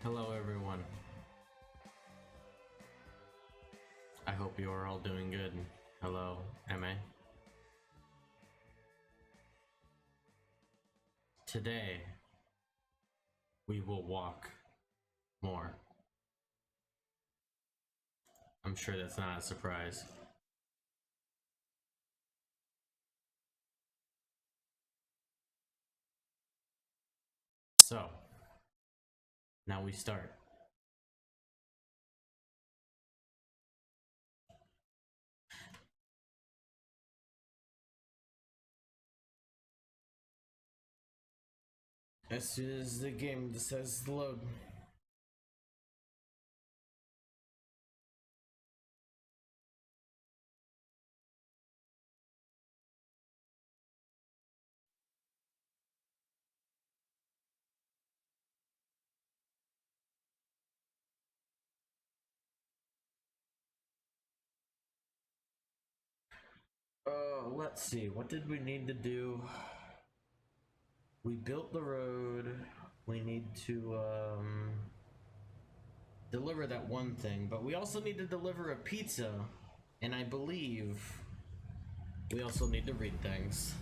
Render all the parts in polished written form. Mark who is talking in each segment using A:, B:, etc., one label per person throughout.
A: Hello everyone. I hope you are all doing good. Hello, MA. Today, we will walk more. I'm sure that's not a surprise. So, now we start. As soon as the game decides to load. Let's see, what did we need to do? We built the road. We need to, deliver that one thing, but we also need to deliver a pizza, and I believe we also need to read things.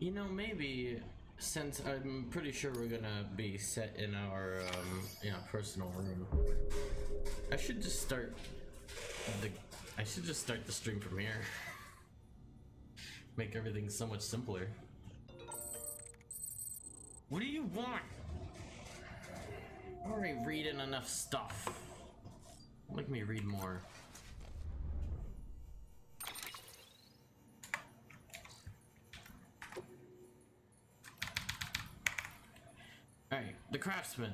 A: You know, maybe since I'm pretty sure we're gonna be set in our personal room, I should just start the stream from here. Make everything so much simpler. What do you want? I'm already reading enough stuff. Make me read more. Alright, the craftsman.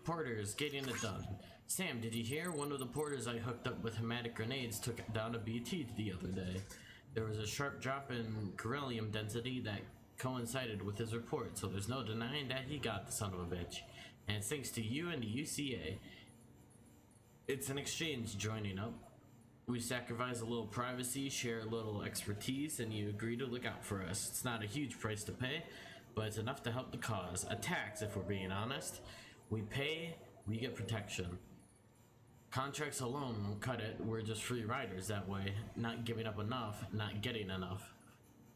A: Porters getting it done. Sam, did you hear? One of the porters I hooked up with hematic grenades took down a BT the other day. There was a sharp drop in beryllium density that coincided with his report, so there's no denying that he got the son of a bitch. And it's thanks to you and the UCA. It's an exchange joining up. We sacrifice a little privacy, share a little expertise, and you agree to look out for us. It's not a huge price to pay, but it's enough to help the cause. A tax, if we're being honest. We pay, we get protection. Contracts alone won't cut it. We're just free riders that way. Not giving up enough, not getting enough.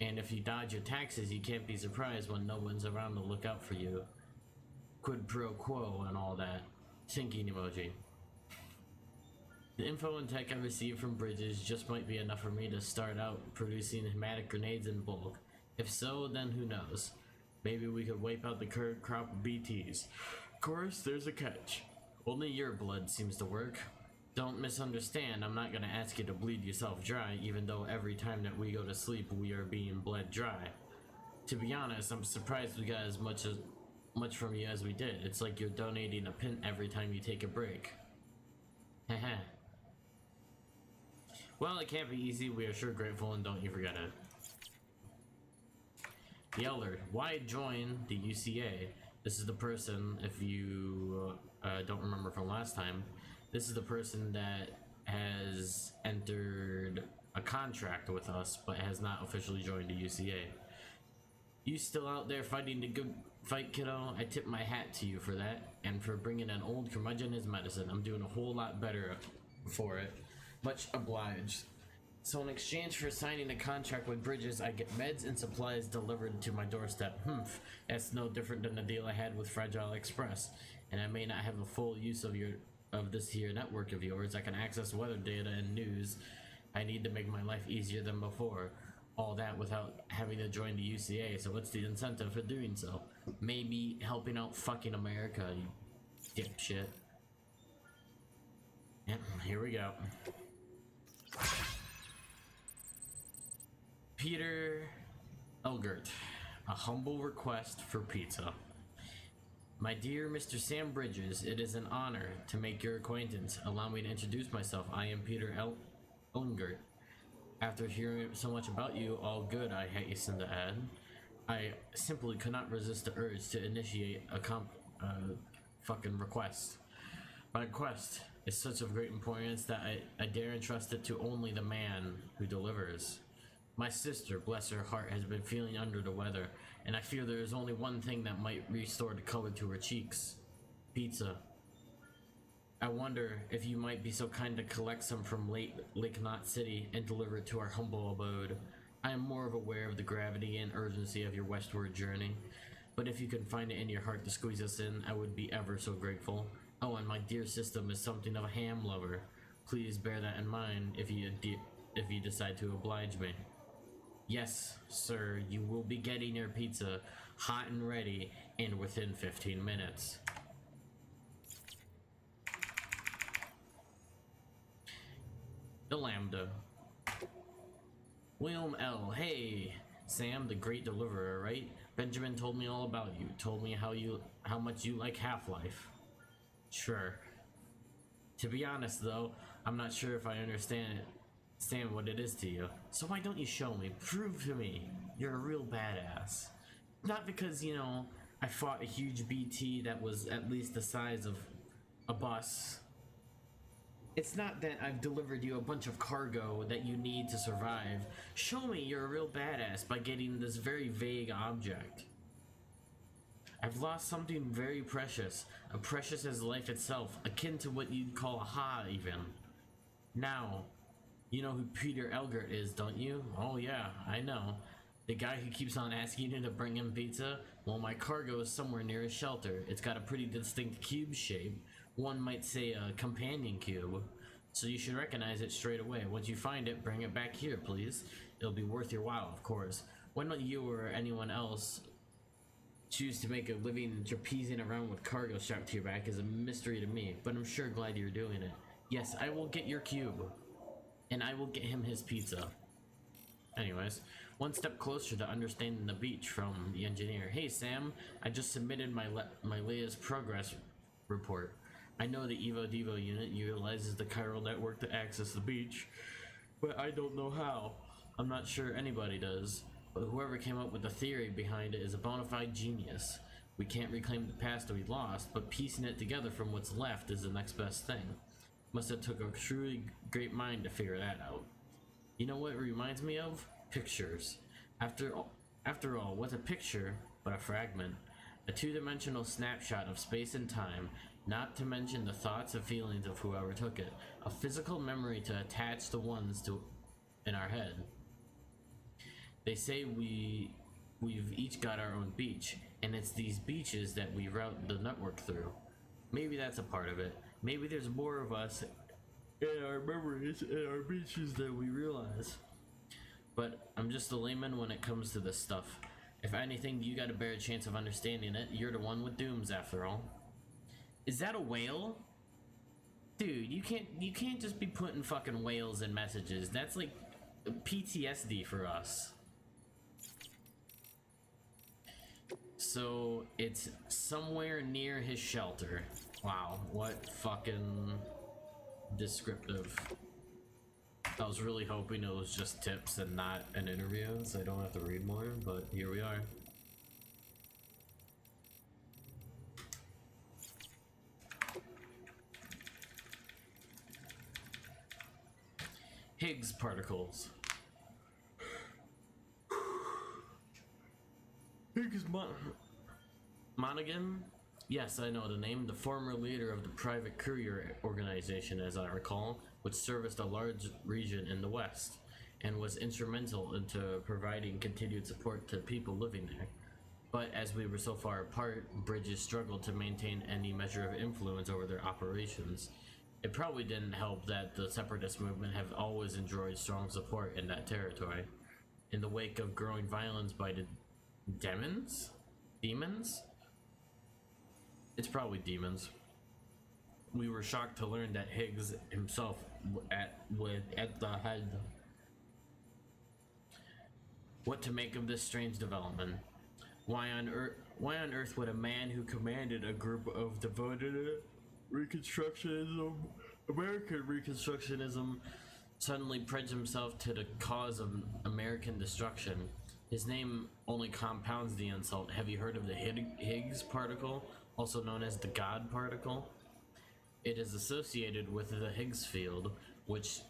A: And if you dodge your taxes, you can't be surprised when no one's around to look out for you. Quid pro quo and all that. Thinking emoji. The info and tech I received from Bridges just might be enough for me to start out producing hematic grenades in bulk. If so, then who knows? Maybe we could wipe out the current crop of BTs. Of course, there's a catch. Only your blood seems to work. Don't misunderstand, I'm not gonna ask you to bleed yourself dry, even though every time that we go to sleep we are being bled dry. To be honest, I'm surprised we got as much from you as we did. It's like you're donating a pint every time you take a break. Haha. Well, it can't be easy, we are sure grateful and don't you forget it. Yeller, why join the UCA? This is the person, if you don't remember from last time, this is the person that has entered a contract with us but has not officially joined the UCA. You still out there fighting the good fight, kiddo? I tip my hat to you for that, and for bringing an old curmudgeon his medicine. I'm doing a whole lot better for it. Much obliged. So in exchange for signing the contract with Bridges, I get meds and supplies delivered to my doorstep. That's no different than the deal I had with Fragile Express. And I may not have a full use of this here network of yours. I can access weather data and news. I need to make my life easier than before. All that without having to join the UCA, so what's the incentive for doing so? Maybe helping out fucking America, you dipshit. Yep, here we go. Peter Elgert, a humble request for pizza. My dear Mr. Sam Bridges, it is an honor to make your acquaintance. Allow me to introduce myself. I am Peter Elgert. After hearing so much about you, all good, I hasten to add. I simply could not resist the urge to initiate a fucking request. My request is such of great importance that I dare entrust it to only the man who delivers. My sister, bless her heart, has been feeling under the weather, and I fear there is only one thing that might restore the color to her cheeks. Pizza. I wonder if you might be so kind to collect some from Lake Knot City and deliver it to our humble abode. I am more of aware of the gravity and urgency of your westward journey, but if you can find it in your heart to squeeze us in, I would be ever so grateful. Oh, and my dear system is something of a ham lover. Please bear that in mind if you decide to oblige me. Yes, sir, you will be getting your pizza hot and ready and within 15 minutes. The Lambda. William L. Hey, Sam, the great deliverer, right? Benjamin told me all about you. Told me how much you like Half-Life. Sure. To be honest, though, I'm not sure if I understand what it is to you. So why don't you show me? Prove to me you're a real badass. Not because, I fought a huge BT that was at least the size of a bus. It's not that I've delivered you a bunch of cargo that you need to survive. Show me you're a real badass by getting this very vague object. I've lost something very precious, precious as life itself, akin to what you'd call a ha even. Now, you know who Peter Elgert is, don't you? Oh yeah, I know. The guy who keeps on asking you to bring him pizza? Well, my cargo is somewhere near his shelter. It's got a pretty distinct cube shape. One might say a companion cube. So you should recognize it straight away. Once you find it, bring it back here, please. It'll be worth your while, of course. Why don't you or anyone else choose to make a living trapezing around with cargo strapped to your back is a mystery to me, but I'm sure glad you're doing it. Yes, I will get your cube. And I will get him his pizza. Anyways, one step closer to understanding the beach from the engineer. Hey Sam, I just submitted my latest progress report. I know the Evo Devo unit utilizes the chiral network to access the beach, but I don't know how. I'm not sure anybody does, but whoever came up with the theory behind it is a bona fide genius. We can't reclaim the past that we lost, but piecing it together from what's left is the next best thing. Must have took a truly great mind to figure that out. You know what it reminds me of? Pictures. After all, what's a picture but a fragment? A two-dimensional snapshot of space and time, not to mention the thoughts and feelings of whoever took it. A physical memory to attach the ones to in our head. They say we've each got our own beach, and it's these beaches that we route the network through. Maybe that's a part of it. Maybe there's more of us in our memories and our beaches than we realize. But I'm just a layman when it comes to this stuff. If anything, you got a better chance of understanding it. You're the one with dooms, after all. Is that a whale? Dude, you can't just be putting fucking whales in messages. That's like PTSD for us. So it's somewhere near his shelter. Wow, what fucking descriptive. I was really hoping it was just tips and not an interview, so I don't have to read more, but here we are. Higgs particles. Higgs Monaghan? Yes, I know the name. The former leader of the private courier organization, as I recall, which serviced a large region in the West, and was instrumental into providing continued support to people living there. But as we were so far apart, Bridges struggled to maintain any measure of influence over their operations. It probably didn't help that the separatist movement have always enjoyed strong support in that territory. In the wake of growing violence by the demons? Demons? It's probably demons. We were shocked to learn that Higgs himself at the head. What to make of this strange development? Why on earth would a man who commanded a group of devoted American Reconstructionism, suddenly pledge himself to the cause of American destruction? His name only compounds the insult. Have you heard of the Higgs particle, also known as the God particle? It is associated with the Higgs field, which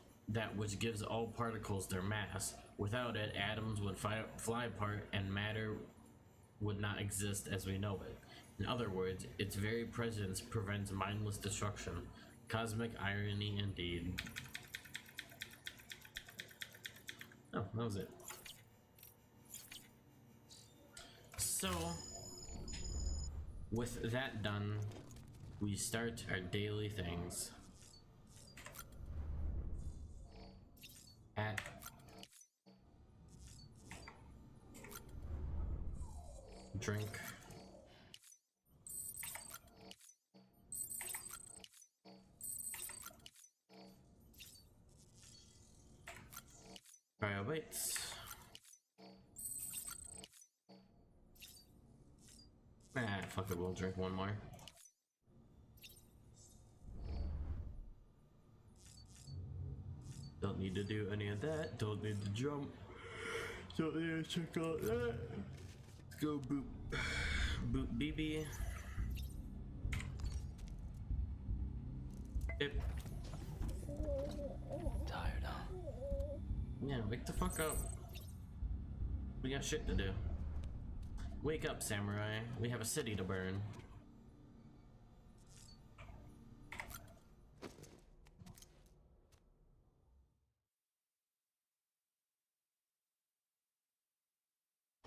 A: gives all particles their mass. Without it, atoms would fly apart and matter would not exist as we know it. In other words, its very presence prevents mindless destruction. Cosmic irony indeed. Oh, that was it. So, with that done, we start our daily things. At drink. Cryobaits. Fuck it, we'll drink one more. Don't need to do any of that. Don't need to jump. Don't need to check out that. Let's go boop. Boop BB. Yep.
B: Tired, huh?
A: Yeah, wake the fuck up. We got shit to do. Wake up, samurai. We have a city to burn.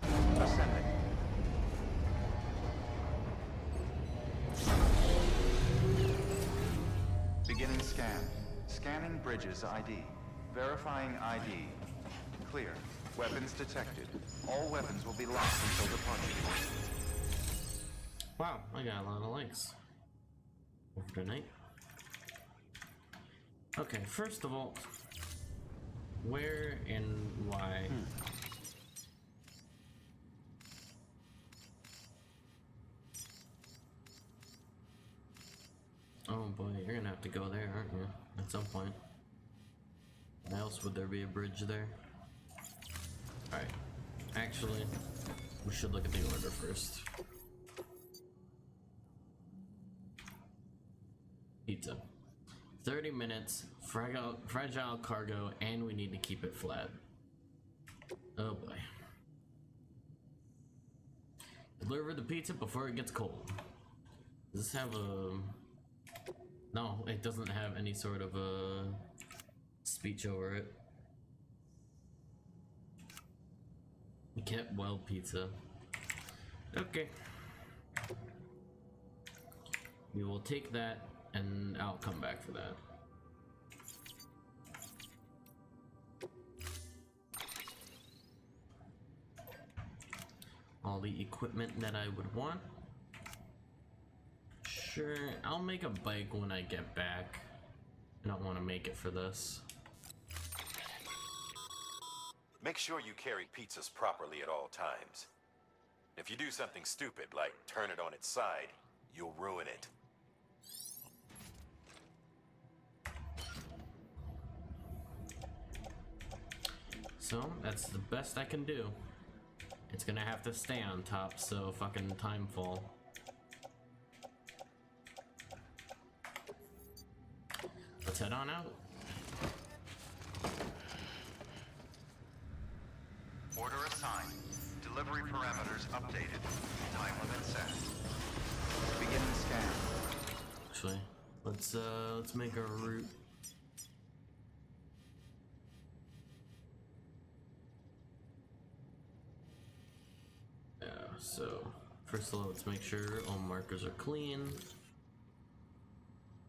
C: Ascending. Beginning scan. Scanning Bridges ID. Verifying ID. Clear. Weapons detected. All weapons will be locked until departure.
A: Wow, I got a lot of likes over tonight. Okay, first of all, where and why? Oh boy, you're gonna have to go there, aren't you? At some point. Why else would there be a bridge there? Alright. Actually, we should look at the order first. Pizza. 30 minutes, fragile cargo, and we need to keep it flat. Oh boy. Deliver the pizza before it gets cold. Does this have a... No, it doesn't have any sort of a speech over it. Get well pizza. Okay. We will take that and I'll come back for that. All the equipment that I would want. Sure, I'll make a bike when I get back. I don't want to make it for this.
D: Make sure you carry pizzas properly at all times. If you do something stupid, like turn it on its side, you'll ruin it.
A: So, that's the best I can do. It's gonna have to stay on top, so fucking timefall. Let's head on out.
C: Order assigned. Deliver Delivery parameters updated. Time limit set. Begin the scan.
A: Actually, let's make a route. Yeah, so first of all, let's make sure all markers are clean.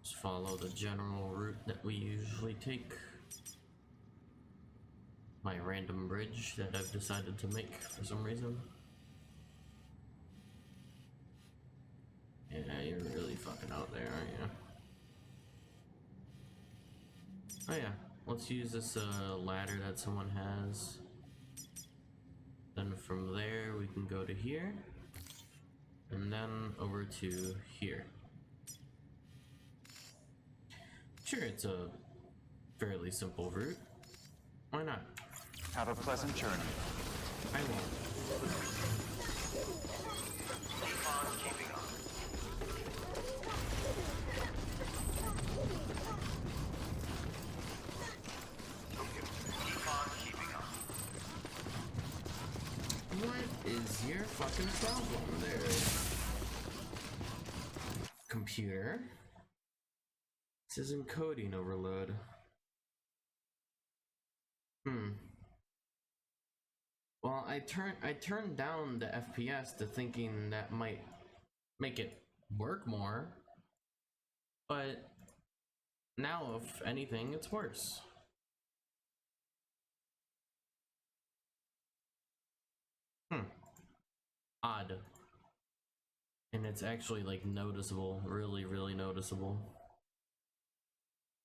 A: Just follow the general route that we usually take. My random bridge that I've decided to make for some reason. Yeah, you're really fucking out there, aren't you? Oh yeah, let's use this ladder that someone has. Then from there we can go to here. And then over to here. Sure, it's a fairly simple route. Why not?
C: Have a pleasant journey.
A: I won't.
C: Keeping up. Keeping up.
A: What is your fucking problem there? Computer? This is encoding overload. Well, I turned down the FPS to thinking that might make it work more, but now, if anything, it's worse. Odd. And it's actually like noticeable, really, really noticeable.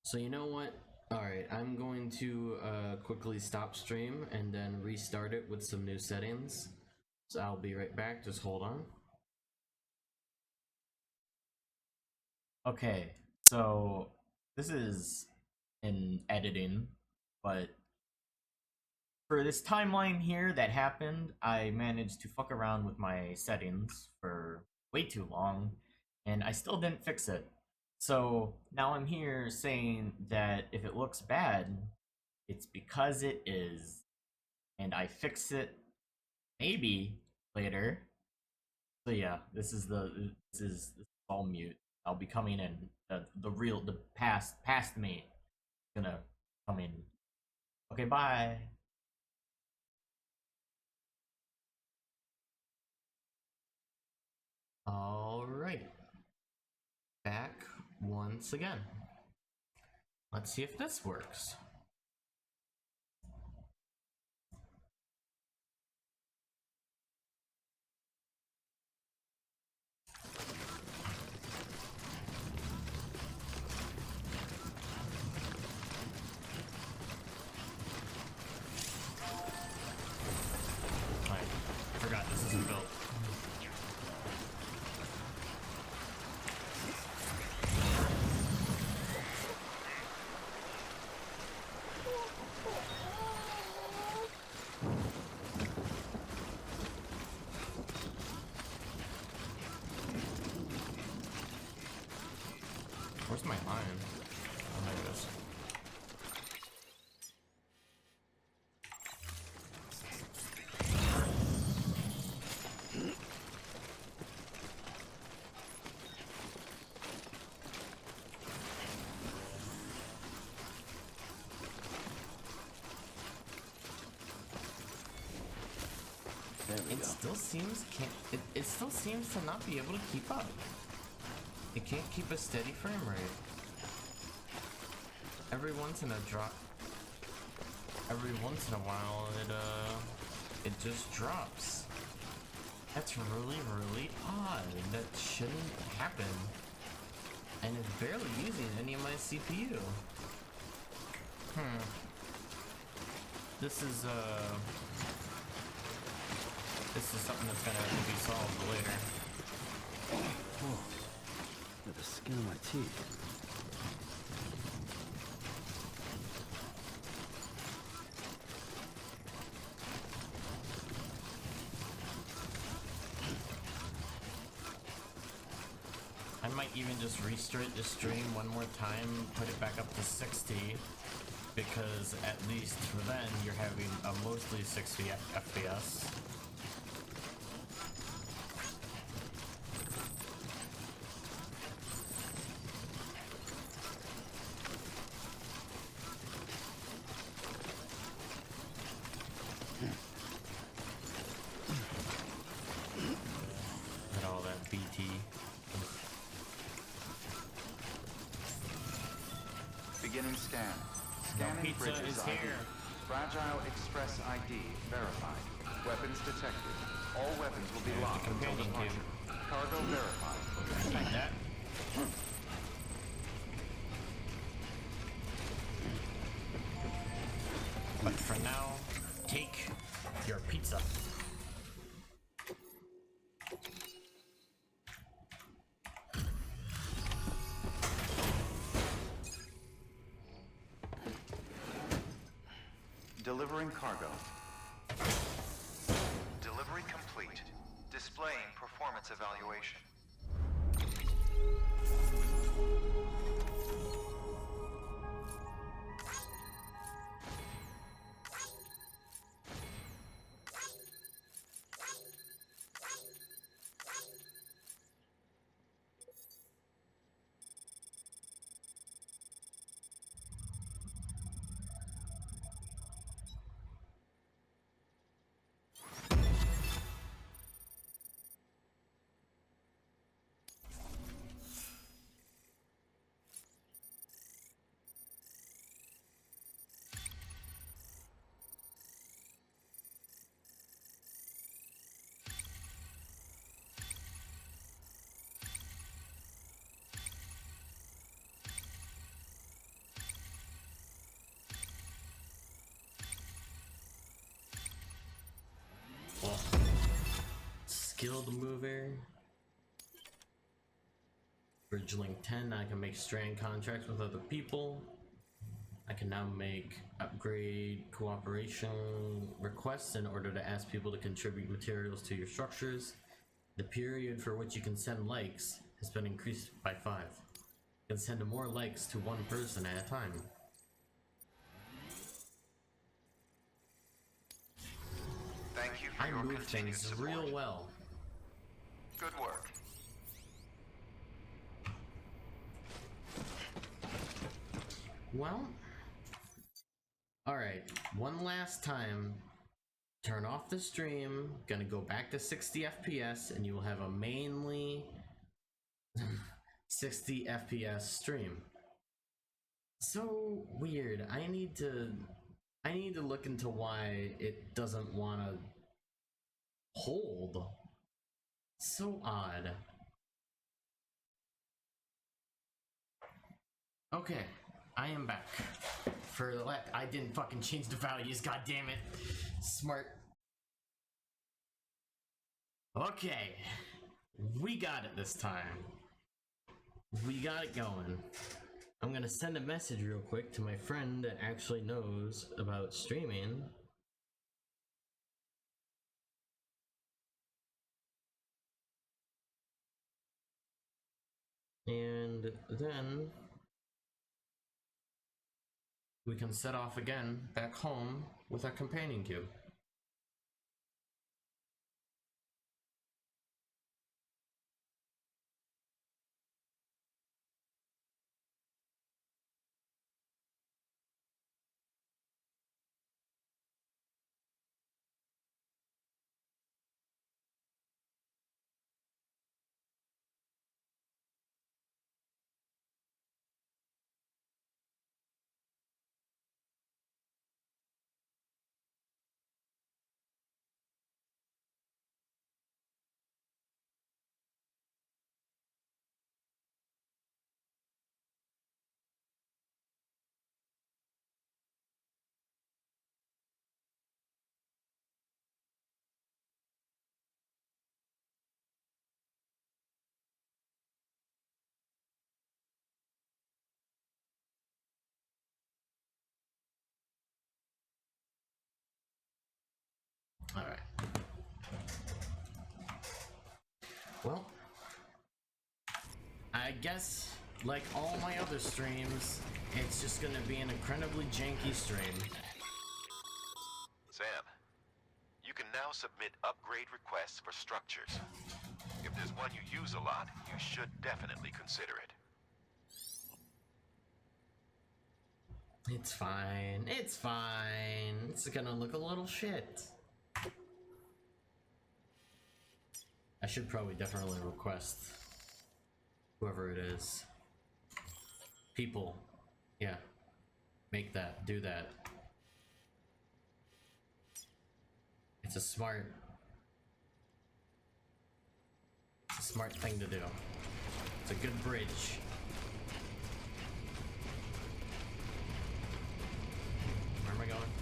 A: So you know what? Alright, I'm going to quickly stop stream and then restart it with some new settings. So I'll be right back, just hold on.
B: Okay, so this is in editing, but for this timeline here that happened, I managed to fuck around with my settings for way too long, and I still didn't fix it. So now I'm here saying that if it looks bad, it's because it is, and I fix it maybe later. So yeah, this is all mute. I'll be coming in. The past me gonna come in. Okay, bye.
A: All right, back once again. Let's see if this works.
B: I forgot this isn't built.
A: Where's my line? Oh, there it is. It still seems to not be able to keep up. It can't keep a steady frame rate. Every once in a while it just drops. That's really, really odd. That shouldn't happen. And it's barely using any of my CPU. This is something that's gonna have to be solved later.
E: Oh, got the skin on my teeth.
A: I might even just restart the stream one more time, put it back up to 60, because at least for then you're having a mostly 60 FPS.
C: scanned. Scanning
A: pizza
C: bridges
A: is
C: ID.
A: here.
C: Fragile Express ID verified. Weapons detected. All weapons will be
A: There's the
C: locked until
A: companion
C: departure. Cargo verified.
A: Like that. But for now, take your pizza.
C: Delivering cargo. Delivery complete. Displaying performance evaluation.
A: Well, skilled mover. Bridge link 10, I can make strand contracts with other people. I can now make upgrade cooperation requests in order to ask people to contribute materials to your structures. The period for which you can send likes has been increased by 5. You can send more likes to one person at a time.
C: Thank you for
A: I
C: your
A: move
C: continued
A: things
C: support.
A: real well.
C: Good work.
A: Well, alright, one last time. Turn off the stream, gonna go back to 60 FPS, and you will have a mainly 60 FPS stream. So weird. I need to look into why it doesn't want to hold. So odd. Okay, I am back. I didn't fucking change the values, god damn it. Smart. Okay. We got it this time. We got it going. I'm gonna send a message real quick to my friend that actually knows about streaming. And then we can set off again back home with our companion cube. Alright. Well, I guess, like all my other streams, it's just gonna be an incredibly janky stream.
D: Sam, you can now submit upgrade requests for structures. If there's one you use a lot, you should definitely consider it.
A: It's fine. It's fine. It's gonna look a little shit. I should probably definitely request whoever it is. People. Yeah. Make that, do that. It's a smart thing to do. It's a good bridge. Where am I going?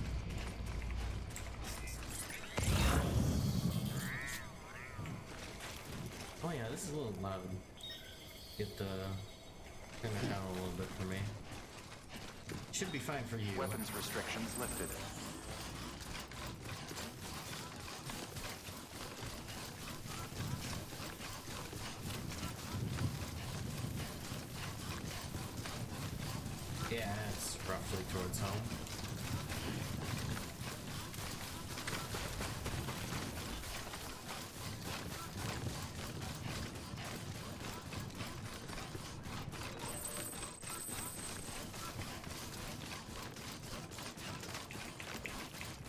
A: Oh yeah, this is a little loud. Get the turn that down a little bit for me. Should be fine for you.
C: Weapons restrictions lifted.
A: Yeah, it's roughly towards home.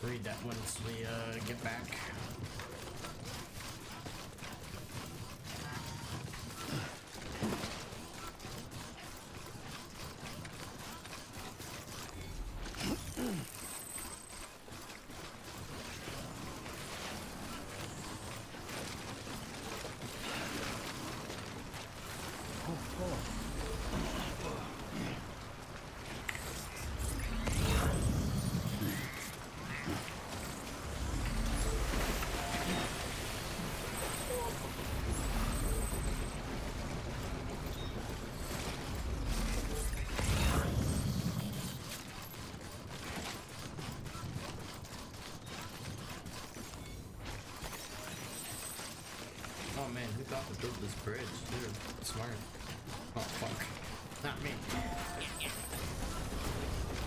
A: Read that once we get back. Oh man, who thought to build this bridge? Dude, smart. Oh fuck. Not me.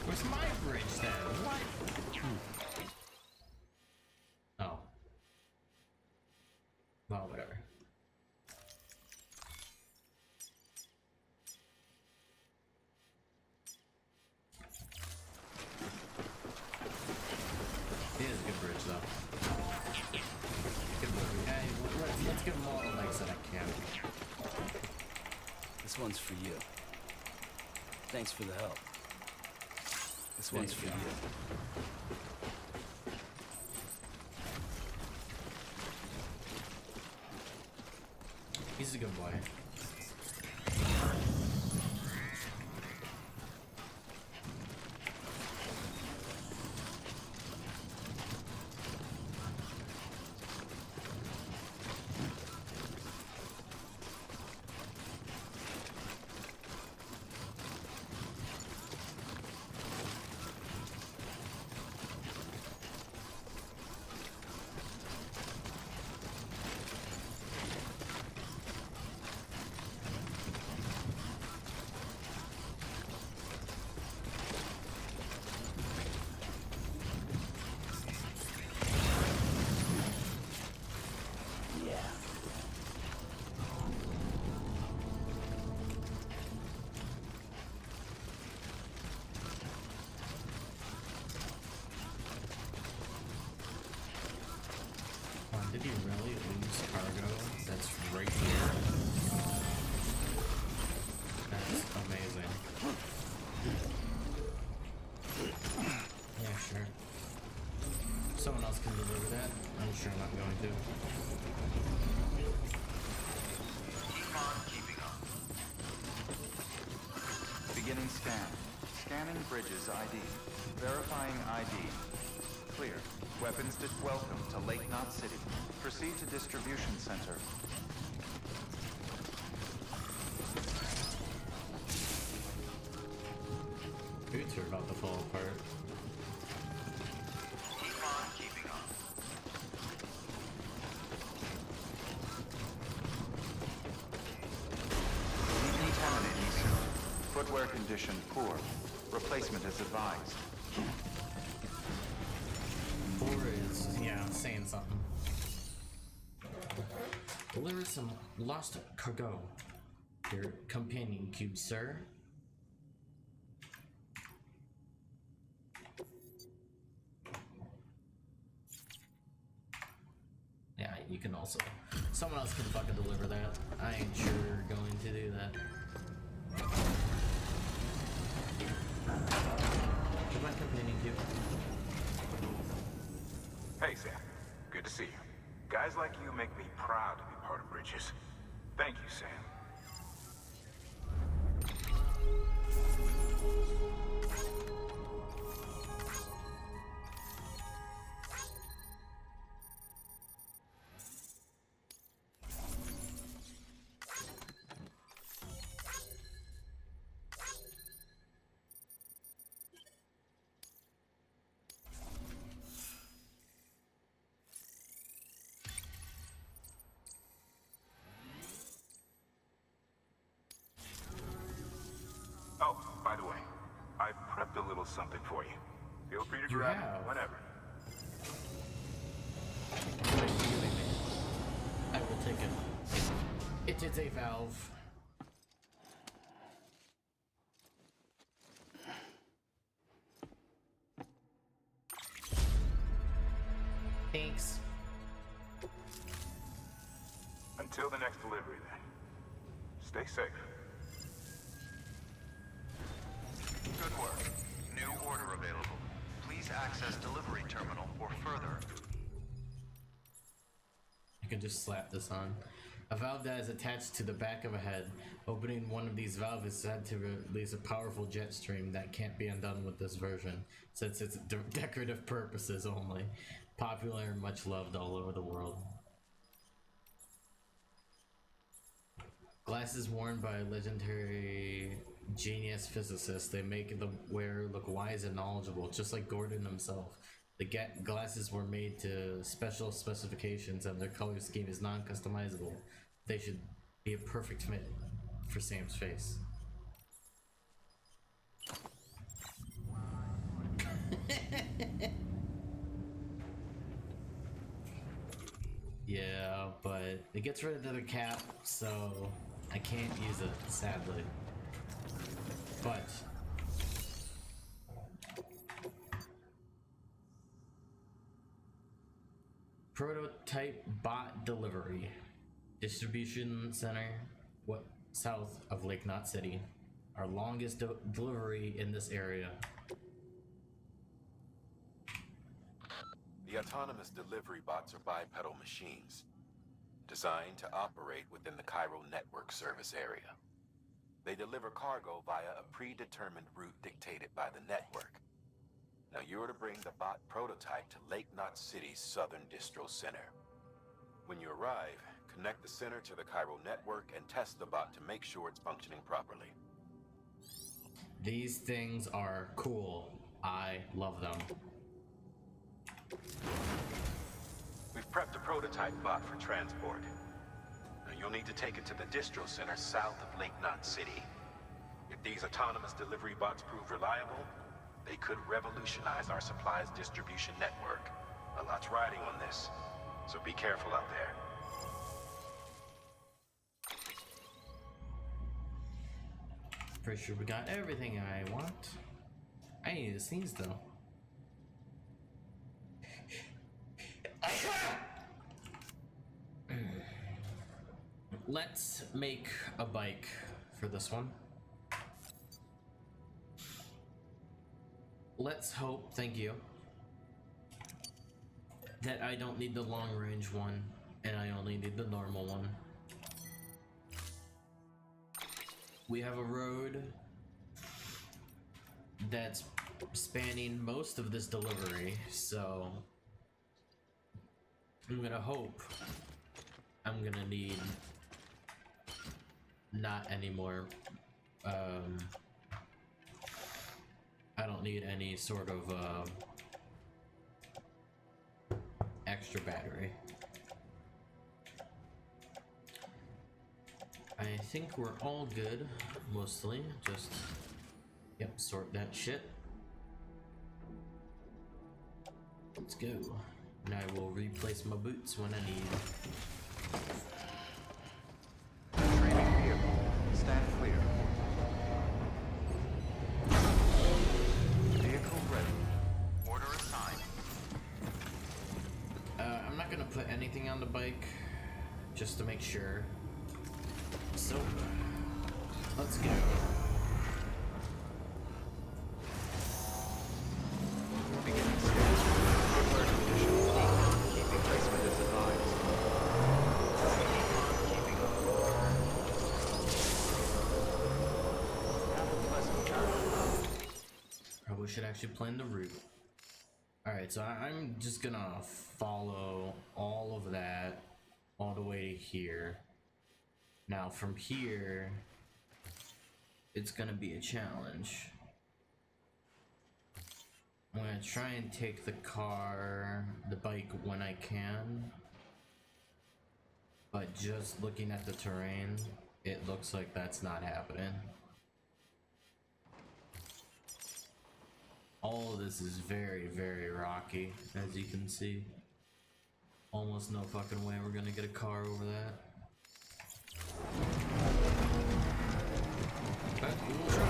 A: Where's my bridge then? What? Oh. Well, whatever. It is a good bridge though. Good movie. Hey, let's give them all the likes that I can.
E: This one's for you. Thanks for the help. This one's for you.
A: He's a good boy. Did he really lose cargo? That's right here. That's amazing. Yeah, sure. Someone else can deliver that. I'm sure I'm not going to.
C: Keep on keeping on. Beginning scan. Scanning bridges ID. Verifying ID. Clear. Weapons to welcome to Lake Knot City. Proceed to distribution center.
A: Boots are about to fall apart.
C: Keep on keeping on. Decontaminating soon. Footwear condition poor. Replacement is advised.
A: Four is, yeah, saying something. Deliver some lost cargo. Your companion cube, sir. Yeah, you can also. Someone else can fucking deliver that. I ain't sure going to do that. mind complaining to you?
F: Hey, Sam. Good to see you. Guys like you make me proud to be part of Bridges. Thank you, Sam. Oh, by the way, I prepped a little something for you. Feel free to
A: You
F: grab
A: have?
F: it whenever.
A: I will take it. It is a valve. Thanks.
F: Until the next delivery, then. Stay safe.
C: Good work. New order available. Please access delivery terminal or further.
A: I can just slap this on. A valve that is attached to the back of a head. Opening one of these valves is said to release a powerful jet stream that can't be undone with this version, since it's decorative purposes only. Popular and much loved all over the world. Glasses worn by legendary genius physicists. They make the wearer look wise and knowledgeable, just like Gordon himself. The glasses were made to special specifications and their color scheme is non-customizable. They should be a perfect fit for Sam's face. Yeah, but it gets rid of the cap, so I can't use it, sadly. But prototype bot delivery distribution center, south of Lake Knot City, our longest delivery in this area.
D: The autonomous delivery bots are bipedal machines, designed to operate within the Cairo network service area. They deliver cargo via a predetermined route dictated by the network. Now you're to bring the bot prototype to Lake Knot City's southern distro center. When you arrive, connect the center to the Cairo network and test the bot to make sure it's functioning properly.
A: These things are cool. I love them.
D: We've prepped a prototype bot for transport. Now you'll need to take it to the distro center south of Lake Knot City. If these autonomous delivery bots prove reliable, they could revolutionize our supplies distribution network. A lot's riding on this, so be careful out there.
A: Pretty sure we got everything I want. I need to sneeze though. Let's make a bike for this one. Let's hope, thank you, that I don't need the long range one and I only need the normal one. We have a road that's spanning most of this delivery, so I'm gonna hope I'm gonna need not any more, I don't need any sort of extra battery. I think we're all good, mostly. Just, yep, sort that shit. Let's go. And I will replace my boots when I need.
C: Training vehicle. Stand clear. Vehicle ready. Order assigned.
A: I'm not gonna put anything on the bike, just to make sure. So, let's go. actually plan the route. Alright, so I'm just gonna follow all of that all the way to here. Now from here, it's gonna be a challenge. I'm gonna try and take the bike when I can. But just looking at the terrain, it looks like that's not happening. All of this is very, very rocky, as you can see. Almost no fucking way we're gonna get a car over that. But we will try.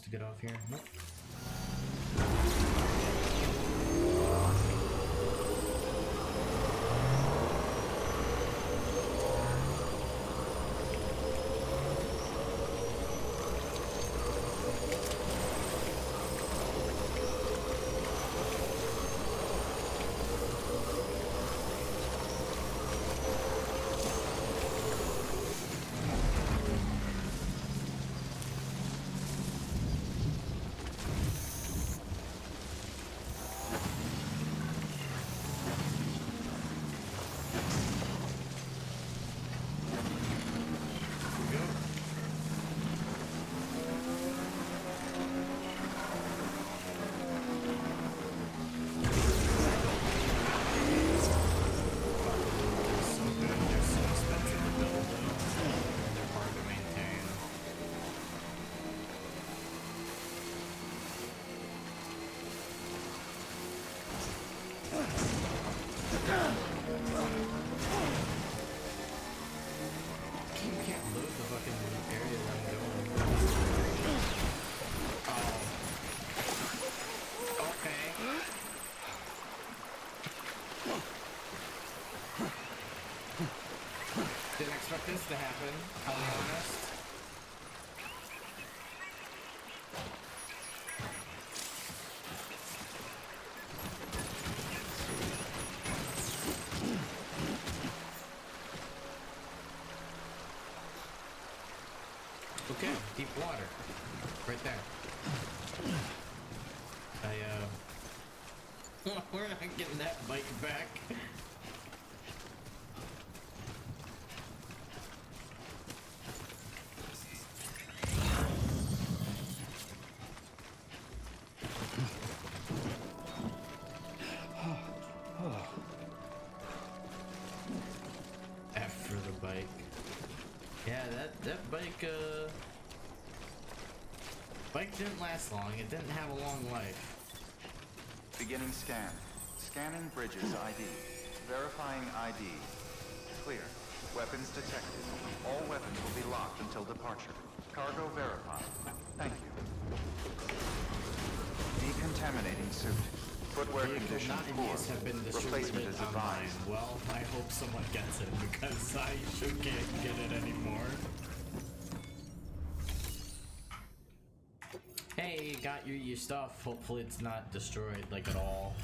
A: To get off here? Nope. Didn't expect this to happen, I'll be honest. Okay, deep water. Right there. We're not getting that bike back. After the bike. Yeah, that bike didn't last long. It didn't have a long life.
C: Beginning scan. Scanning bridges ID. Verifying ID. Clear. Weapons detected. All weapons will be locked until departure. Cargo verified. Thank you. Decontaminating suit. Footwear
A: Vehicle
C: condition
A: not in
C: poor.
A: use have been
C: Replacement
A: distributed
C: is
A: online.
C: advised.
A: Well, I hope someone gets it because I sure can't get it anymore. Hey, got your stuff. Hopefully it's not destroyed like at all.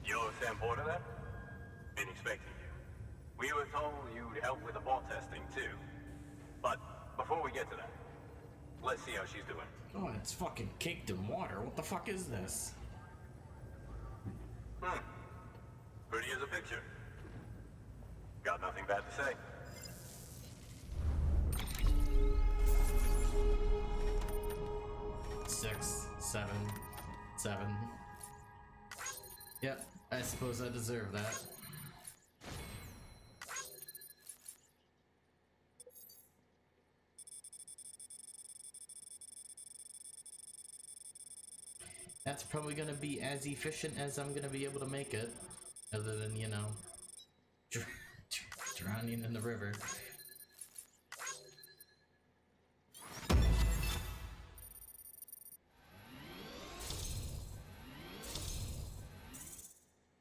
F: You're Sam Porter there? Been expecting you. We were told you'd help with the bot testing too. But before we get to that, let's see how she's doing.
A: Oh, it's fucking caked in water. What the fuck is this?
F: Pretty as a picture. Got nothing bad to say.
A: Six, seven, seven. Yep, I suppose I deserve that. That's probably gonna be as efficient as I'm gonna be able to make it. Other than, you know, drowning in the river.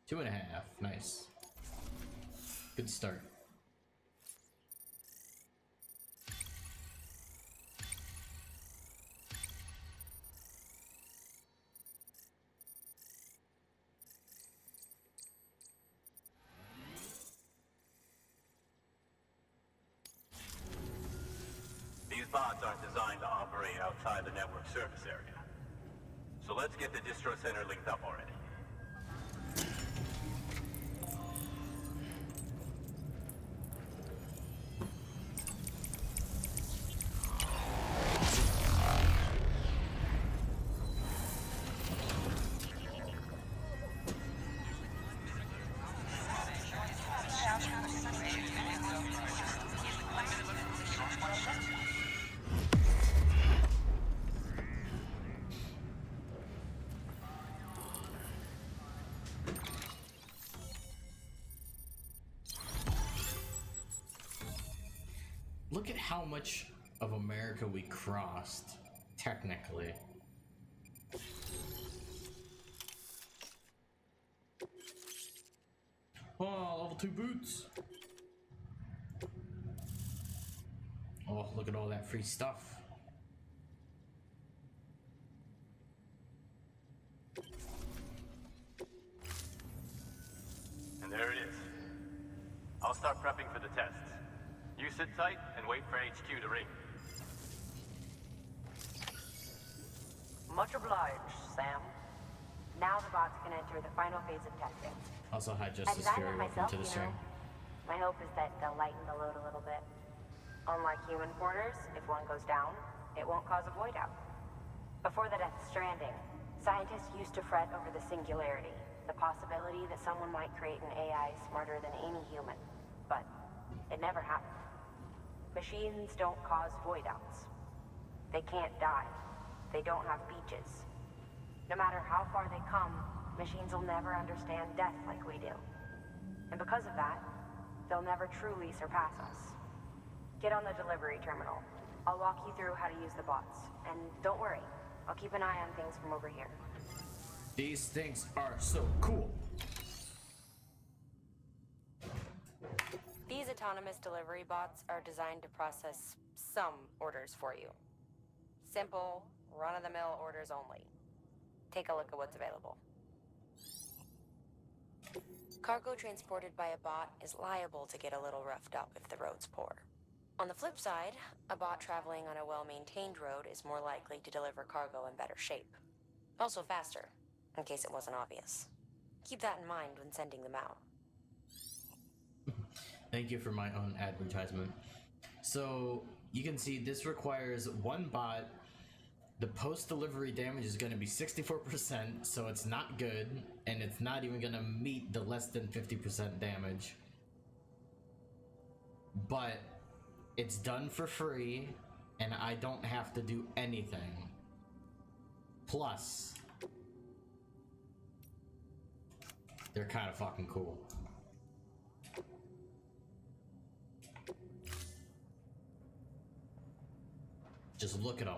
A: Two and a half, nice. Good start.
F: These bots aren't designed to operate outside the network surface area. So let's get the distro center linked up already.
A: Look at how much of America we crossed, technically. Oh, level 2 boots. Oh, look at all that free stuff.
F: And there it is. I'll start prepping for the tests. You sit tight and wait for HQ to ring.
G: Much obliged, Sam. Now the bots can enter the final phase of testing.
A: Also, hi
G: I
A: Justice
G: designed
A: Fury,
G: it
A: welcome
G: myself,
A: to the
G: you
A: stream.
G: know. My hope is that they'll lighten the load a little bit. Unlike human porters, if one goes down, it won't cause a void out. Before the death of Stranding, scientists used to fret over the singularity, the possibility that someone might create an AI smarter than any human. But it never happened. Machines don't cause void outs. They can't die. They don't have beaches. No matter how far they come, machines will never understand death like we do. And because of that, they'll never truly surpass us. Get on the delivery terminal. I'll walk you through how to use the bots. And don't worry, I'll keep an eye on things from over here.
A: These things are so cool.
G: These autonomous delivery bots are designed to process some orders for you. Simple, run-of-the-mill orders only. Take a look at what's available. Cargo transported by a bot is liable to get a little roughed up if the road's poor. On the flip side, a bot traveling on a well-maintained road is more likely to deliver cargo in better shape. Also faster, in case it wasn't obvious. Keep that in mind when sending them out.
A: Thank you for my own advertisement. So you can see this requires one bot. The post-delivery damage is going to be 64%, so it's not good, and it's not even going to meet the less than 50% damage. But it's done for free, and I don't have to do anything. Plus, They're kind of fucking cool. Just look at them.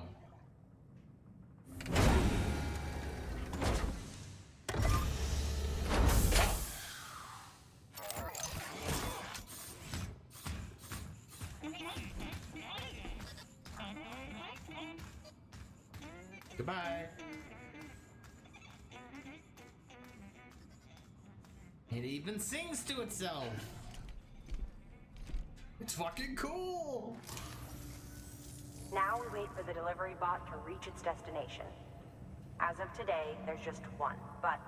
A: Goodbye. It even sings to itself. It's fucking cool.
G: Now we wait for the delivery bot to reach its destination. As of today, there's just one, but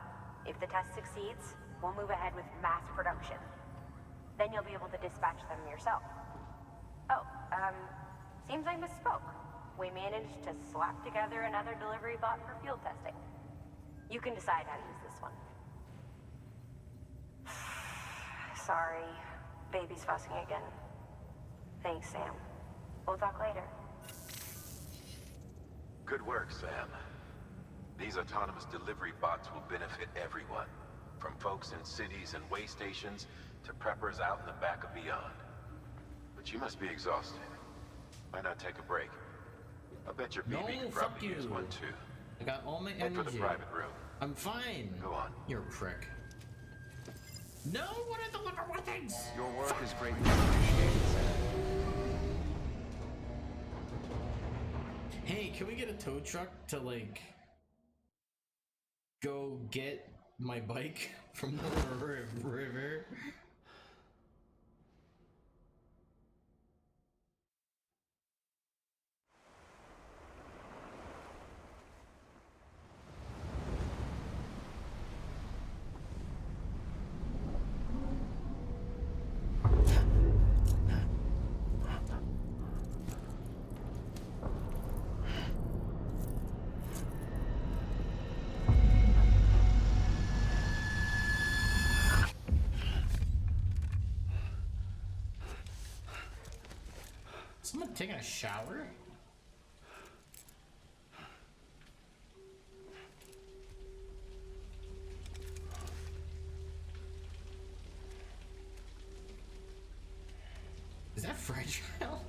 G: if the test succeeds, we'll move ahead with mass production. Then you'll be able to dispatch them yourself. Oh, seems I misspoke. We managed to slap together another delivery bot for field testing. You can decide how to use this one. Sorry, baby's fussing again. Thanks, Sam. We'll talk later.
D: Good work, Sam. These autonomous delivery bots will benefit everyone, from folks in cities and way stations to preppers out in the back of beyond. But you must be exhausted. Why not take a break? I bet your BB could
A: fuck
D: probably
A: you.
D: use one too.
A: I got all my
D: Head
A: energy.
D: for the private room.
A: I'm fine.
D: Go on.
A: You're a prick. No, what are the liver weapons?
C: Your work is greatly appreciated, Sam.
A: Hey, can we get a tow truck to like go get my bike from the river? Someone taking a shower? Is that fragile?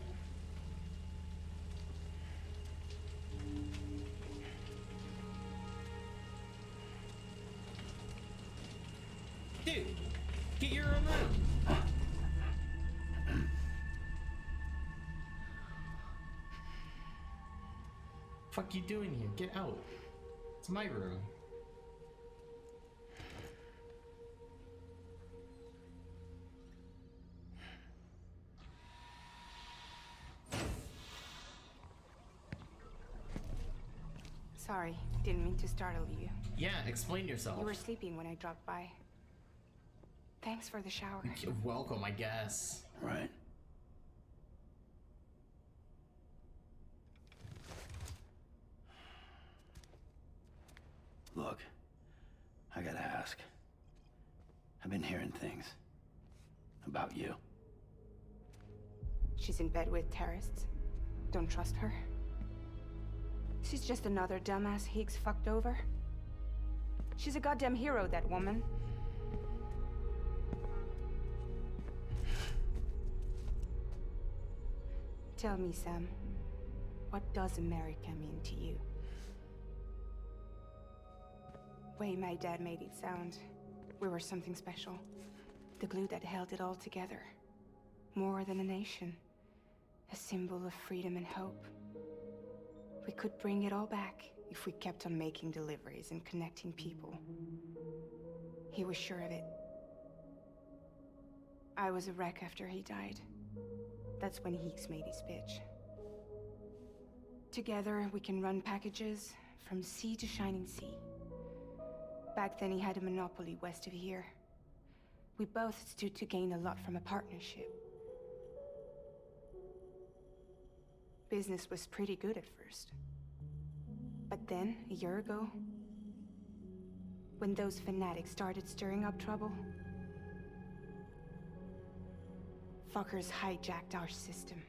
A: Dude, get your own room. Fuck you doing here? Get out. It's my room.
H: Sorry, didn't mean to startle you.
A: Yeah, explain yourself.
H: You were sleeping when I dropped by. Thanks for the shower.
A: You're welcome, I guess.
E: Right. Look, I gotta ask. I've been hearing things about you.
H: She's in bed with terrorists. Don't trust her. She's just another dumbass Higgs fucked over. She's a goddamn hero, that woman. Tell me, Sam, what does America mean to you? Way my dad made it sound, we were something special. The glue that held it all together. More than a nation. A symbol of freedom and hope. We could bring it all back if we kept on making deliveries and connecting people. He was sure of it. I was a wreck after he died. That's when Higgs made his pitch. Together, we can run packages from sea to shining sea. Back then, he had a monopoly west of here. We both stood to gain a lot from a partnership. Business was pretty good at first. But then, a year ago, when those fanatics started stirring up trouble, fuckers hijacked our system.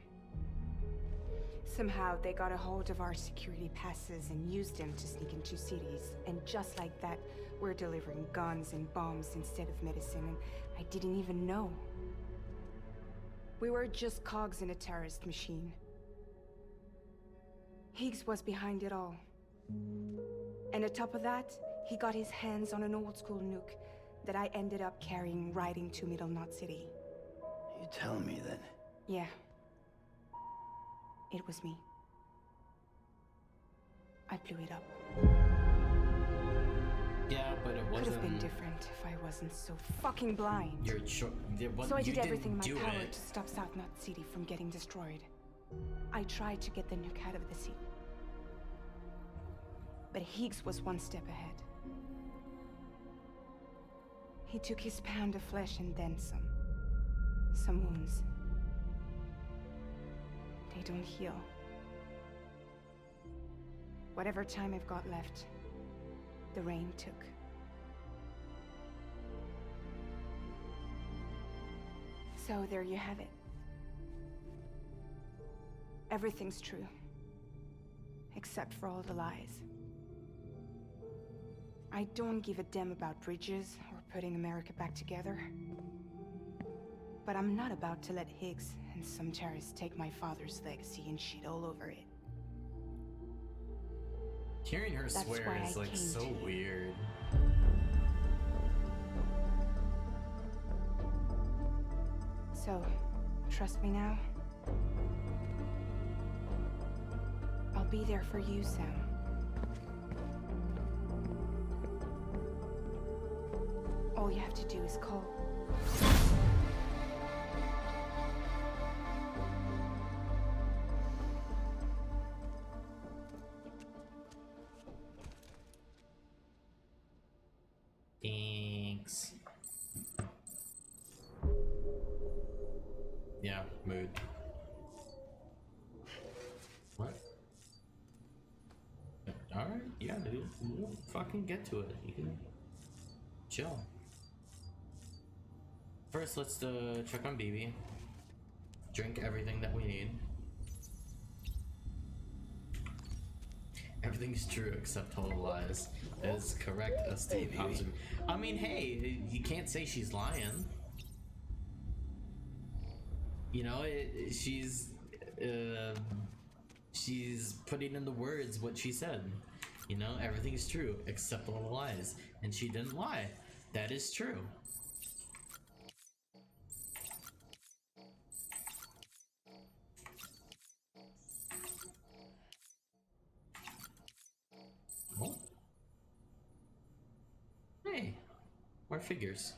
H: Somehow, they got a hold of our security passes and used them to sneak into cities. And just like that, We're delivering guns and bombs instead of medicine, and I didn't even know. We were just cogs in a terrorist machine. Higgs was behind it all. And on top of that, he got his hands on an old-school nuke that I ended up carrying right into Middle Knot City.
E: You tell me that...
H: Yeah. It was me. I blew it up.
A: Yeah, but it
H: Could
A: wasn't.
H: have been different if I wasn't so fucking blind.
A: Your
H: So I did everything in my
A: do
H: power
A: it.
H: to stop South Knot City from getting destroyed. I tried to get the nuke out of the sea. But Higgs was one step ahead. He took his pound of flesh and then some. Some wounds. They don't heal. Whatever time I've got left, the rain took. So there you have it. Everything's true. Except for all the lies. I don't give a damn about bridges or putting America back together. But I'm not about to let Higgs and some terrorists take my father's legacy and shit all over it.
A: Hearing her
H: That's
A: swear
H: why
A: is
H: I
A: like
H: came
A: so
H: to you.
A: weird.
H: So, trust me now? I'll be there for you, Sam. All you have to do is call.
A: Thanks. Yeah, mood. What? Alright, yeah, dude. We'll fucking get to it. You can chill. First, let's check on BB. Drink everything that we need. Everything's true except total lies. That is correct. I mean, hey, you can't say she's lying. You know, she's putting in the words what she said. You know, everything is true except all the lies, and she didn't lie. That is true. Oh. Hey, more figures.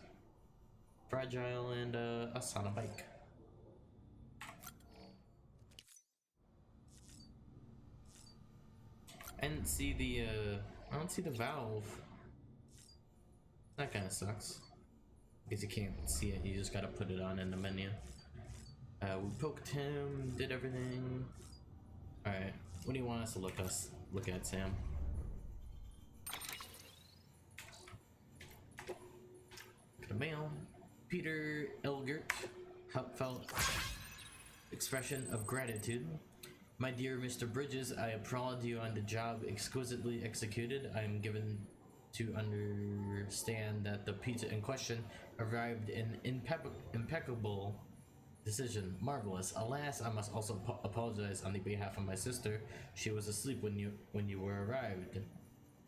A: Fragile and us on a bike. I don't see the valve. That kind of sucks. Because you can't see it, you just gotta put it on in the menu. We poked him, did everything. Alright, what do you want us to look at, Sam? The mail. Peter Elgert, heartfelt expression of gratitude. My dear Mr. Bridges, I applaud you on the job exquisitely executed. I am given to understand that the pizza in question arrived in impeccable decision. Marvelous. Alas, I must also apologize on the behalf of my sister. She was asleep when you were arrived.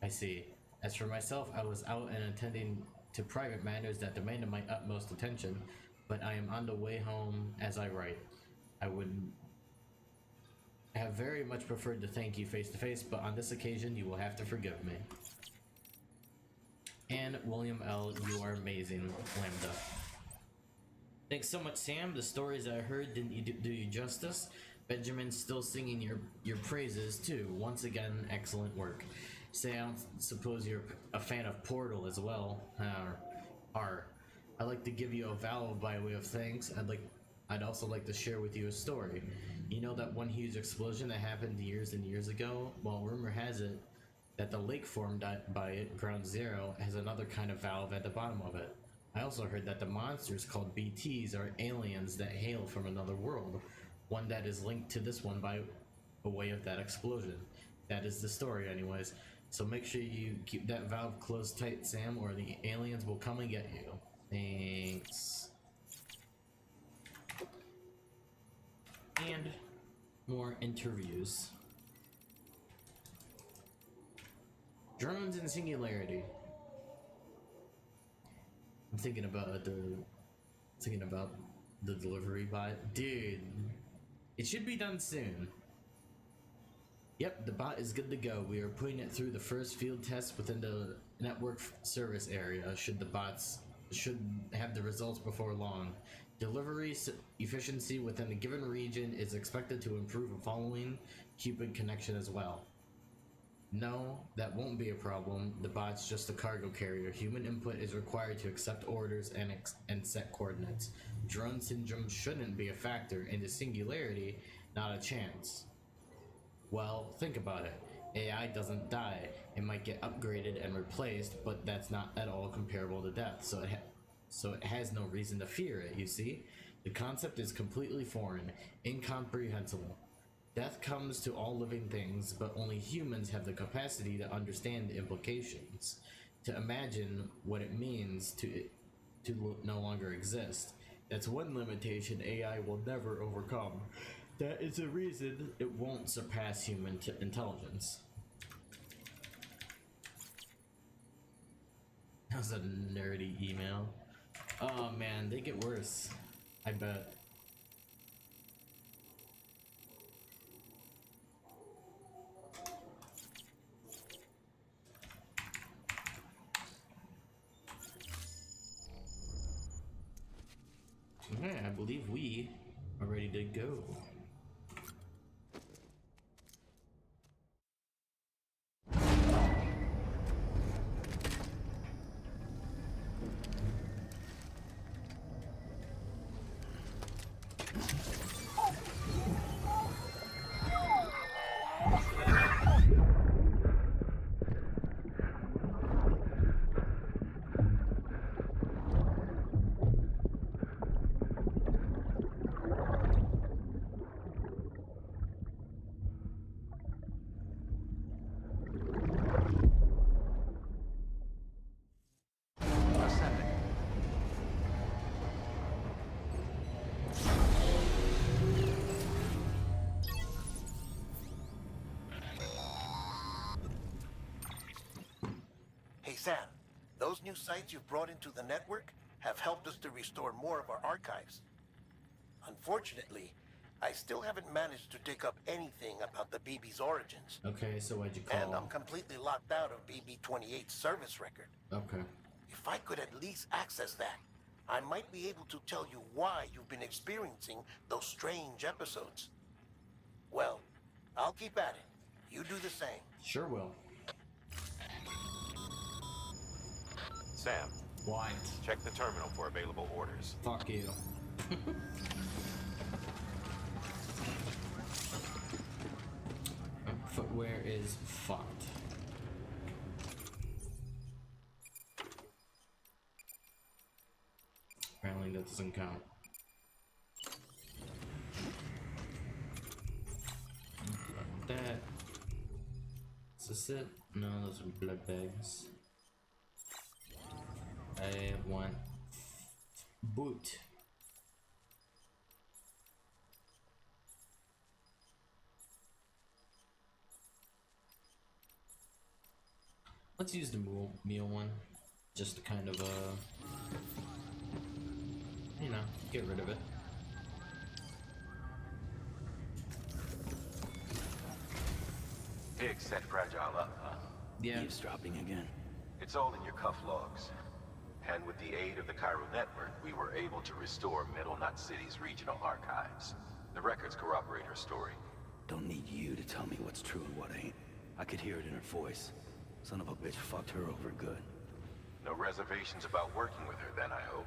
A: I see. As for myself, I was out and attending to private matters that demanded my utmost attention, but I am on the way home as I write. I would have very much preferred to thank you face to face, but on this occasion you will have to forgive me. And William L., you are amazing, Lambda. Thanks so much, Sam. The stories I heard didn't do you justice. Benjamin's still singing your praises too. Once again, excellent work. Say, I don't suppose you're a fan of Portal as well. I'd like to give you a valve by way of thanks. I'd also like to share with you a story. You know that one huge explosion that happened years and years ago? Well, rumor has it that the lake formed by it, Ground Zero, has another kind of valve at the bottom of it. I also heard that the monsters called BTs are aliens that hail from another world, one that is linked to this one by way of that explosion. That is the story anyways. So make sure you keep that valve closed tight, Sam, or the aliens will come and get you. Thanks. And more interviews. Drones and Singularity. I'm thinking about the delivery bot. Dude, it should be done soon. Yep, the bot is good to go. We are putting it through the first field test within the network service area. Should have the results before long. Delivery efficiency within a given region is expected to improve following Cupid connection as well. No, that won't be a problem. The bot's just a cargo carrier. Human input is required to accept orders and set coordinates. Drone syndrome shouldn't be a factor, and the Singularity, not a chance. Well, think about it. AI doesn't die. It might get upgraded and replaced, but that's not at all comparable to death, so it has no reason to fear it, you see? The concept is completely foreign, incomprehensible. Death comes to all living things, but only humans have the capacity to understand the implications, to imagine what it means to no longer exist. That's one limitation AI will never overcome. That is a reason it won't surpass human intelligence. That was a nerdy email. Oh man, they get worse. I bet. Okay, I believe we are ready to go.
C: Ascending.
I: Hey Sam, those new sites you've brought into the network have helped us to restore more of our archives. Unfortunately, I still haven't managed to dig up anything about the BB's origins.
A: Okay, so why'd you call?
I: And I'm completely locked out of BB-28's service record.
A: Okay.
I: If I could at least access that, I might be able to tell you why you've been experiencing those strange episodes. Well, I'll keep at it. You do the same.
A: Sure will.
D: Sam,
A: What?
D: check the terminal for available orders.
A: Fuck you. Footwear is fucked. Apparently that doesn't count. That. Is this it? No, those are blood bags. I want boot. Let's use the meal one, just to kind of you know, get rid of it.
D: Pig set Fragile up, huh?
A: Yeah.
E: Eavesdropping again.
D: It's all in your cuff logs. And with the aid of the Cairo network, we were able to restore Middle Knot City's regional archives. The records corroborate her story.
E: Don't need you to tell me what's true and what ain't. I could hear it in her voice. Son of a bitch fucked her over good.
D: No reservations about working with her then, I hope.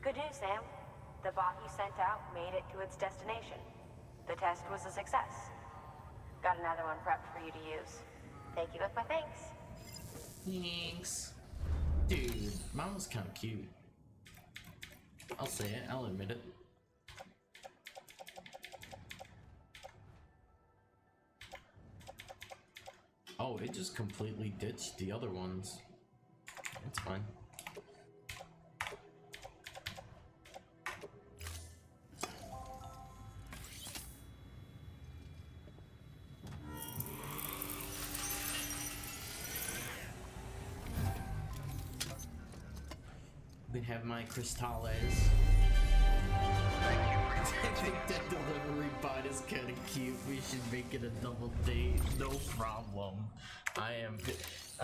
G: Good news, Sam. The bot you sent out made it to its destination. The test was a success. Got another one prepped for you to use. Take you with my thanks.
A: Thanks. Dude, mine was kind of cute. I'll say it, I'll admit it. Oh, it just completely ditched the other ones. It's fine. We have my crystales. I think that delivery bot is kind of cute. We should make it a double date. No problem. I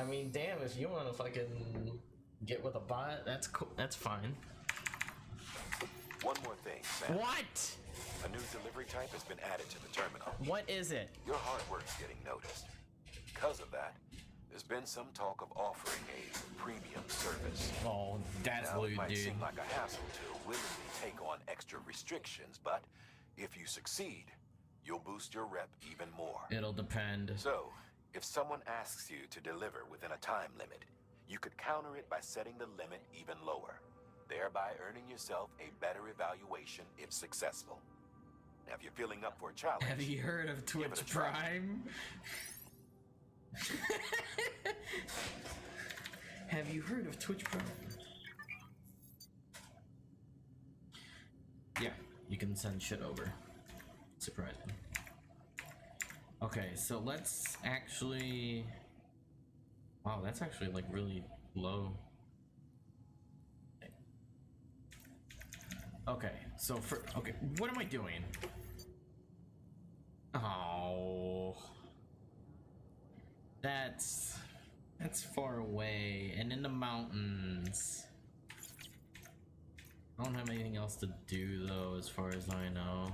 A: mean, damn, if you want to fucking get with a bot, that's cool. That's fine.
D: One more thing, Sam.
A: What?
D: A new delivery type has been added to the terminal.
A: What is it?
D: Your hard work's getting noticed. Because of that, there's been some talk of offering a premium service.
A: Oh, that's
D: Now,
A: what
D: it
A: you
D: might
A: do.
D: seem like a hassle to willingly take on extra restrictions, but if you succeed, you'll boost your rep even more.
A: It'll depend.
D: So, if someone asks you to deliver within a time limit, you could counter it by setting the limit even lower, thereby earning yourself a better evaluation if successful. Now, if you're feeling up for a challenge,
A: Have you heard of
D: give it
A: Twitch
D: a try.
A: Prime? Have you heard of Twitch Prime? Yeah, you can send shit over. Surprising. Okay, so let's actually... Wow, that's actually like really low. Okay, so okay, what am I doing? Oh... That's far away and in the mountains. I don't have anything else to do though, as far as I know.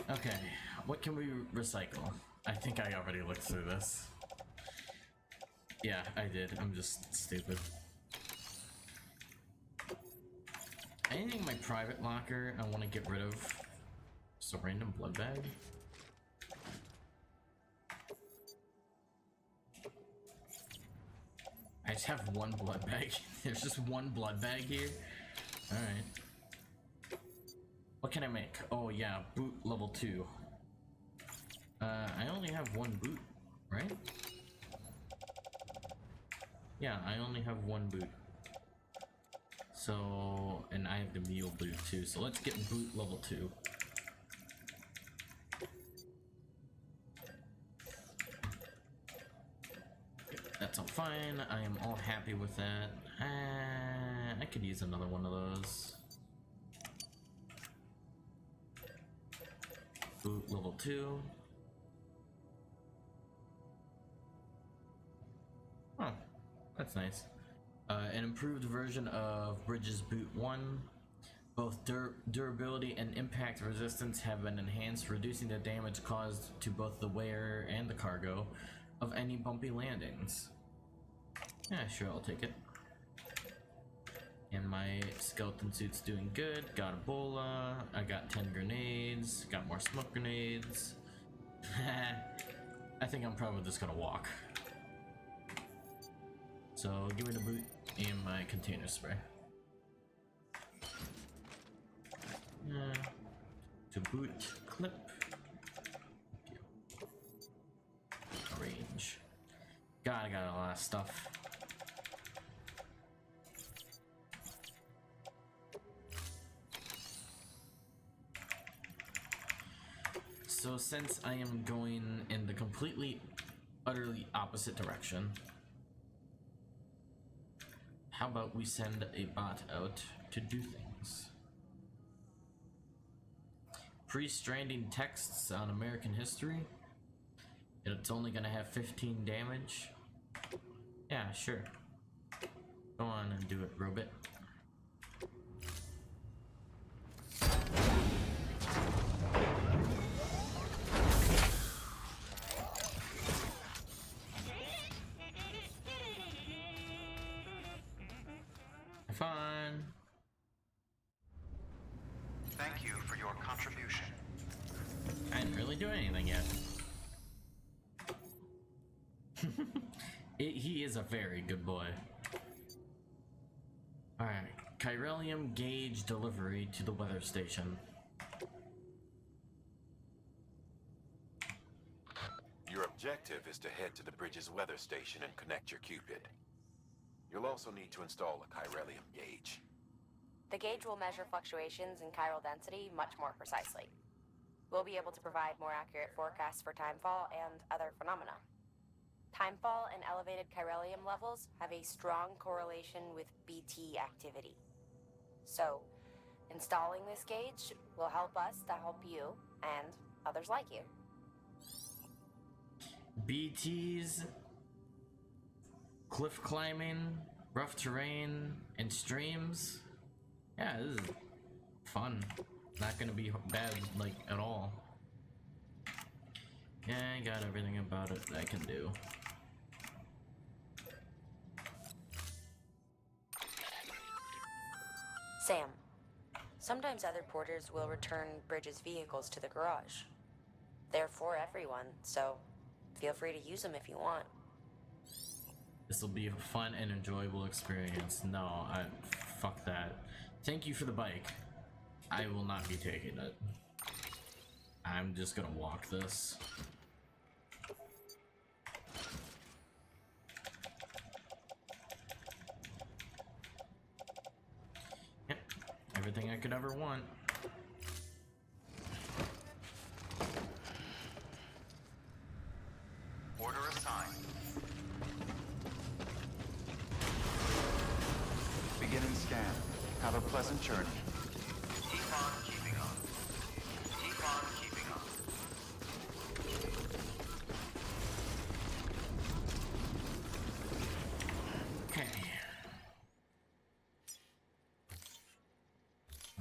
A: Okay, what can we recycle? I think I already looked through this. Yeah, I did. I'm just stupid. Anything in my private locker I want to get rid of. Just a random blood bag. I just have one blood bag. There's just one blood bag here. Alright. What can I make? Oh yeah, boot level 2. I only have one boot, right? Yeah, I only have one boot. So, and I have the mule boot too, so let's get boot level 2. That's all fine. I am all happy with that. I could use another one of those. Boot level 2. Oh, that's nice. An improved version of Bridges Boot 1. Both durability and impact resistance have been enhanced, reducing the damage caused to both the wearer and the cargo of any bumpy landings. Yeah, sure, I'll take it. And my skeleton suit's doing good. Got Ebola. I got 10 grenades. Got more smoke grenades. I think I'm probably just gonna walk. So give me the boot and my container spray. To boot clip. Range. God, I got a lot of stuff. So since I am going in the completely, utterly opposite direction, how about we send a bot out to do things? Pre-Stranding texts on American history. It's only gonna have 15 damage. Yeah, sure. Go on and do it, Robot. Fun.
C: Thank you for your contribution.
A: I didn't really do anything yet. He is a very good boy. Alright, Chiralium gauge delivery to the weather station.
D: objective is to head to the bridge's weather station and connect your Cupid. You'll also need to install a chiralium gauge.
G: The gauge will measure fluctuations in chiral density much more precisely. We'll be able to provide more accurate forecasts for timefall and other phenomena. Timefall and elevated chiralium levels have a strong correlation with BT activity. So, installing this gauge will help us to help you and others like you.
A: BTs, cliff climbing, rough terrain, and streams. Yeah, this is fun. Not gonna be bad, like, at all. Yeah, I got everything about it I can do.
G: Sam, sometimes other porters will return Bridge's vehicles to the garage. They're for everyone, so feel free to use them if you want.
A: This will be a fun and enjoyable experience. No, fuck that. Thank you for the bike. I will not be taking it. I'm just gonna walk this. Yep, everything I could ever want.
C: Order assigned. Beginning scan. Have a pleasant journey. Keep on keeping on. Keep on keeping on.
A: Okay.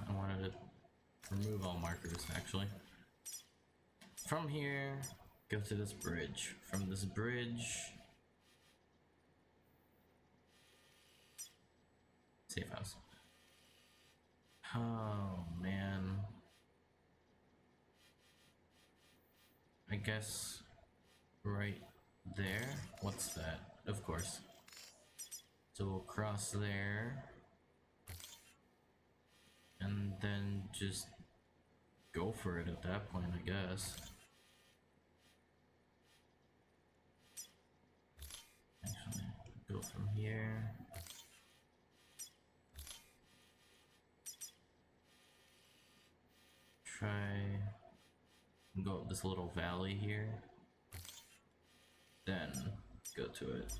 A: I wanted to remove all markers, actually. From here, go to this bridge. From this bridge... Safe house. Oh, man. I guess right there. What's that? Of course. So we'll cross there. And then just go for it at that point, I guess. Actually, go from here. Try and go up this little valley here, then go to it.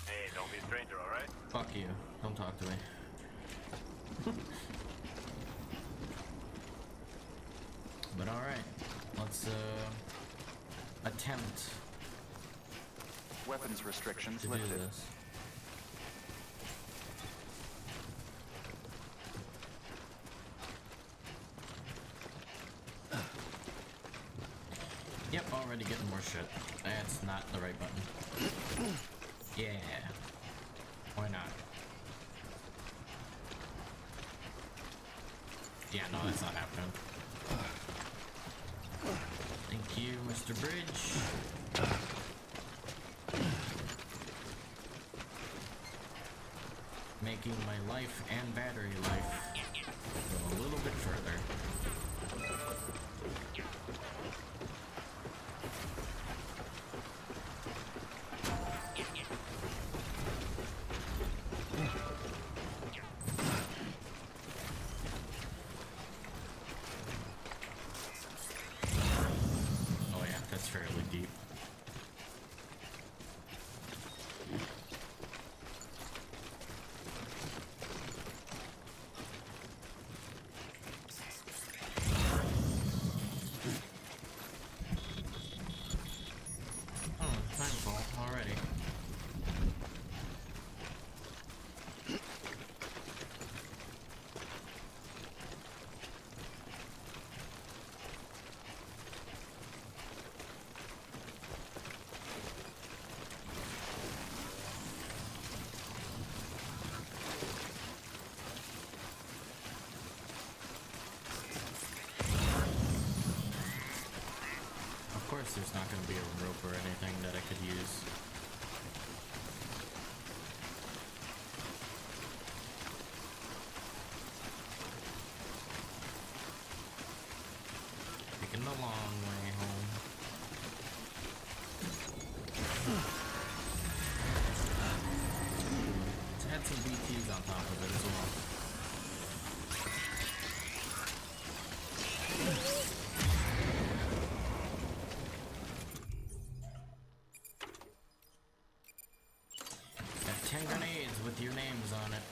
F: Hey, don't be a stranger, alright?
A: Fuck you, don't talk to me. But alright, let's attempt
C: Weapons restrictions
A: to do
C: lifted.
A: this. Yep, already getting more shit. That's not the right button. Yeah. Why not? Yeah, no, that's not happening. Thank you, Mr. Bridge. Making my life and battery life go a little bit further. Oh yeah, that's fairly deep. Oh, timefall already. Of course there's not going to be a rope or anything that I could use. Taking the long way home. on top of it as well. Got 10 grenades with your names on it.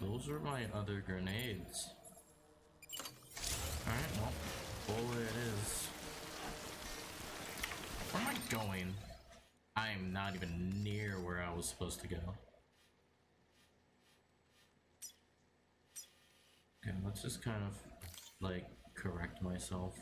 A: Those are my other grenades. Alright, well, bullet it is. Where am I going? I am not even near where I was supposed to go. Okay, let's just kind of, like, correct myself.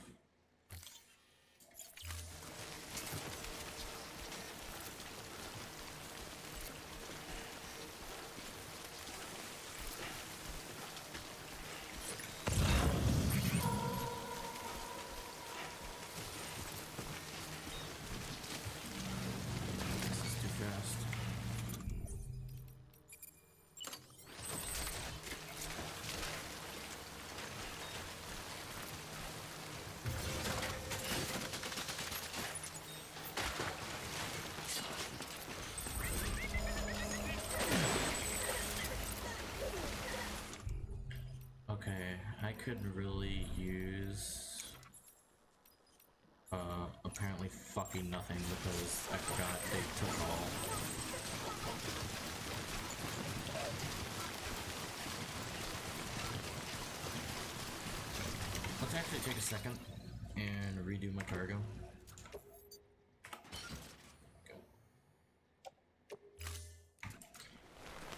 A: Could really use apparently fucking nothing because I forgot they took all. Let's actually take a second and redo my cargo.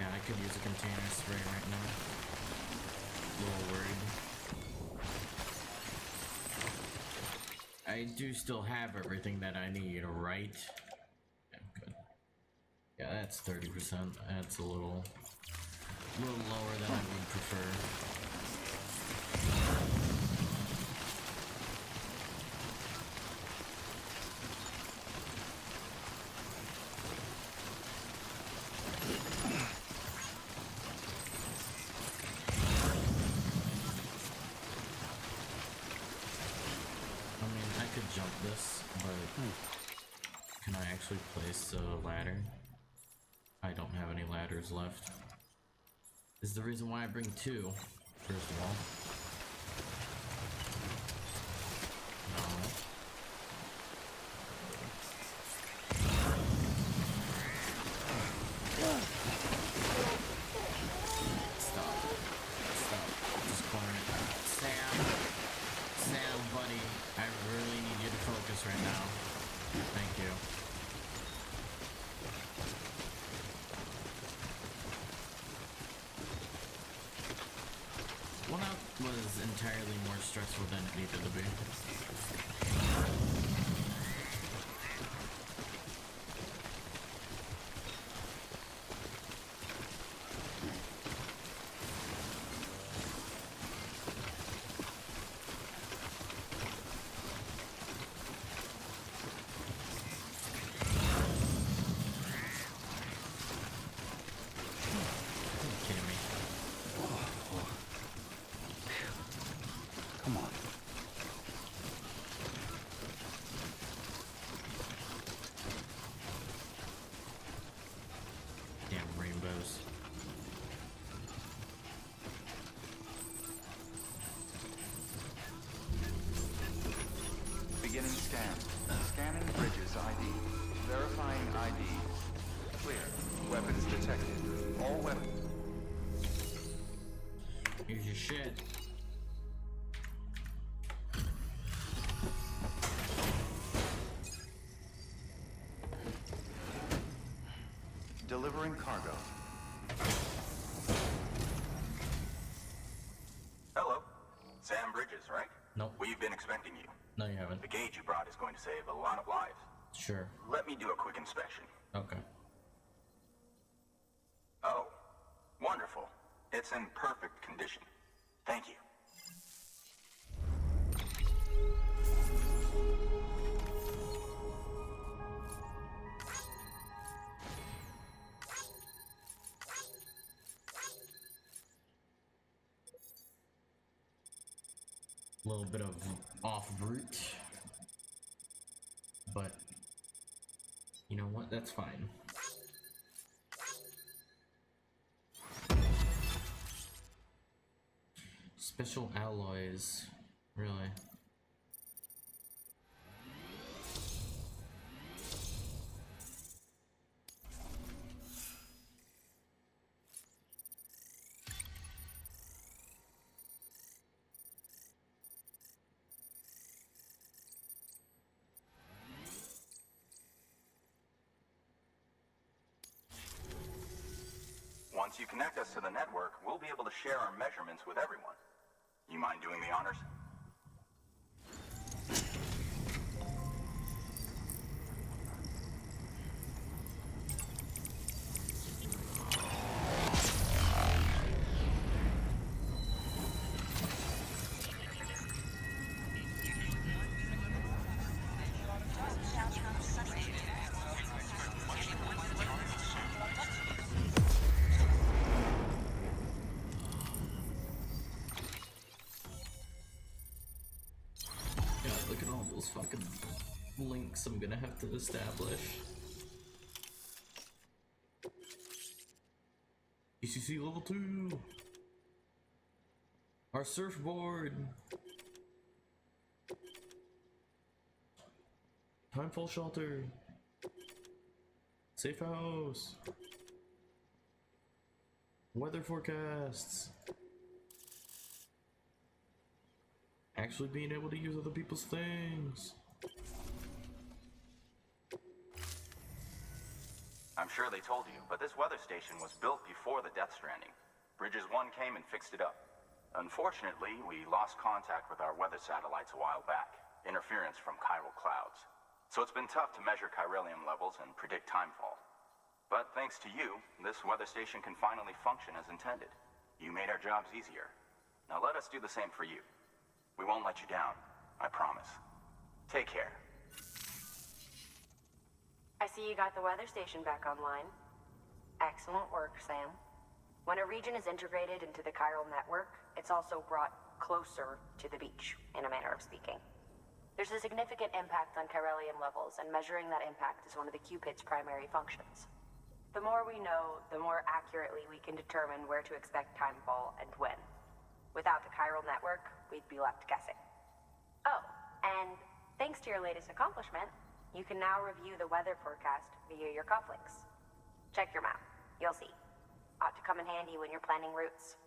A: Yeah, I could use a container spray right now. A little worried. I do still have everything that I need, right? Yeah, good. Yeah, that's 30%. That's a little lower than I would prefer. I actually place a ladder? I don't have any ladders left. This is the reason why I bring two, first of all. No. Stop. Just corner it. Sam, buddy, I really need you to focus right now. Thank you. Well, that was entirely more stressful than it needed to be.
E: Come on.
A: Damn rainbows.
C: Beginning scan. Scanning bridges ID. Verifying ID. Clear. Weapons detected. All weapons.
A: Here's your shit.
C: Delivering cargo.
F: Hello. Sam Bridges, right?
A: Nope.
F: We've been expecting you.
A: No, you haven't.
F: The gauge you brought is going to save a lot of lives.
A: Sure.
F: Let me do a quick inspection.
A: Okay.
F: Oh, wonderful. It's in perfect condition. Thank you.
A: A little bit of off route, but you know what? That's fine. Special alloys, really.
F: Once you connect us to the network, we'll be able to share our measurements with everyone. You mind doing the honors?
A: God, look at all those fucking links I'm gonna have to establish. ECC level 2! Our surfboard! Timefall shelter! Safe house! Weather forecasts! Actually being able to use other people's things.
F: I'm sure they told you, but this weather station was built before the Death Stranding. Bridges 1 came and fixed it up. Unfortunately, we lost contact with our weather satellites a while back. Interference from chiral clouds. So it's been tough to measure chiralium levels and predict timefall. But thanks to you, this weather station can finally function as intended. You made our jobs easier. Now let us do the same for you. We won't let you down, I promise. Take care.
G: I see you got the weather station back online. Excellent work, Sam. When a region is integrated into the chiral network, it's also brought closer to the beach, in a manner of speaking. There's a significant impact on chiralium levels, and measuring that impact is one of the Cupid's primary functions. The more we know, the more accurately we can determine where to expect timefall and when. Without the chiral network, we'd be left guessing. Oh, and thanks to your latest accomplishment, you can now review the weather forecast via your cufflinks. Check your map. You'll see. Ought to come in handy when you're planning routes.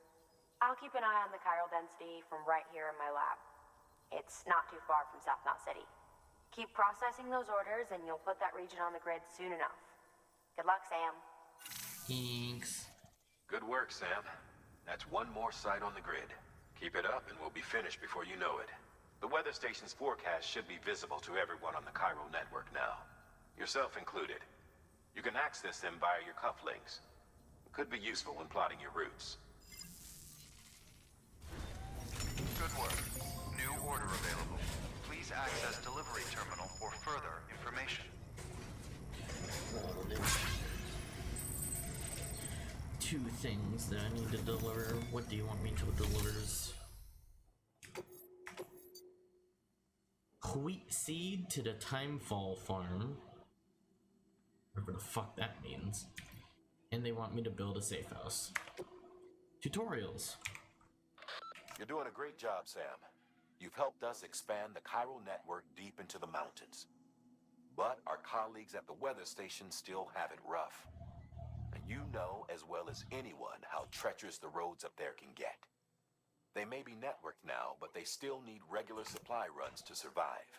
G: I'll keep an eye on the chiral density from right here in my lab. It's not too far from South Knot City. Keep processing those orders and you'll put that region on the grid soon enough. Good luck, Sam.
A: Thanks.
D: Good work, Sam. That's one more site on the grid. Keep it up and we'll be finished before you know it. The weather station's forecast should be visible to everyone on the chiral network now. Yourself included. You can access them via your cufflinks. It could be useful when plotting your routes.
C: Good work. New order available. Please access delivery terminal for further information.
A: Two things that I need to deliver. What do you want me to deliver? Wheat seed to the Timefall farm. Whatever the fuck that means. And they want me to build a safe house. Tutorials.
D: You're doing a great job, Sam. You've helped us expand the chiral network deep into the mountains. But our colleagues at the weather station still have it rough. And you know as well as anyone how treacherous the roads up there can get. They may be networked now, but they still need regular supply runs to survive.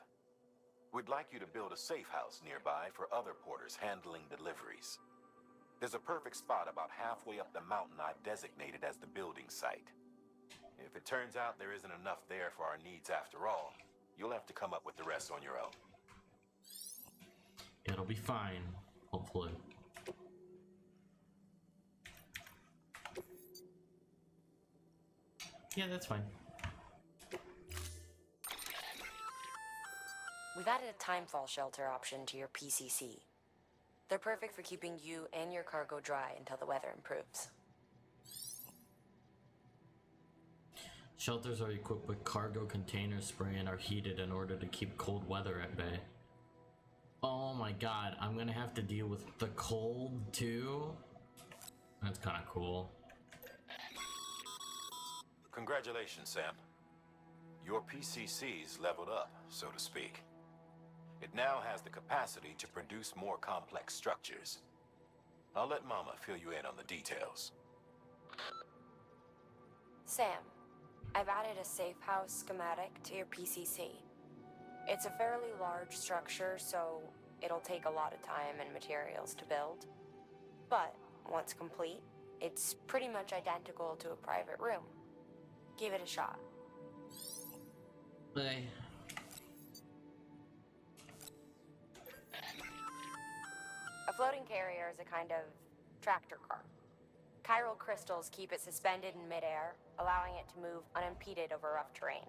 D: We'd like you to build a safe house nearby for other porters handling deliveries. There's a perfect spot about halfway up the mountain I've designated as the building site. If it turns out there isn't enough there for our needs after all, you'll have to come up with the rest on your own.
A: It'll be fine, hopefully. Yeah, that's fine.
J: We've added a timefall shelter option to your PCC. They're perfect for keeping you and your cargo dry until the weather improves.
A: Shelters are equipped with cargo container spray and are heated in order to keep cold weather at bay. Oh my god, I'm gonna have to deal with the cold too? That's kinda cool.
D: Congratulations, Sam. Your PCC's leveled up, so to speak. It now has the capacity to produce more complex structures. I'll let Mama fill you in on the details.
J: Sam, I've added a safe house schematic to your PCC. It's a fairly large structure, so it'll take a lot of time and materials to build. But once complete, it's pretty much identical to a private room. Give it a shot.
A: Bye.
J: A floating carrier is a kind of tractor car. Chiral crystals keep it suspended in midair, allowing it to move unimpeded over rough terrain.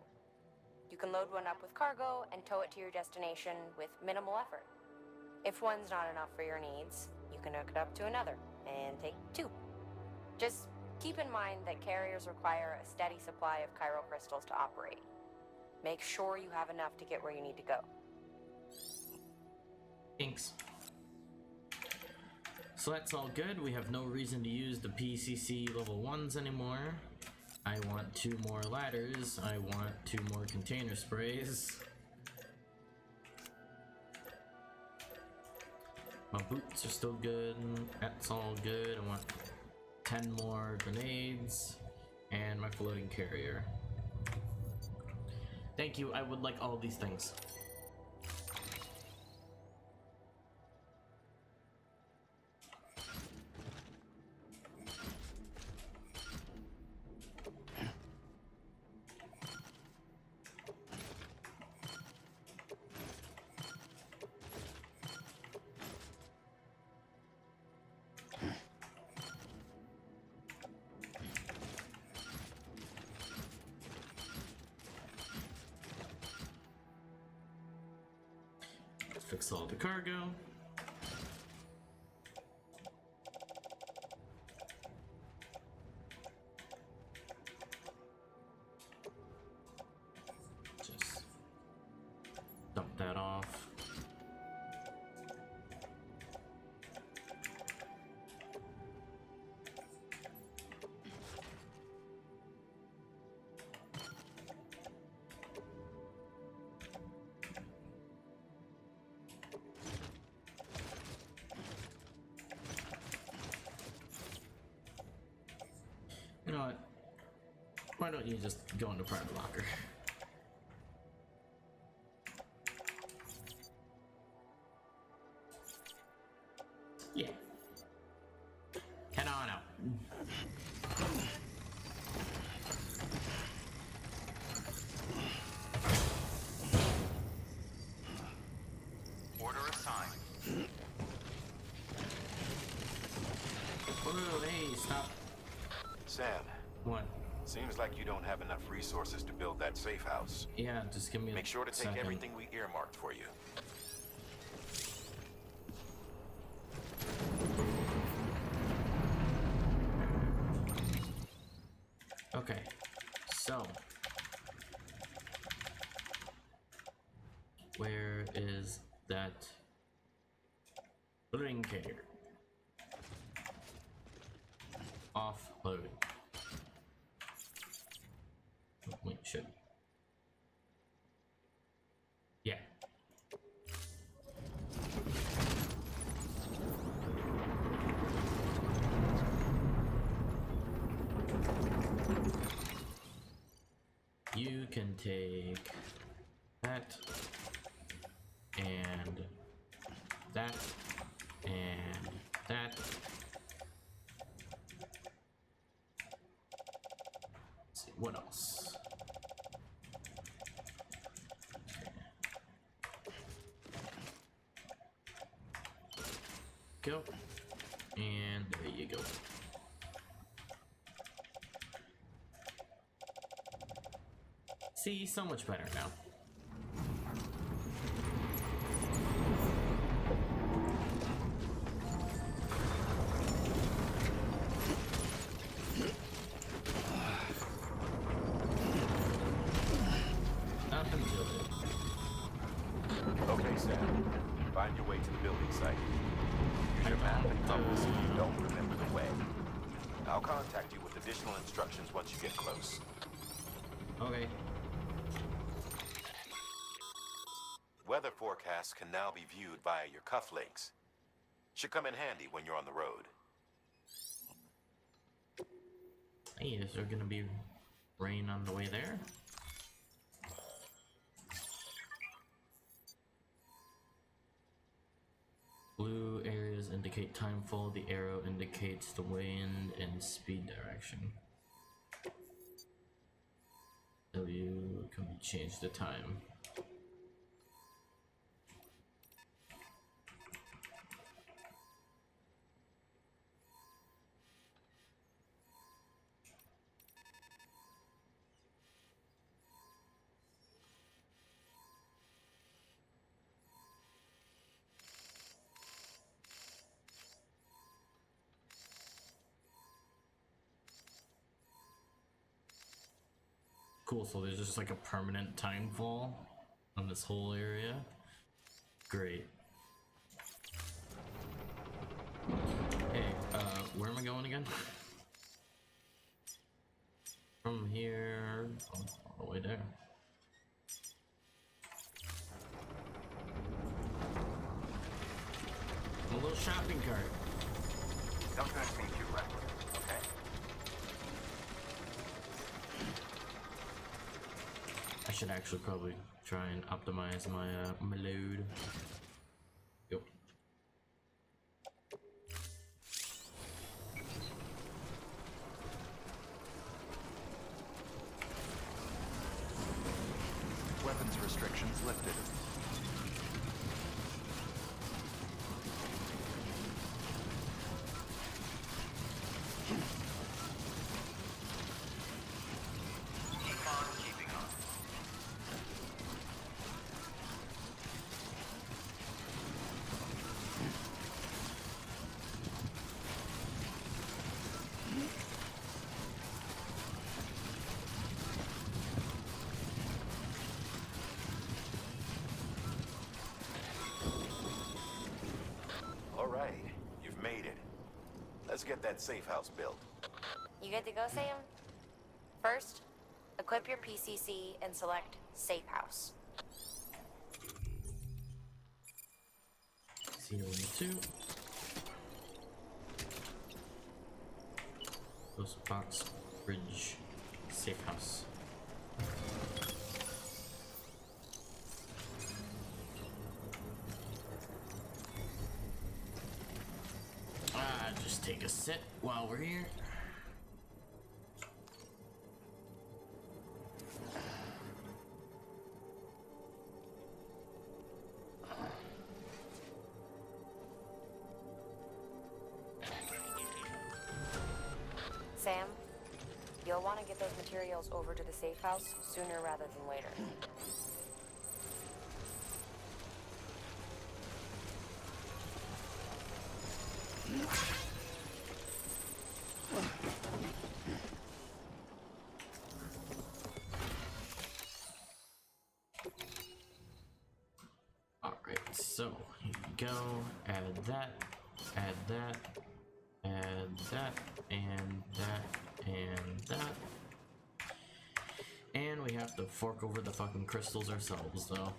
J: You can load one up with cargo and tow it to your destination with minimal effort. If one's not enough for your needs, you can hook it up to another and take two. Just keep in mind that carriers require a steady supply of chiral crystals to operate. Make sure you have enough to get where you need to go.
A: Thanks. So that's all good. We have no reason to use the PCC level 1s anymore. I want 2 more ladders. I want 2 more container sprays. My boots are still good. That's all good. I want 10 more grenades and my floating carrier. Thank you. I would like all these things. Fix all the cargo. Just You know what? Why don't you just go into private locker? Yeah. Head on out.
C: Order assigned.
A: Oh, hey, stop.
D: Sam,
A: What?
D: seems like you don't have enough resources to build that safe house.
A: Yeah, just give me a
D: Make sure to take
A: second.
D: everything we earmarked for you.
A: Okay, so where is that loading carrier? Offload. Oh, wait, should. Yeah. You can take that and that and that. Let's see what else. Go, and there you go. See, so much better now. Nothing to it.
D: Okay, Sam. Find your way to the building site. Use your map and compass if you don't remember the way. I'll contact you with additional instructions once you get close.
A: Okay.
D: Weather forecasts can now be viewed via your cufflinks. Should come in handy when you're on the road.
A: Hey, is there gonna be rain on the way there? Blue areas indicate timefall. The arrow indicates the wind and speed direction. W can we change the time? Cool, so there's just like a permanent time fall on this whole area. Great. Hey, where am I going again? From here, all the way there. A little shopping cart.
F: Don't try to be too reckless, okay?
A: I should actually probably try and optimize my my load. Go.
C: Weapons restrictions lifted. Keep on keeping on.
D: All right, you've made it. Let's get that safe house built.
J: You good to go, Sam? First, equip your PCC and select Safe House.
A: CO2. Those box Bridge. Safe house. Just take a sit while we're here.
J: Sam, you'll want to get those materials over to the safe house sooner rather than later.
A: Alright, so here we go. Add that, add that, add that, and that, and that. And we have to fork over the fucking crystals ourselves, though.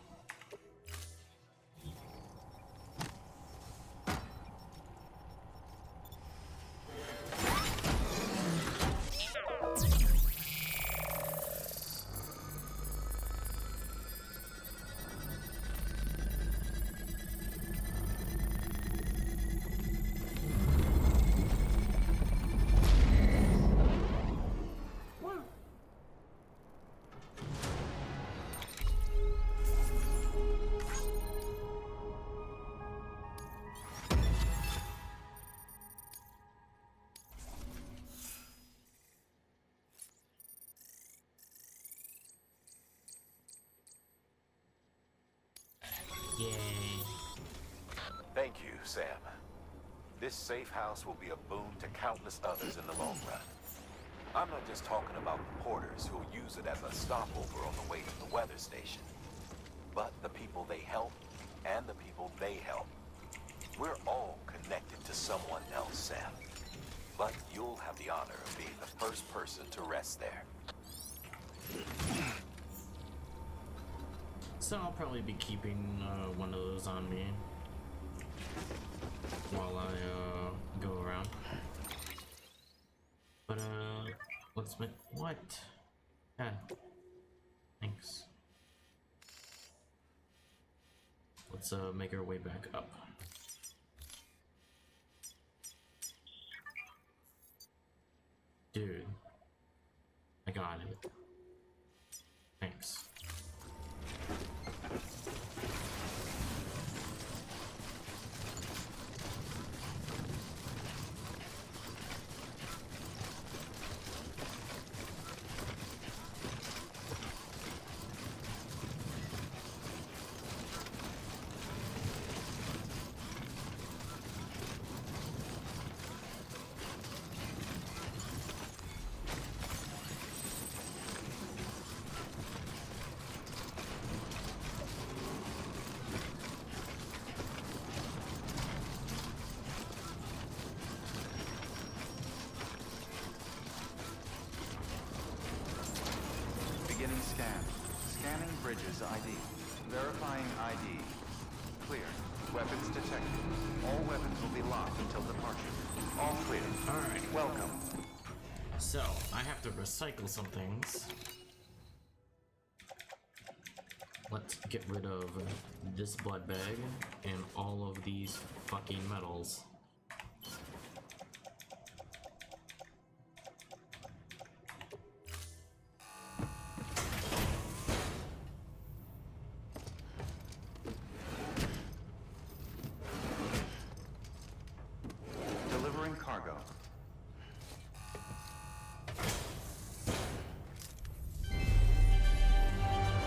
A: Yay.
D: Thank you, Sam. This safe house will be a boon to countless others in the long run. I'm not just talking about the porters who'll use it as a stopover on the way to the weather station, but the people they help and the people they help. We're all connected to someone else, Sam. But you'll have the honor of being the first person to rest there.
A: So I'll probably be keeping one of those on me while I go around. But let's make what? Yeah. Thanks. Let's make our way back up. Dude, I got it. Thanks.
C: Beginning scan. Scanning bridges ID. Verifying ID. Clear. Weapons detected. All weapons will be locked until departure. All clear.
A: Alright.
C: Welcome.
A: So, I have to recycle some things. Let's get rid of this blood bag and all of these fucking metals.
C: Delivering cargo.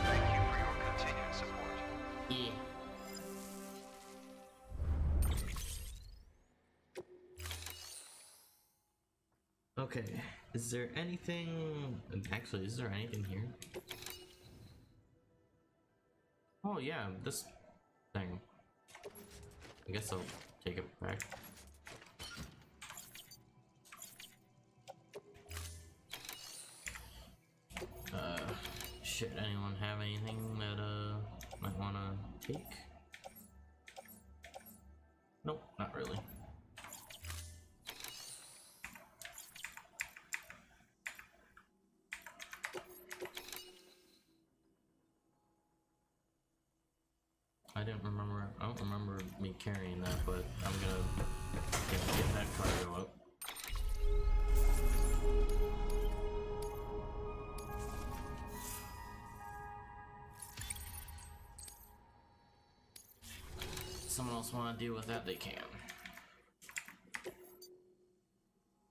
C: Thank you for your continued support.
A: Yeah. Okay, is there anything... Actually, is there anything here? Oh yeah, this thing. I guess I'll take it back. Shit, anyone have anything that, might wanna take? Nope, not really. didn't remember. I don't remember me carrying that, but I'm gonna get that cargo up. Someone else want to deal with that, they can.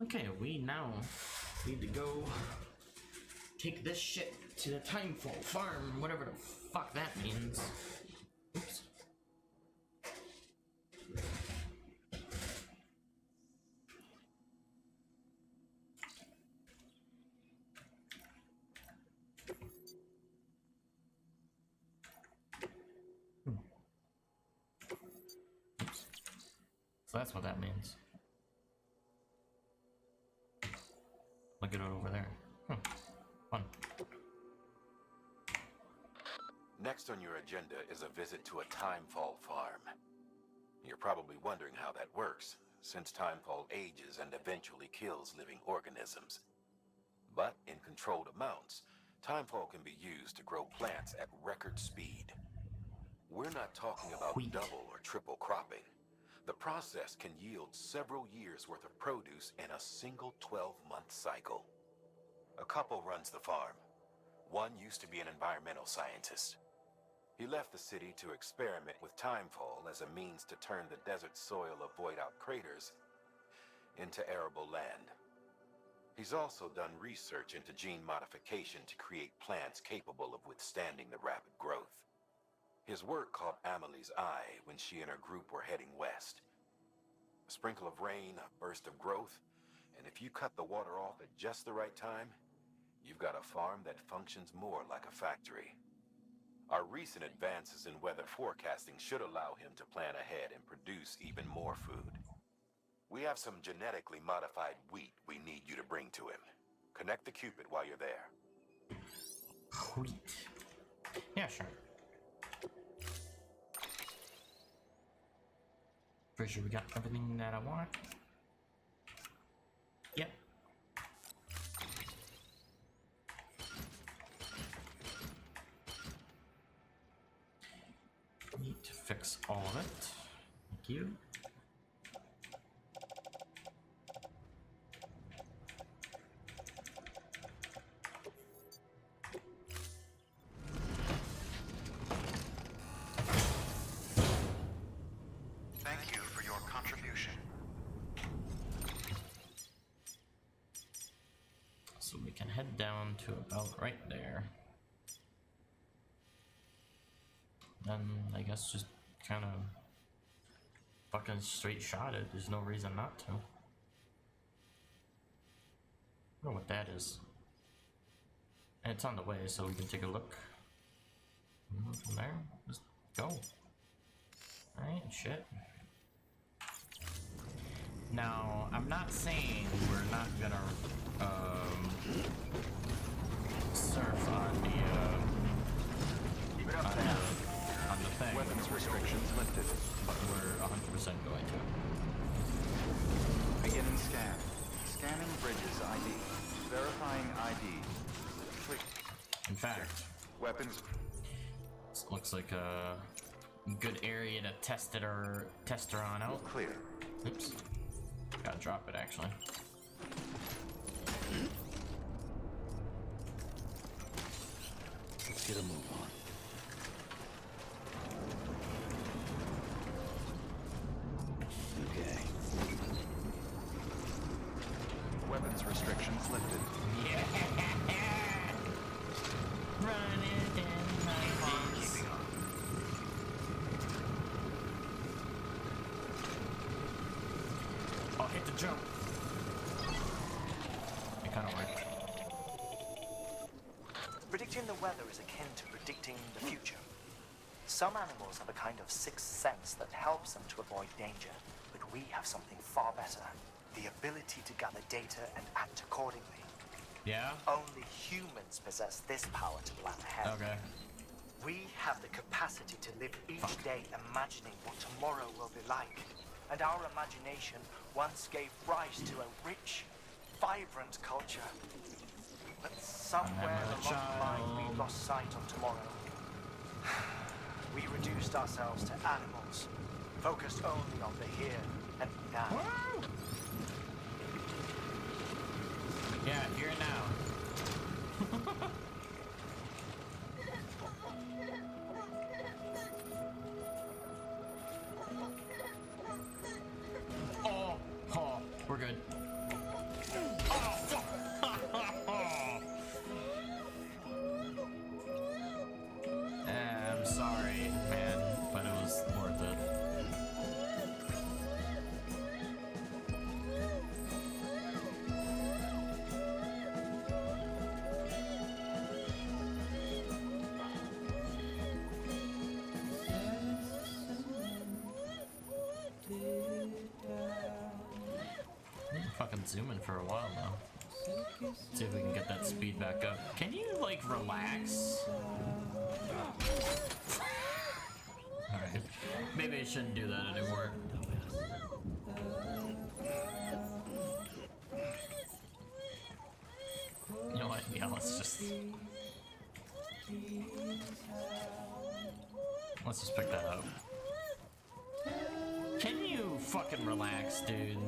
A: Okay, we now need to go take this shit to the Timefall farm, whatever the fuck that means. Oops. So that's what that means. Look at it over there. Fun.
D: Next on your agenda is a visit to a Timefall farm. You're probably wondering how that works, since Timefall ages and eventually kills living organisms. But in controlled amounts, Timefall can be used to grow plants at record speed. We're not talking about double or triple cropping. The process can yield several years' worth of produce in a single 12-month cycle. A couple runs the farm. One used to be an environmental scientist. He left the city to experiment with Timefall as a means to turn the desert soil of void-out craters into arable land. He's also done research into gene modification to create plants capable of withstanding the rapid growth. His work caught Amelie's eye when she and her group were heading west. A sprinkle of rain, a burst of growth, and if you cut the water off at just the right time, you've got a farm that functions more like a factory. Our recent advances in weather forecasting should allow him to plan ahead and produce even more food. We have some genetically modified wheat we need you to bring to him. Connect the Cupid while you're there.
A: Wheat. Yeah, sure. Pretty sure we got everything that I want. Yep. Need to fix all of it. Thank you.
C: Thank you for your contribution.
A: So we can head down to about right there. Then I guess just kind of fucking straight shot it. There's no reason not to. I don't know what that is. And it's on the way, so we can take a look. From there, just go. Alright, shit. Now, I'm not saying we're not gonna surf on the on the thing.
C: Weapons restrictions lifted.
A: But we're 100% going to.
C: Beginning scan. Scanning bridges ID. Verifying ID. Click.
A: In fact,
C: Weapons.
A: this looks like a good area to test her on out.
C: Clear.
A: Oops. Gotta drop it actually.
E: Let's get a move on. Okay.
C: Weapons restrictions lifted.
A: Run it in my face. Oh, hit the jump. It kind of worked.
K: Predicting the weather is akin to predicting the future. Some animals have a kind of sixth sense that helps them to avoid danger, but we have something far better. The ability to gather data and act accordingly.
A: Yeah?
K: Only humans possess this power to plan ahead.
A: Okay.
K: We have the capacity to live each day imagining what tomorrow will be like. And our imagination once gave rise to a rich, vibrant culture. But somewhere along the line we lost sight of tomorrow. we reduced ourselves to animals, focused only on the here and now.
A: Yeah, here and now. Oh, we're good. Oh, fuck. I'm sorry, man, but it was worth it. Fucking zooming for a while now. See if we can get that speed back up. Can you, like, relax? Alright. Maybe I shouldn't do that anymore. You know what? Yeah, let's just pick that up. Can you fucking relax, dude?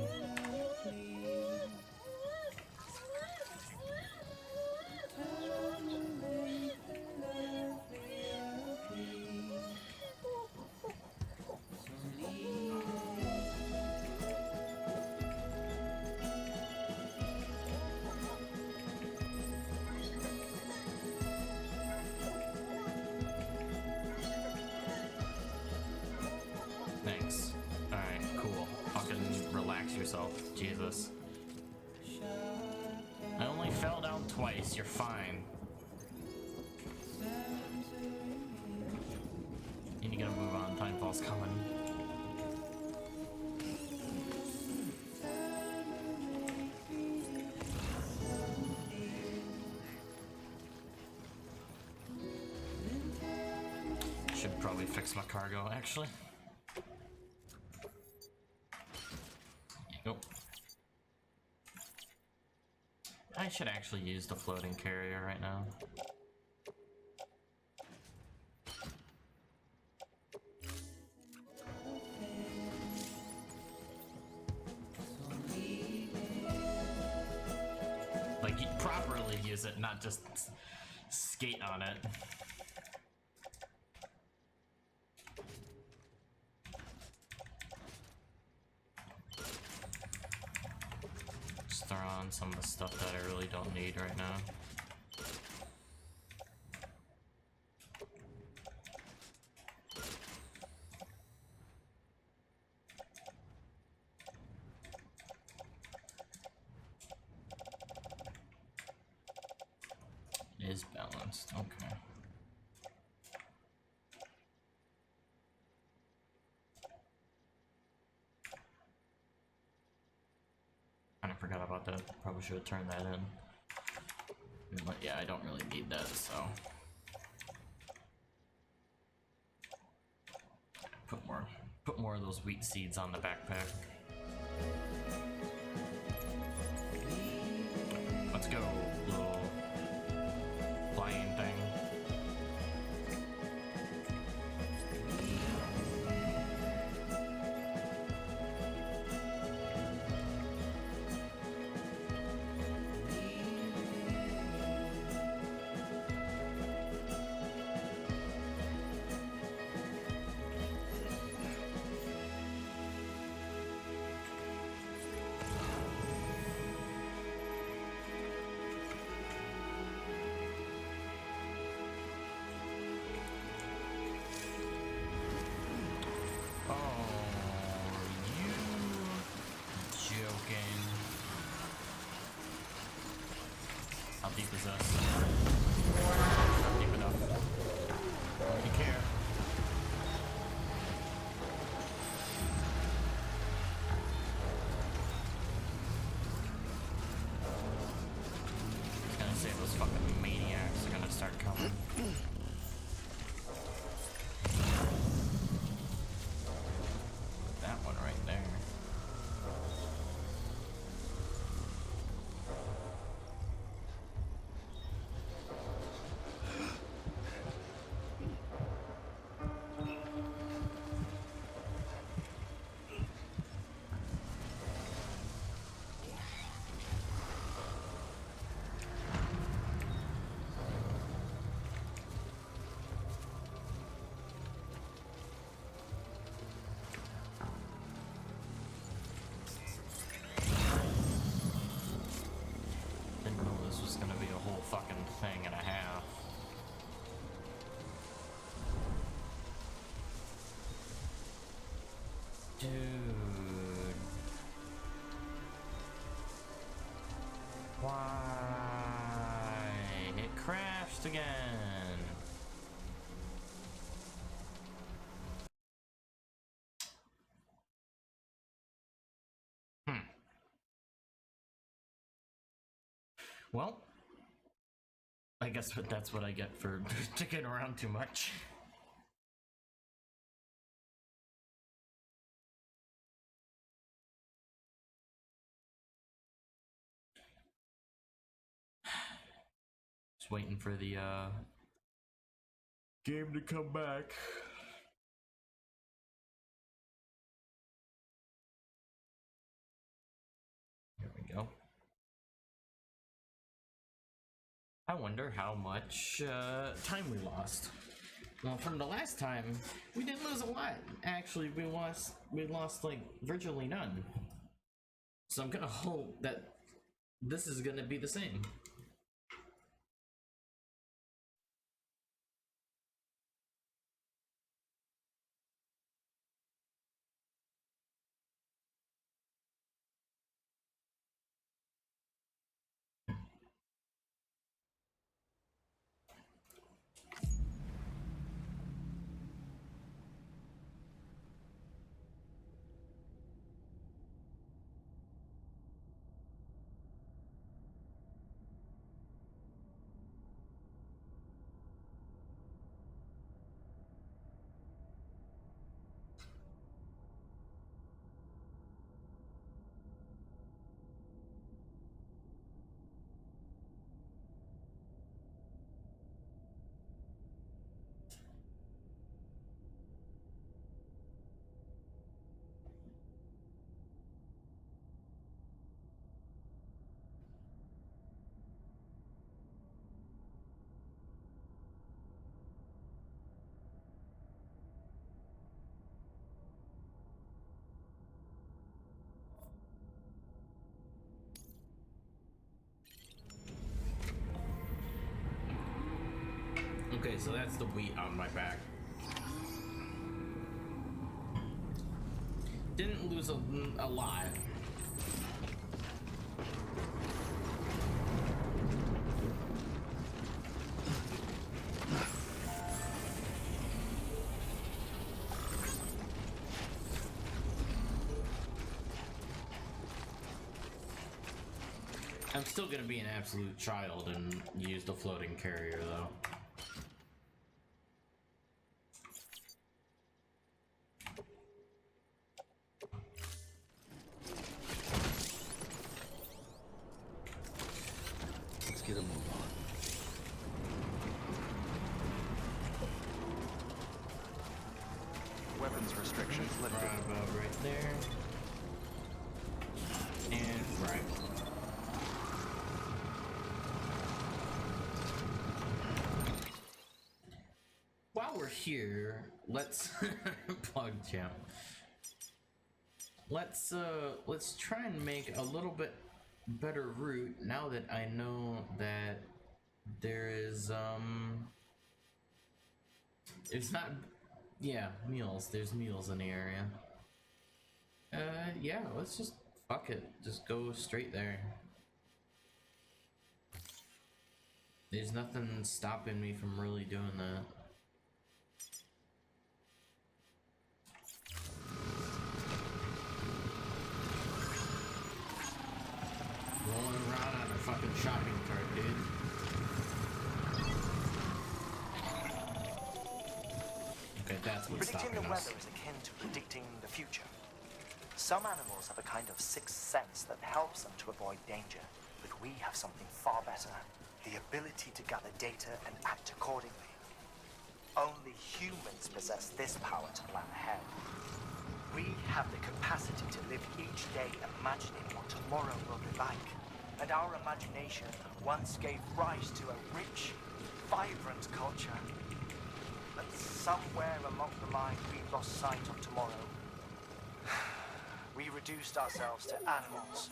A: Thanks. Alright, cool. Fucking relax yourself. Jesus. I only fell down twice. You're fine. Need to get a move on. Timefall's coming. Should probably fix my cargo, actually. Nope. I should actually use the floating carrier right now. Like, you properly use it, not just skate on it. Throw on some of the stuff that I really don't need right now. It is balanced, okay. I forgot about that. Probably should have turned that in. But yeah, I don't really need that, so. Put more of those wheat seeds on the backpack. Let's go, little flying thing. How deep is this? Not deep enough. Don't really care. I was gonna say those fucking maniacs are gonna start coming. That one right there. thing and a half. Dude. Why? It crashed again. Well, I guess that's what I get for sticking around too much. Just waiting for the game to come back. Here we go. I wonder how much time we lost. Well, from the last time, we didn't lose a lot. Actually, we lost like virtually none. So I'm gonna hope that this is gonna be the same. Okay, so that's the wheat on my back. Didn't lose a lot. I'm still gonna be an absolute child and use the floating carrier though.
E: Get a move on.
C: Weapons restrictions lifted.
A: Right about right there. And right. While we're here, let's plug champ. Let's try and make a little bit better route now that I know that there is it's not, yeah, meals, there's meals in the area. Yeah, let's just fuck it, just go straight there. There's nothing stopping me from really doing that. Rolling around on a fucking shopping cart, dude. Okay, that's what's
K: Predicting
A: stopping
K: the
A: us.
K: weather is akin to predicting the future. Some animals have a kind of sixth sense that helps them to avoid danger, but we have something far better: the ability to gather data and act accordingly. Only humans possess this power to plan ahead. We have the capacity to live each day imagining what tomorrow will be like. And our imagination once gave rise to a rich, vibrant culture. But somewhere along the line, we lost sight of tomorrow. We reduced ourselves to animals,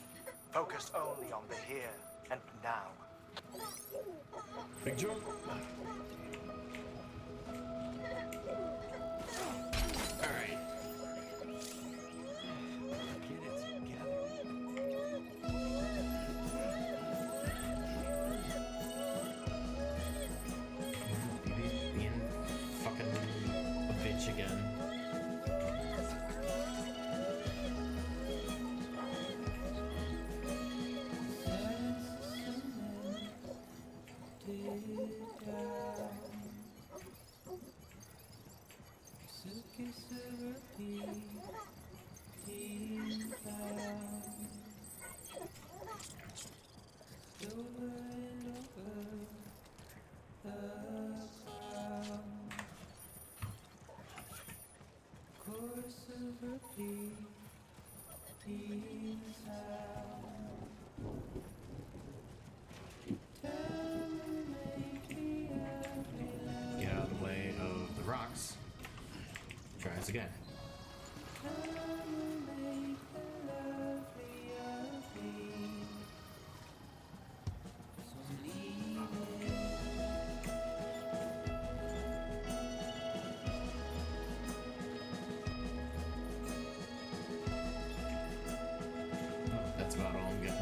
K: focused only on the here and now.
A: Big jump. Alright.
E: Get it together.
A: BB's being fucking a bitch again. Get out of the way of the rocks. Tries again. That's about all I'm getting.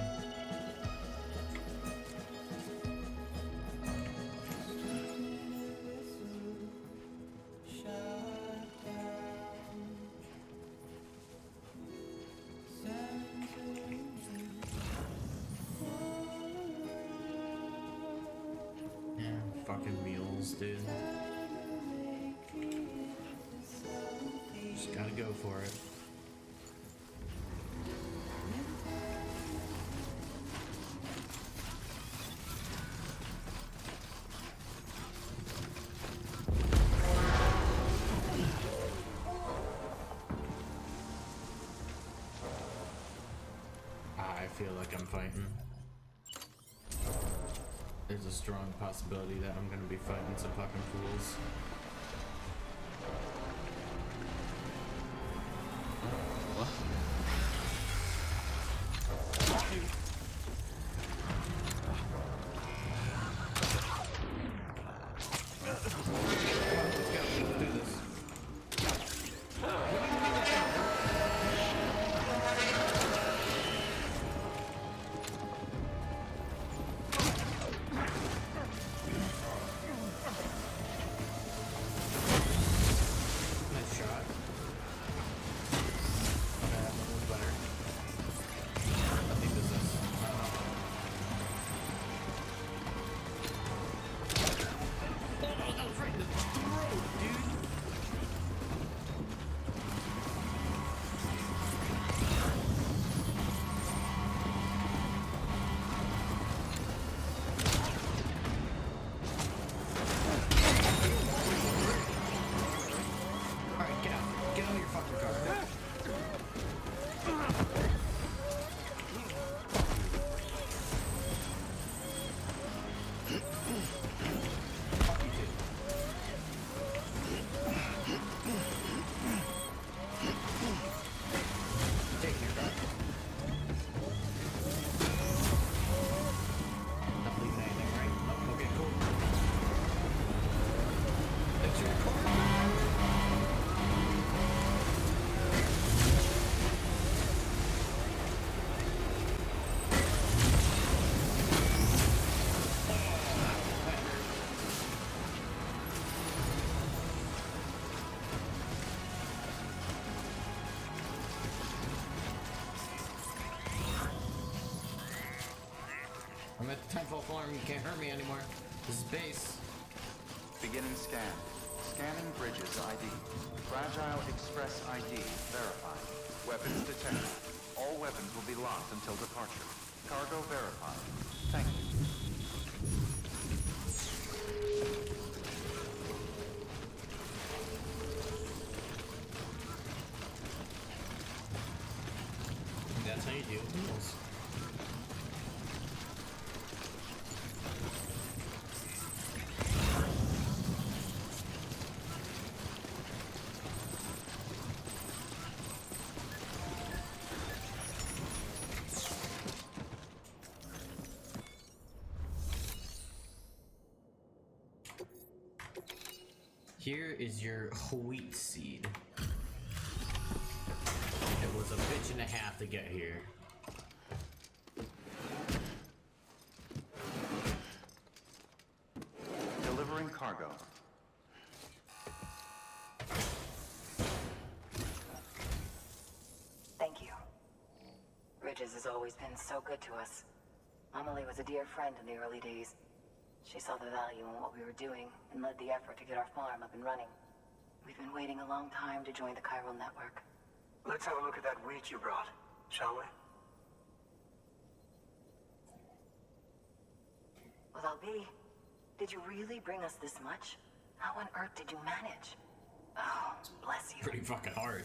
A: Fucking mules, dude. Just gotta go for it. I feel like I'm fighting. There's a strong possibility that I'm gonna be fighting some fucking fools. I'm at the Timefall Farm, you can't hurt me anymore. This is base.
C: Beginning scan. Scanning bridges ID. Fragile Express ID verified. Weapons detected. All weapons will be locked until departure. Cargo verified. Thank you.
A: That's how you deal with mules. Here is your wheat seed. It was a bitch and a half to get here.
C: Delivering cargo.
L: Thank you. Bridges has always been so good to us. Amelie was a dear friend in the early days. She saw the value in what we were doing and led the effort to get our farm up and running. We've been waiting a long time to join the chiral network.
F: Let's have a look at that wheat you brought, shall we?
L: Well, Albie, did you really bring us this much? How on earth did you manage? Oh, bless you.
A: Pretty fucking hard.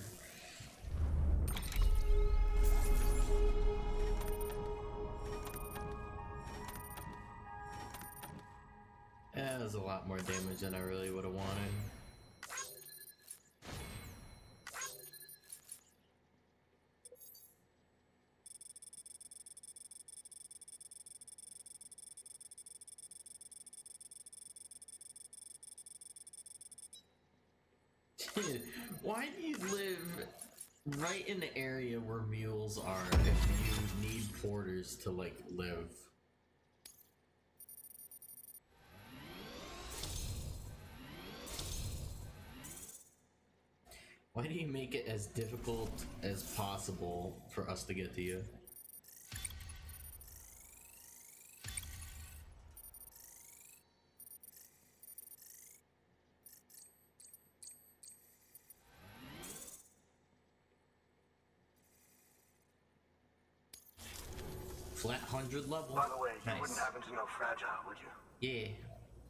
A: That was a lot more damage than I really would have wanted. Why do you live right in the area where mules are if you need porters to, like, live? Why do you make it as difficult as possible for us to get to you? Flat 100 level.
F: By the way, you
A: Nice.
F: wouldn't happen to know Fragile, would you?
A: Yeah.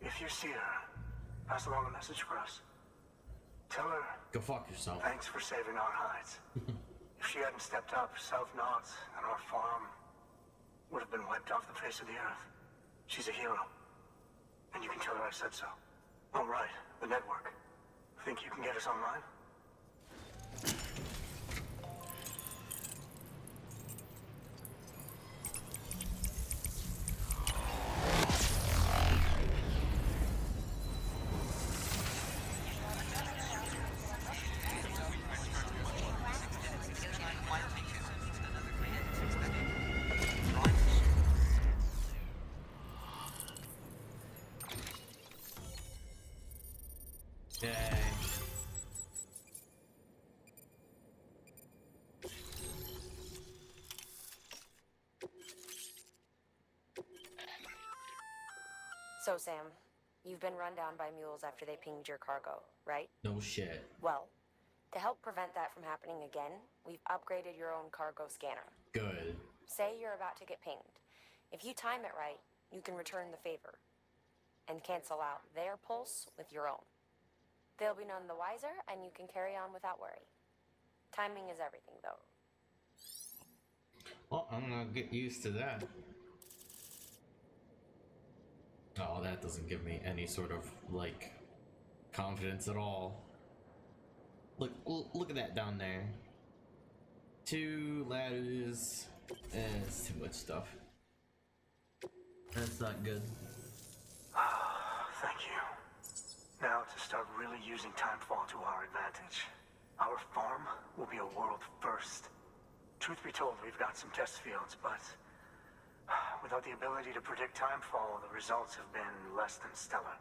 F: If you see her, pass along a message for us. Tell her
A: Go fuck yourself.
F: thanks for saving our hides. If she hadn't stepped up, South Knots and our farm would have been wiped off the face of the earth. She's a hero. And you can tell her I said so. Oh, right. The network. Think you can get us online?
A: Yay.
J: So, Sam, you've been run down by mules after they pinged your cargo, right?
A: No shit.
J: Well, to help prevent that from happening again, we've upgraded your own cargo scanner.
A: Good.
J: Say you're about to get pinged. If you time it right, you can return the favor and cancel out their pulse with your own. They'll be none the wiser, and you can carry on without worry. Timing is everything, though.
A: Well, I'm gonna get used to that. Oh, that doesn't give me any sort of, like, confidence at all. Look at that down there. 2 ladders. It's too much stuff. That's not good.
F: Thank you. Now to start really using timefall to our advantage. Our farm will be a world first. Truth be told, we've got some test fields, but without the ability to predict timefall, the results have been less than stellar.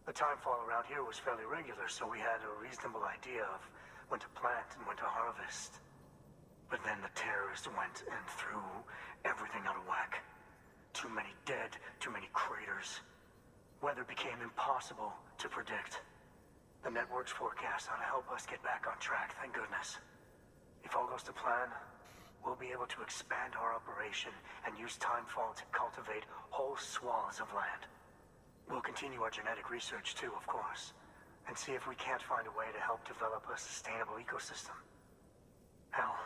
F: The timefall around here was fairly regular, so we had a reasonable idea of when to plant and when to harvest. But then the terrorists went and threw everything out of whack. Too many dead, too many craters. Weather became impossible to predict. The network's forecast ought to help us get back on track, thank goodness. If all goes to plan, we'll be able to expand our operation and use timefall to cultivate whole swaths of land. We'll continue our genetic research too, of course, and see if we can't find a way to help develop a sustainable ecosystem. Hell,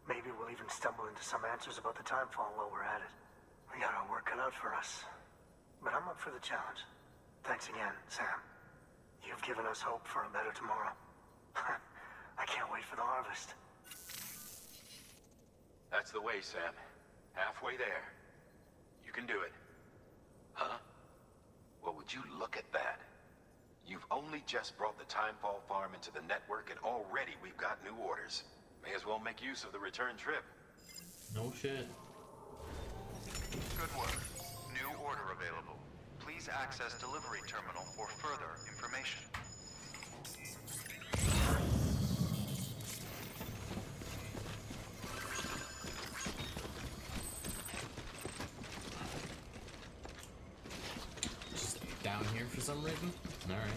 F: maybe we'll even stumble into some answers about the timefall while we're at it. We got our work cut out for us. But I'm up for the challenge. Thanks again, Sam. You've given us hope for a better tomorrow. I can't wait for the harvest.
D: That's the way, Sam. Halfway there. You can do it. Huh? Well, would you look at that? You've only only just brought the Timefall farm into the network and already we've got new orders. May as well make use of the return trip.
A: No shit.
C: Good work. New order available. Please access delivery terminal for further information.
A: Just down here for some reason? Alright.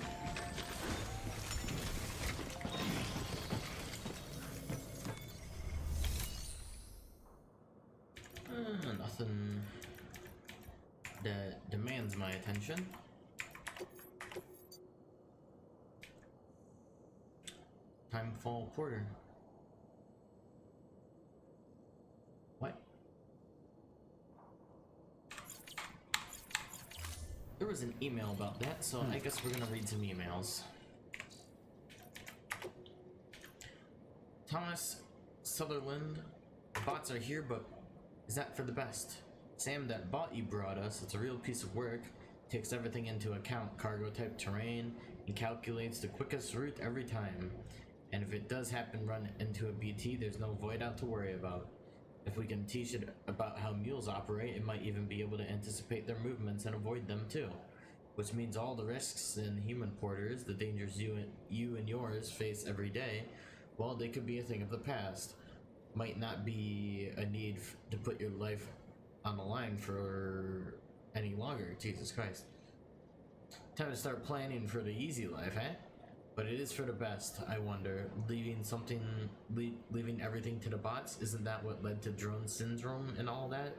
A: Nothing that demands my attention. Timefall Porter. What? There was an email about that, so I guess we're gonna read some emails. Thomas Sutherland, the bots are here, but is that for the best? Sam, that bot you brought us, it's a real piece of work. Takes everything into account, cargo type, terrain, and calculates the quickest route every time. And if it does happen run into a BT, there's no void out to worry about. If we can teach it about how mules operate, it might even be able to anticipate their movements and avoid them too. Which means all the risks in human porters, the dangers you and yours face every day, well, they could be a thing of the past. Might not be a need to put your life on the line for any longer. Jesus Christ. Time to start planning for the easy life, eh? But it is for the best, I wonder. Leaving everything to the bots, isn't that what led to drone syndrome and all that?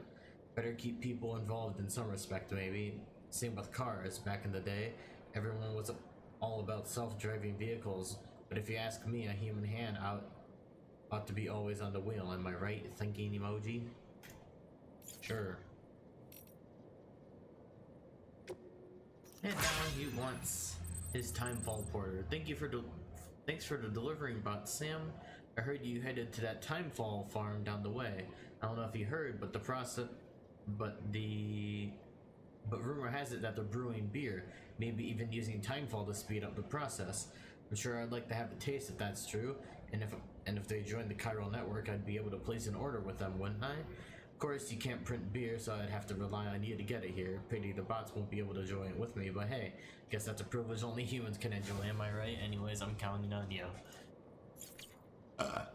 A: Better keep people involved in some respect, maybe. Same with cars. Back in the day, everyone was all about self-driving vehicles. But if you ask me, a human hand ought to be always on the wheel, am I right? Thinking emoji? Sure. And now he wants his Timefall Porter. Thanks for the delivering bot, Sam. I heard you headed to that Timefall farm down the way. I don't know if you heard, but rumor has it that they're brewing beer, maybe even using Timefall to speed up the process. I'm sure I'd like to have a taste if that's true, and if they join the chiral network, I'd be able to place an order with them, wouldn't I? Of course, you can't print beer, so I'd have to rely on you to get it here. Pity the bots won't be able to join it with me, but hey, guess that's a privilege only humans can enjoy, am I right? Anyways, I'm counting on you.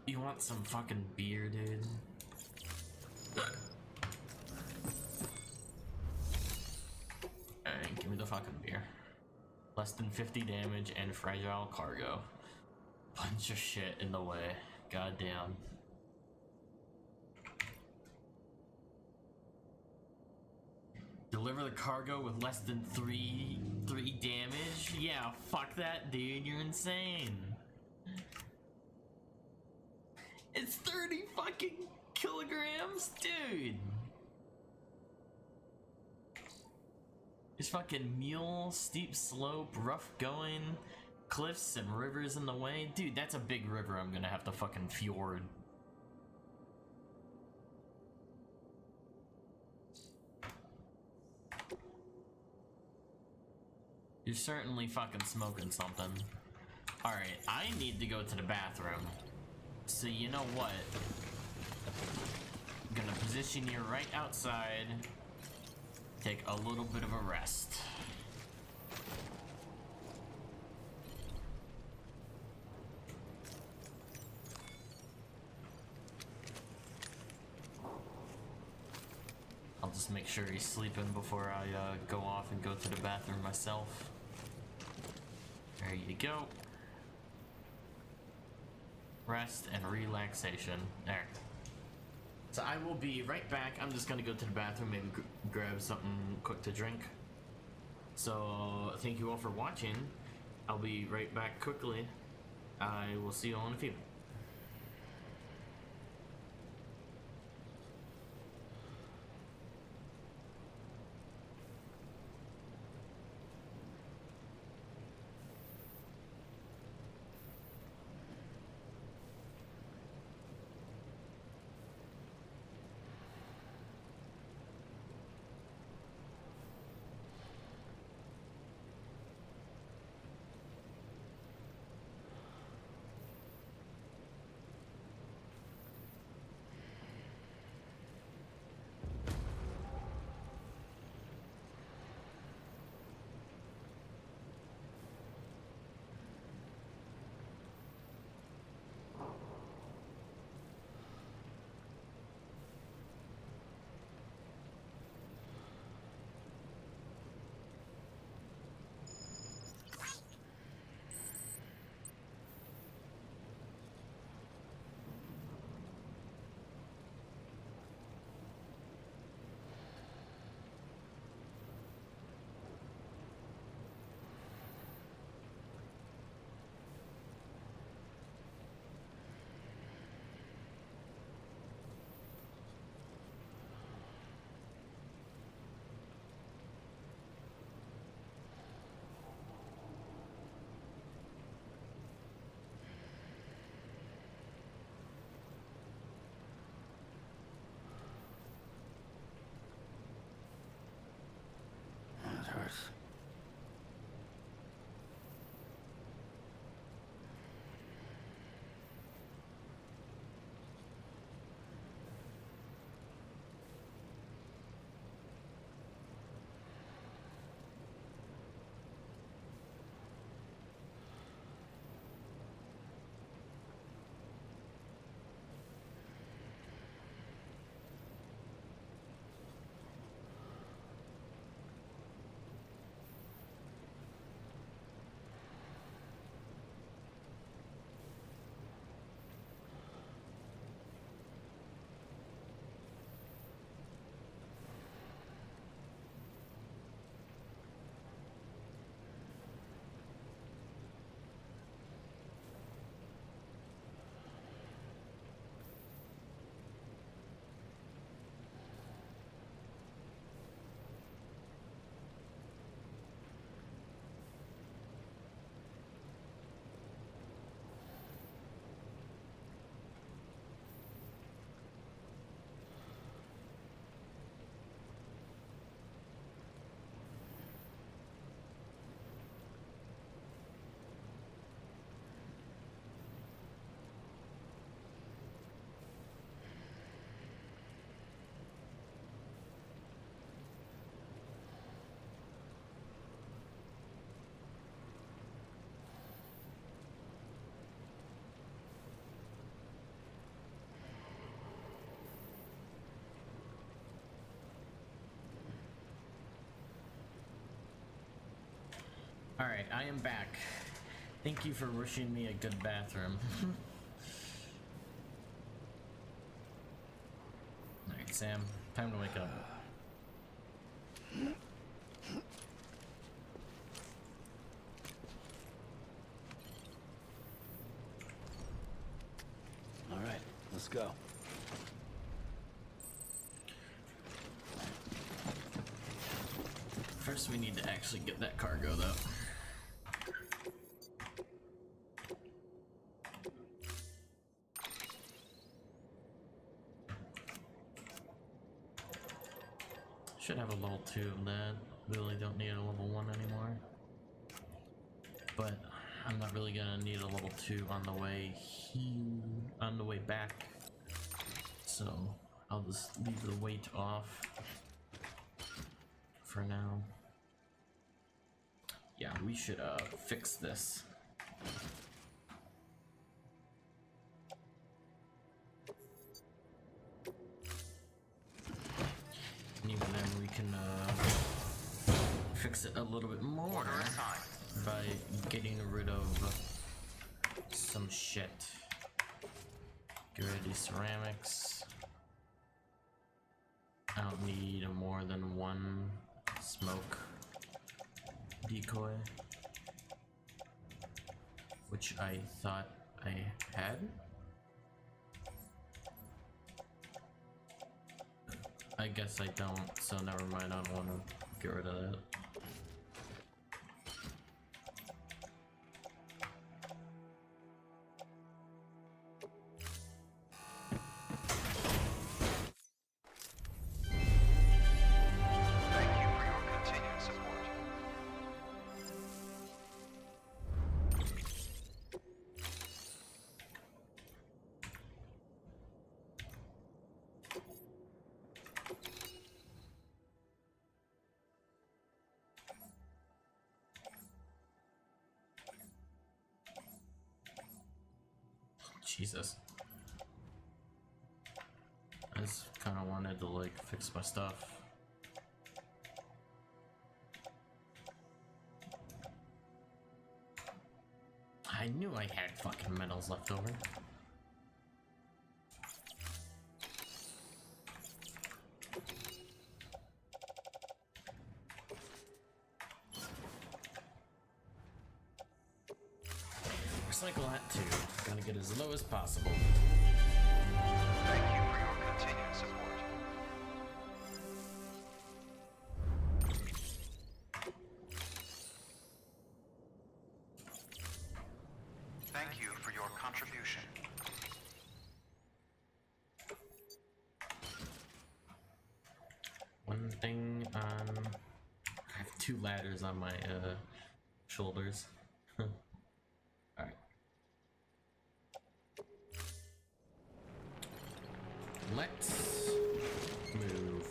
A: You want some fucking beer, dude? Alright, give me the fucking beer. Less than 50 damage and fragile cargo. Bunch of shit in the way. Goddamn. Deliver the cargo with less than 3 damage? Yeah, fuck that, dude. You're insane. It's 30 fucking kilograms? Dude. There's fucking mule, steep slope, rough going, cliffs and rivers in the way. Dude, that's a big river I'm gonna have to fucking fjord. You're certainly fucking smoking something. Alright, I need to go to the bathroom. So you know what? I'm gonna position you right outside. Take a little bit of a rest. I'll just make sure he's sleeping before I go off and go to the bathroom myself. There you go. Rest and relaxation. There. So I will be right back. I'm just gonna go to the bathroom, maybe grab something quick to drink. So thank you all for watching. I'll be right back quickly. I will see you all in a few. Alright, I am back. Thank you for wishing me a good bathroom. Alright, Sam, time to wake up.
E: All right, let's go.
A: First, we need to actually get that cargo, though. Should have a level 2 of that. Really don't need a level 1 anymore. But I'm not really gonna need a level 2 on the way here, on the way back. So I'll just leave the weight off for now. Yeah, we should fix this. And even then we can fix it a little bit more by getting rid of some shit. Get rid of these ceramics. I don't need more than one smoke decoy, which I thought I had. I guess I don't, so never mind, I don't want to get rid of that. Jesus. I just kind of wanted to like fix my stuff. I knew I had fucking metals left over. Recycle that too. Gotta get as low as possible.
C: Thank you for your continued support. Thank you for your contribution.
A: One thing on... I have 2 ladders on my shoulders. Alright. Let's move.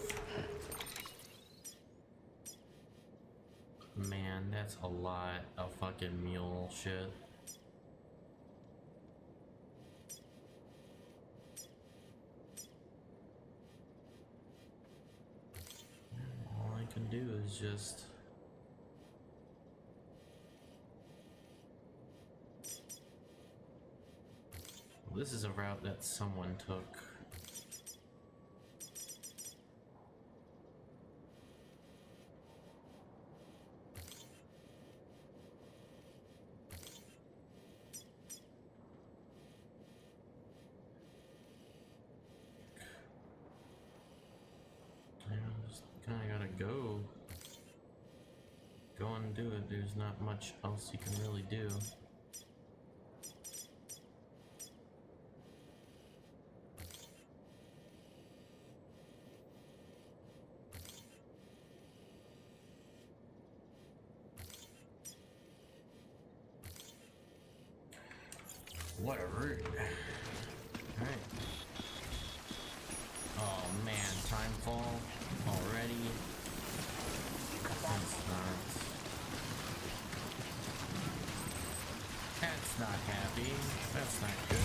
A: Man, that's a lot of fucking mule shit. All I can do is just... Well, this is a route that someone took. Kinda gotta go and do it. There's not much else you can really do. What a route. Alright. Oh man, time fall already. That's not happy. That's not good.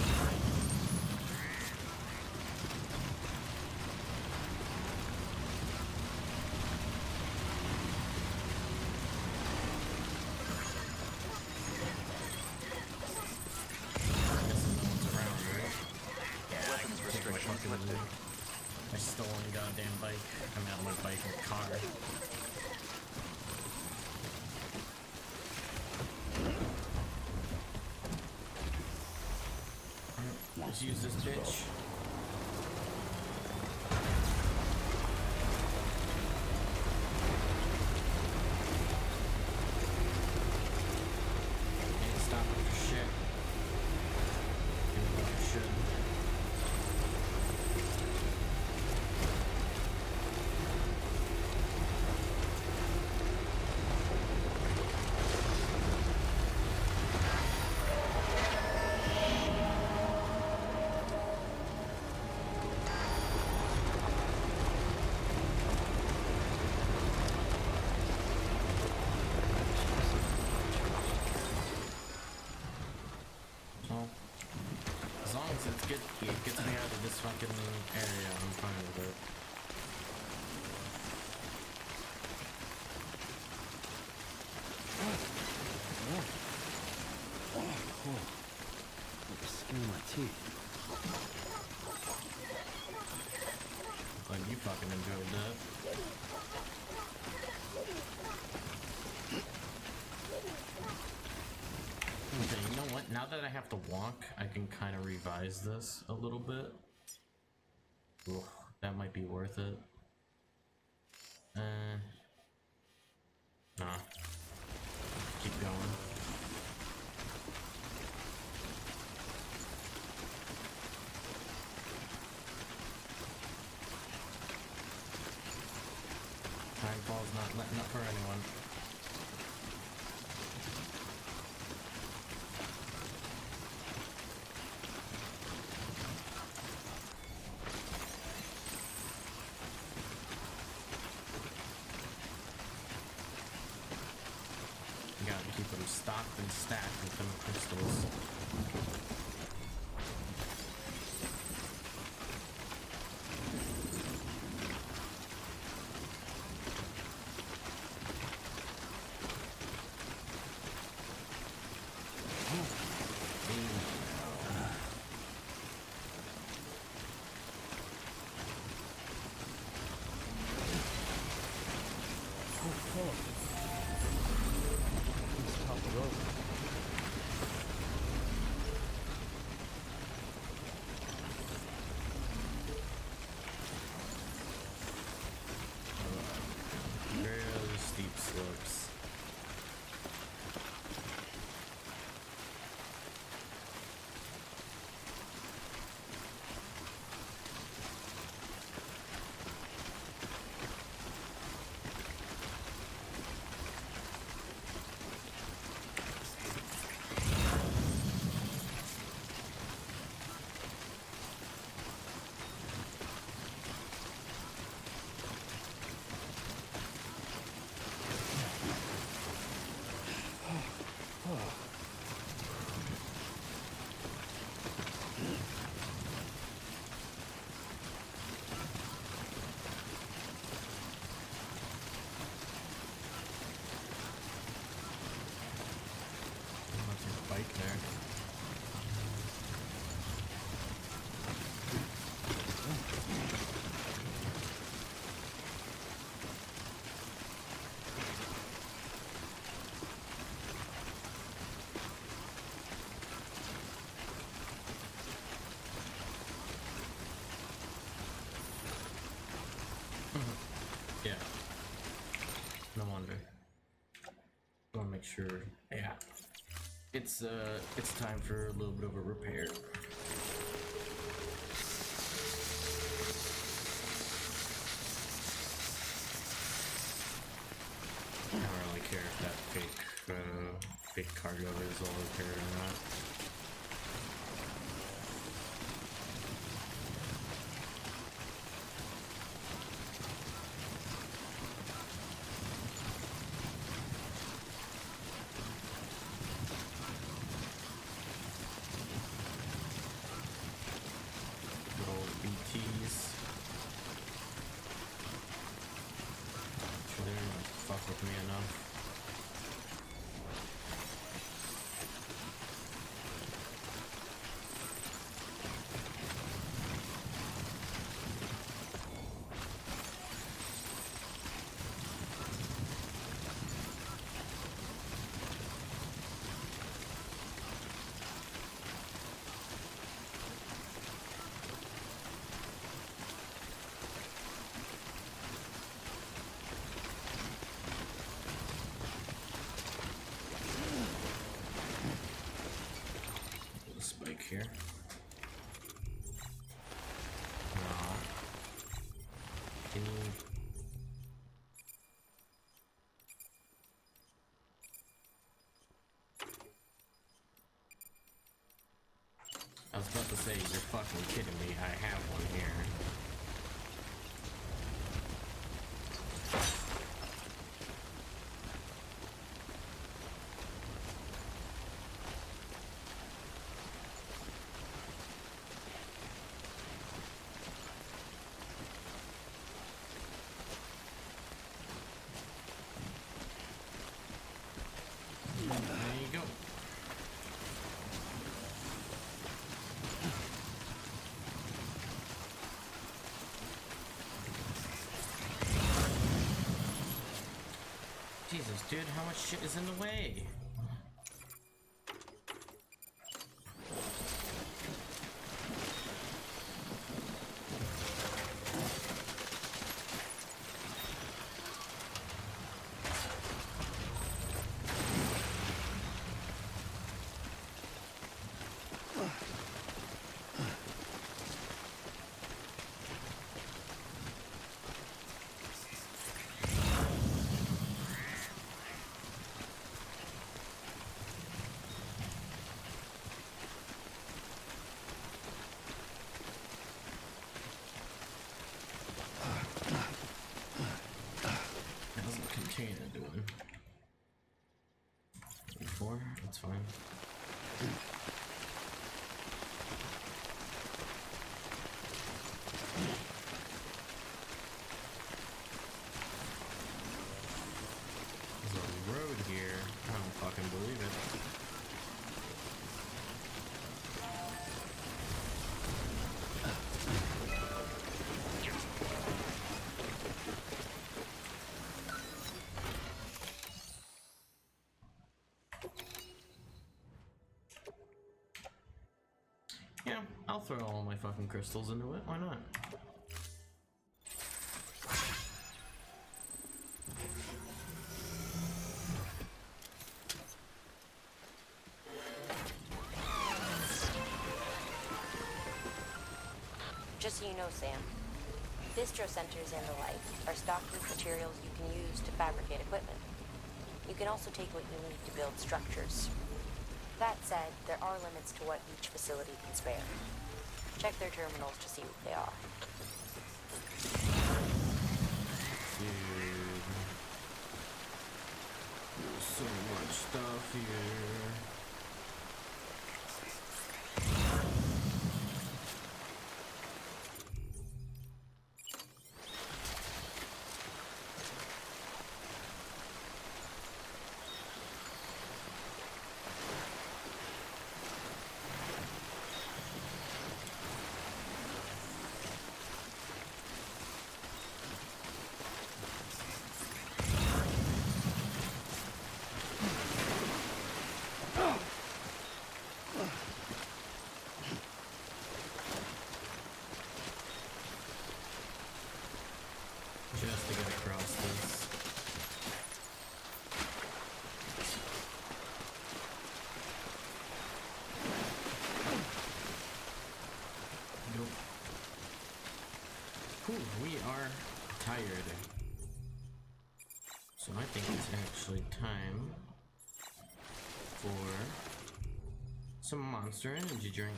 A: from the car. Let's use this bitch. Ain't stopping for shit. Even though I should. As long as it gets me out of this fucking area, I'm fine with it.
E: Skin my teeth.
A: Glad you fucking enjoyed that. Okay, you know what? Now that I have to walk, I can kind of revise this a little bit. Ooh, that might be worth it. Nah. Keep going. Timefall's not letting up for anyone. You gotta keep them stocked and stacked with them crystals. Very steep slopes. Bike there. Yeah. No wonder. I want to make sure. Yeah. It's time for a little bit of a repair. I don't really care if that fake cargo is all repaired or not. With me enough. here. No. Can you... I was about to say, you're fucking kidding me. I have one here. There you go. Jesus, dude, how much shit is in the way? How's the container doing? 4? That's fine. There's a road here. I don't fucking believe it. Yeah, I'll throw all my fucking crystals into it. Why not?
J: Just so you know, Sam, distro centers and the like are stocked with materials you can use to fabricate equipment. You can also take what you need to build structures. That said, there are limits to what each facility can spare. Check their terminals to see what they are.
A: Dude. There's so much stuff here. Just to get across this. Nope. Whew, we are tired. So I think it's actually time for some Monster Energy drink.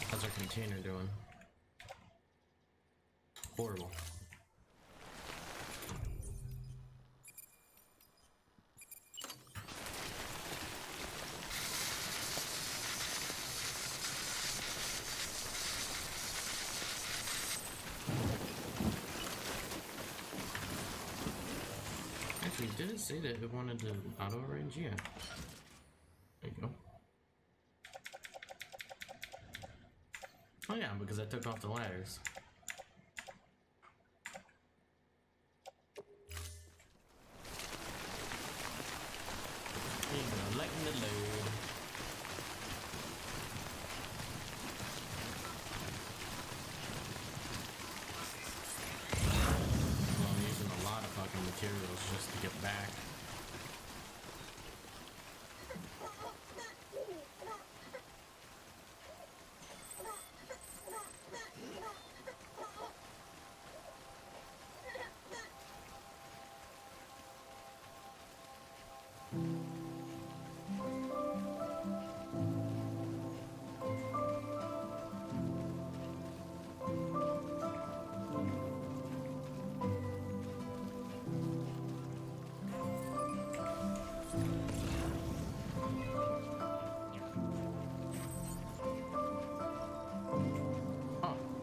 A: How's our container doing? Horrible. Actually, did it say that it wanted to auto arrange? Yeah. There you go. Oh yeah, because I took off the ladders. There you go, lighten the load. back.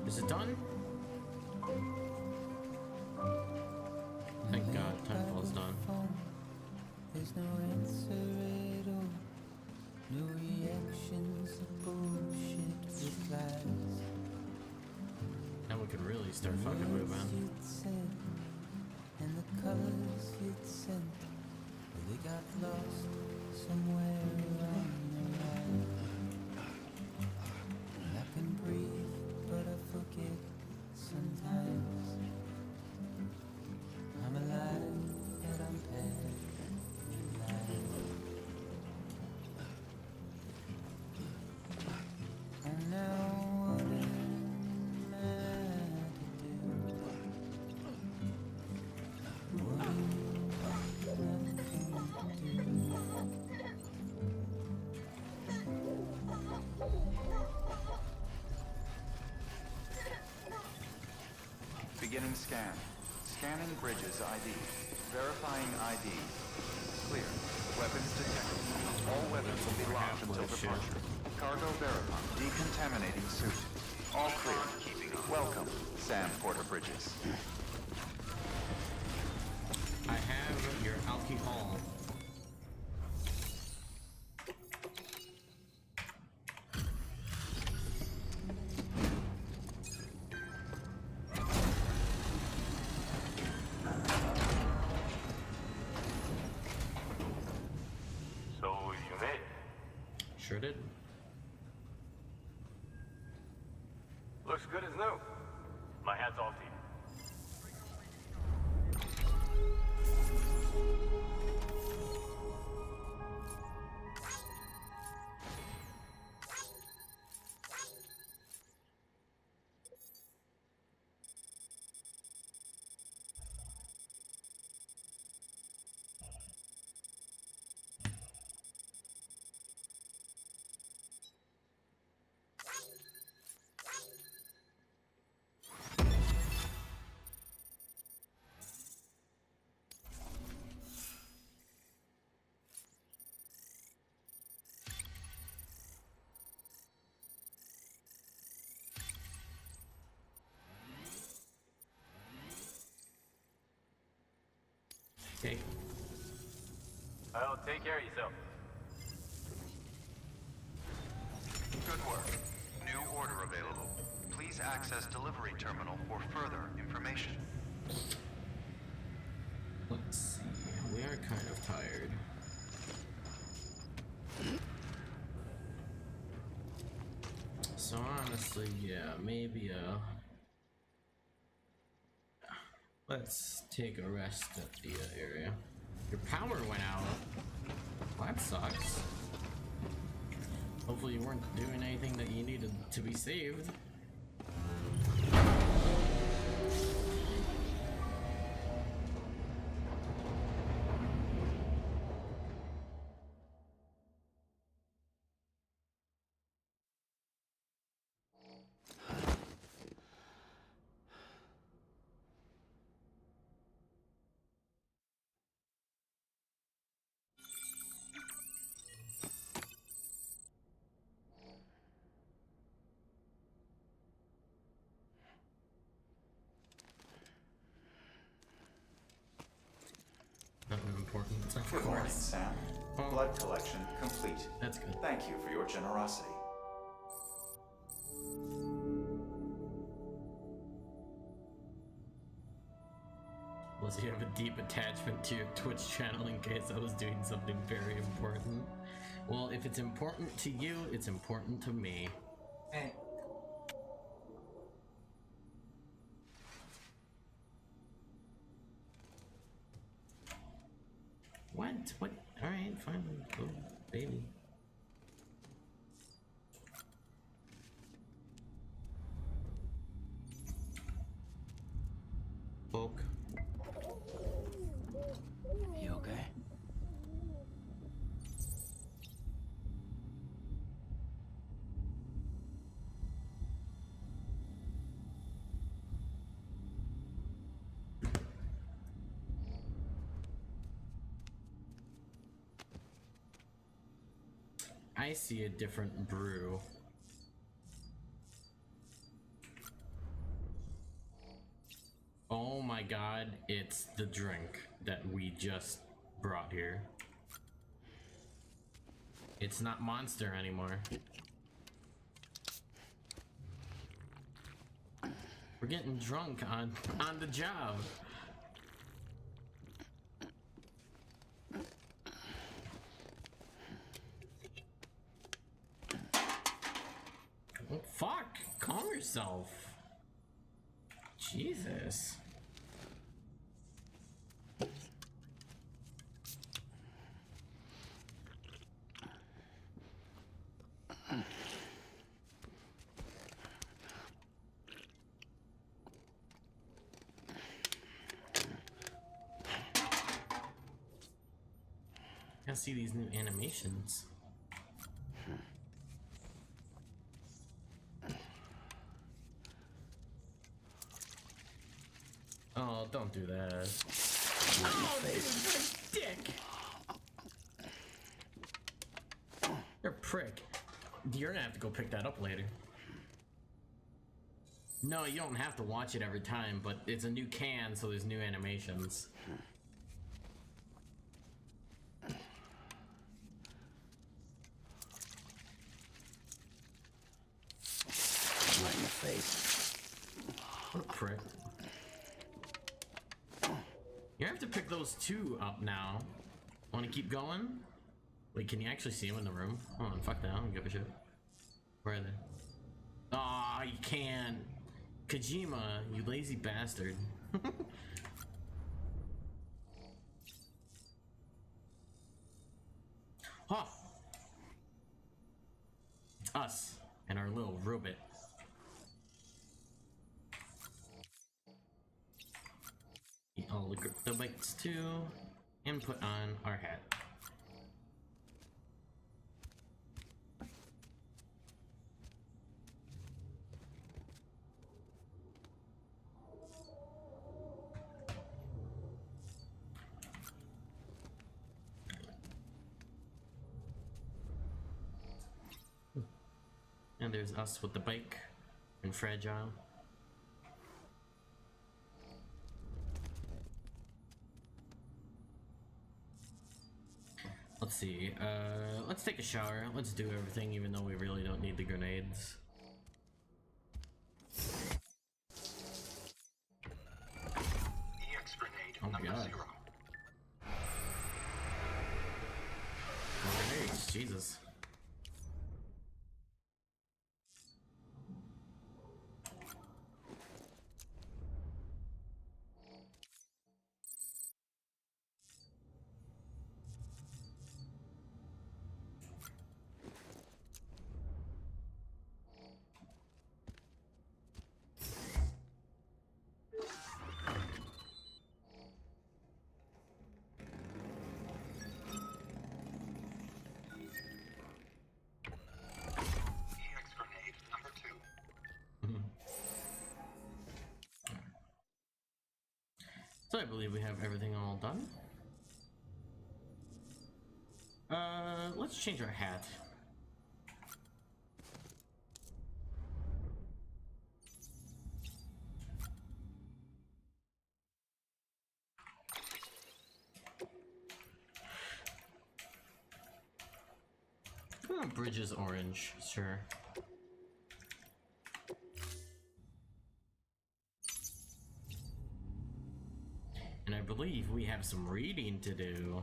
A: Is it done? Thank God, Timefall's done.
M: There's no answer at all. No reactions to bullshit replies.
A: Now we can really start fucking moving.
M: And the colors you'd sent, well, they got lost somewhere on the ride. And I can breathe, but I forget sometimes. I'm alive, but I'm paralyzed. And now what am I to do? What am I going to do?
C: Beginning scan. Scanning bridges ID. Verifying ID. Clear. Weapons detected. All weapons will be locked until departure. Cargo verified. Decontaminating suit. All clear. Welcome, Sam Porter Bridges.
A: I have your alcohol.
F: So you made it.
A: Sure did.
F: Looks good as new. My hat's off to you.
A: Okay.
F: Well, take care of yourself.
C: Good work. New order available. Please access delivery terminal for further information.
A: Let's see. We are kind of tired. So honestly, yeah, maybe let's take a rest at the area. Your power went out. Well, that sucks. Hopefully you weren't doing anything that you needed to be saved. Nothing important, of
C: Good morning,
A: course.
C: Sam.
A: Oh.
C: Blood collection complete.
A: That's good.
C: Thank you for your generosity.
A: Unless you have a deep attachment to your Twitch channel in case I was doing something very important. Well, if it's important to you, it's important to me.
B: Hey.
A: What? What? Alright, fine. Oh, baby. Folk.
E: You okay?
A: I see a different brew. Oh my god, it's the drink that we just brought here. It's not Monster anymore. We're getting drunk on the job. Oh, fuck, calm yourself. Jesus. I see these new animations. Oh, don't do that. Oh, this dick! You're a prick. You're gonna have to go pick that up later. No, you don't have to watch it every time, but it's a new can, so there's new animations.
E: Right in the face.
A: What a prick. You have to pick those two up now. Want to keep going? Wait, can you actually see them in the room? Hold on, fuck that, I don't give a shit. Where are they? Aw, you can't. Kojima, you lazy bastard. Huh. It's us and our little robot. Eat all the crypto bites too, and put on our hat. And there's us with the bike and Fragile. Let's see, let's take a shower. Let's do everything even though we really don't need the grenades.
F: EX grenade
A: Oh
F: number
A: god.
F: 0.
A: More grenades, Jesus.
F: EX grenade number 2.
A: So I believe we have everything all done. Let's change our hat. Oh, bridge is orange, sure. And I believe we have some reading to do.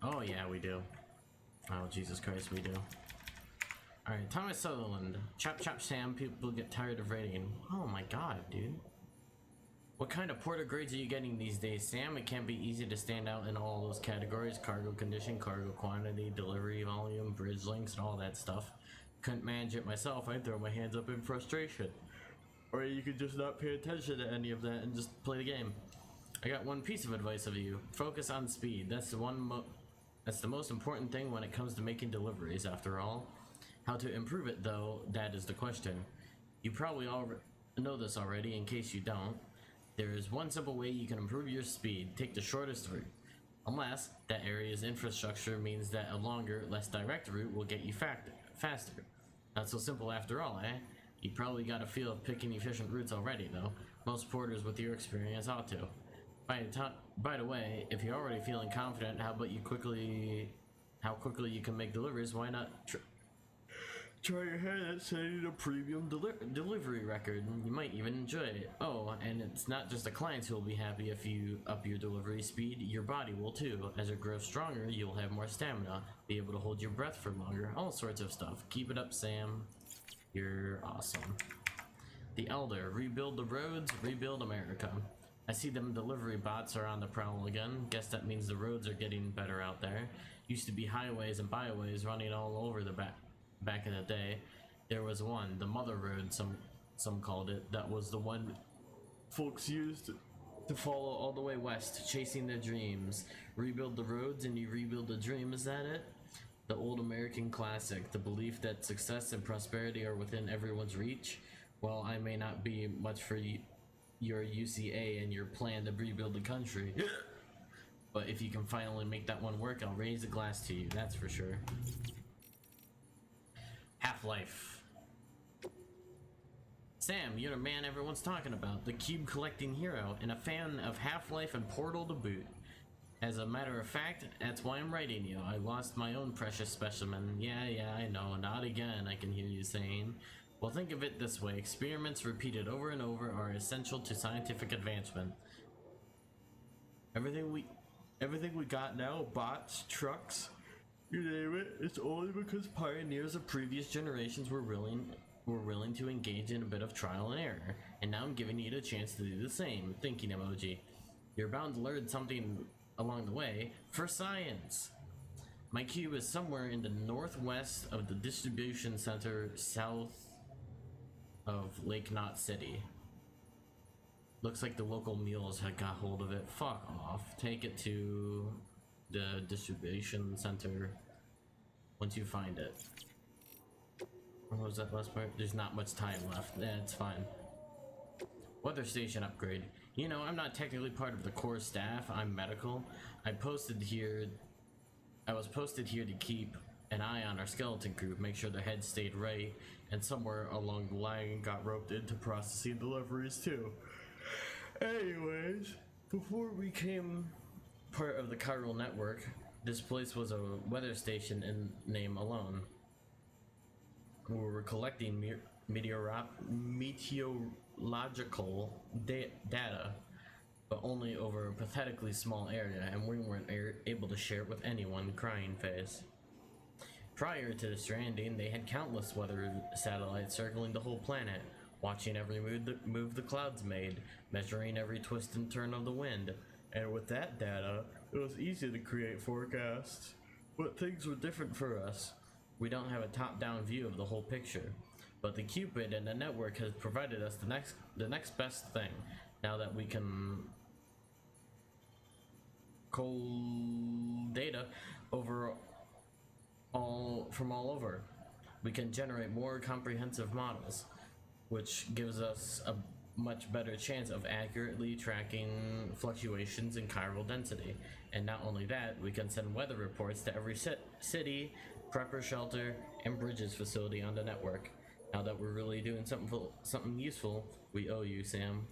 A: Oh yeah, we do. Oh, Jesus Christ, we do. Alright, Thomas Sutherland. Chop chop Sam, people get tired of raiding. Oh my god, dude. What kind of porter grades are you getting these days, Sam? It can't be easy to stand out in all those categories. Cargo condition, cargo quantity, delivery volume, bridge links, and all that stuff. Couldn't manage it myself, I'd throw my hands up in frustration. Or you could just not pay attention to any of that and just play the game. I got one piece of advice of you. Focus on speed. That's the most important thing when it comes to making deliveries, after all. How to improve it, though, that is the question. You probably all know this already, in case you don't. There is one simple way you can improve your speed. Take the shortest route. Unless that area's infrastructure means that a longer, less direct route will get you faster. Not so simple after all, eh? You probably got a feel of picking efficient routes already, though. Most porters with your experience ought to. By the way, if you're already feeling confident how quickly you can make deliveries, why not try your hand at setting a premium delivery record? You might even enjoy it. Oh, and it's not just the clients who will be happy if you up your delivery speed, your body will too. As it grows stronger, you'll have more stamina, be able to hold your breath for longer, all sorts of stuff. Keep it up, Sam. You're awesome. The Elder. Rebuild the roads, rebuild America. I see them delivery bots are on the prowl again. Guess that means the roads are getting better out there. Used to be highways and byways running all over the back in the day. There was one, the Mother Road, some called it, that was the one folks used to follow all the way west, chasing their dreams. Rebuild the roads and you rebuild the dream, is that it? The old American classic, the belief that success and prosperity are within everyone's reach. Well, I may not be much for your UCA and your plan to rebuild the country, but if you can finally make that one work, I'll raise a glass to you, that's for sure. Half-Life. Sam, you're the man everyone's talking about, the cube collecting hero, and a fan of Half-Life and Portal to boot. As a matter of fact, that's why I'm writing you. I lost my own precious specimen. Yeah, I know, not again, I can hear you saying. Well, think of it this way. Experiments repeated over and over are essential to scientific advancement. Everything we got now, bots, trucks, you name it, it's only because pioneers of previous generations were willing to engage in a bit of trial and error. And now I'm giving you the chance to do the same. Thinking emoji. You're bound to learn something along the way for science. My cube is somewhere in the northwest of the distribution center south of Lake Knot City. Looks like the local mules had got hold of it. Fuck off. Take it to the distribution center once you find it. What was that last part? There's not much time left. Yeah, it's fine. Weather station upgrade. You know, I'm not technically part of the core staff. I'm medical. I was posted here to keep an eye on our skeleton crew, make sure their heads stayed right, and somewhere along the line got roped into processing deliveries too. Anyways, before we became part of the chiral network, this place was a weather station in name alone. We were collecting meteorological data, but only over a pathetically small area, and we weren't able to share it with anyone. Crying face. Prior to the Stranding, they had countless weather satellites circling the whole planet, watching every move the clouds made, measuring every twist and turn of the wind. And with that data, it was easy to create forecasts. But things were different for us. We don't have a top-down view of the whole picture. But the Cupid and the network has provided us the next best thing. Now that we can cull data from all over, we can generate more comprehensive models, which gives us a much better chance of accurately tracking fluctuations in chiral density. And not only that, we can send weather reports to every city, prepper shelter, and bridges facility on the network. Now that we're really doing something useful, we owe you, Sam.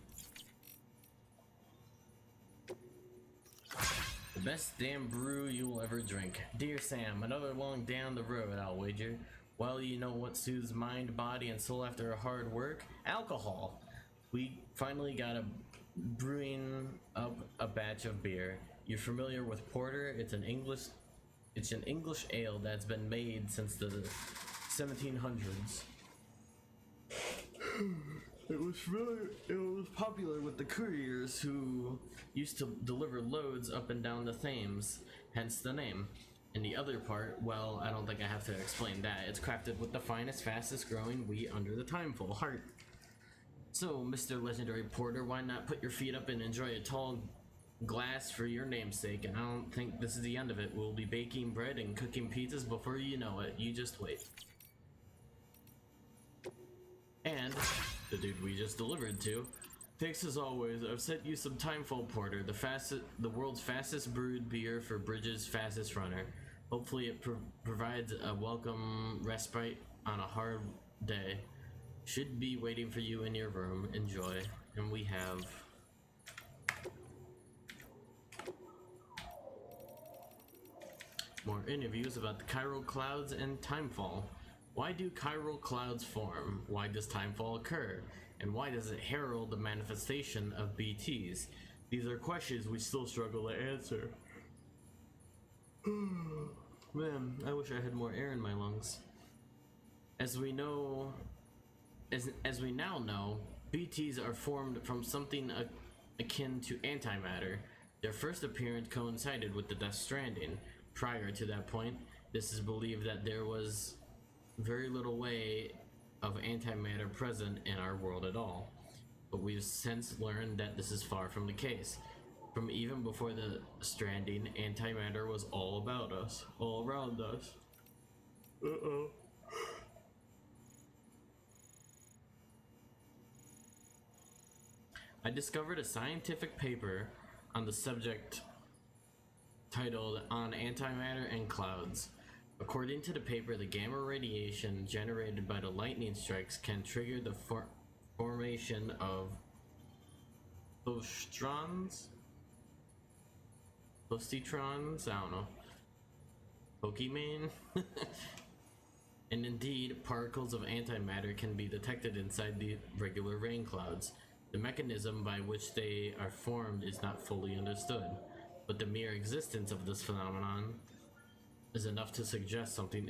A: The best damn brew you will ever drink. Dear Sam, another long down the road, I'll wager. Well, you know what soothes mind, body, and soul after a hard work? Alcohol. We finally got brewing up a batch of beer. You're familiar with porter? It's an English ale that's been made since 1700s. It was popular with the couriers who used to deliver loads up and down the Thames, hence the name. And the other part, well, I don't think I have to explain that. It's crafted with the finest, fastest growing wheat under the Timefall heart. So, Mr. Legendary Porter, why not put your feet up and enjoy a tall glass for your namesake? And I don't think this is the end of it. We'll be baking bread and cooking pizzas before you know it. You just wait. And the dude we just delivered to, thanks as always. I've sent you some Timefall Porter, the world's fastest brewed beer for Bridges' fastest runner. Hopefully it provides a welcome respite on a hard day. Should be waiting for you in your room. Enjoy. And we have more interviews about the chiral clouds and Timefall. Why do chiral clouds form? Why does Timefall occur? And why does it herald the manifestation of BTs? These are questions we still struggle to answer. Man, I wish I had more air in my lungs. As we now know, BTs are formed from something akin to antimatter. Their first appearance coincided with the Death Stranding. Prior to that point, this is believed that there was very little way of antimatter present in our world at all, but we've since learned that this is far from the case. From even before the Stranding, antimatter was all about us, all around us. I discovered a scientific paper on the subject titled On Antimatter and Clouds. According to the paper, the gamma radiation generated by the lightning strikes can trigger the formation of positrons? I don't know. Pokemon? And indeed, particles of antimatter can be detected inside the regular rain clouds. The mechanism by which they are formed is not fully understood, but the mere existence of this phenomenon is enough to suggest something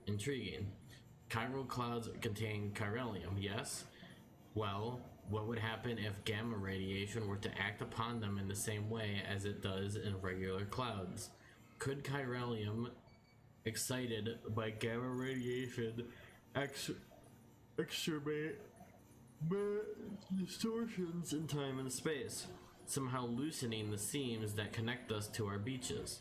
A: intriguing. Chiral clouds contain chiralium, yes? Well, what would happen if gamma radiation were to act upon them in the same way as it does in regular clouds? Could chiralium, excited by gamma radiation, externate distortions in time and space, somehow loosening the seams that connect us to our beaches?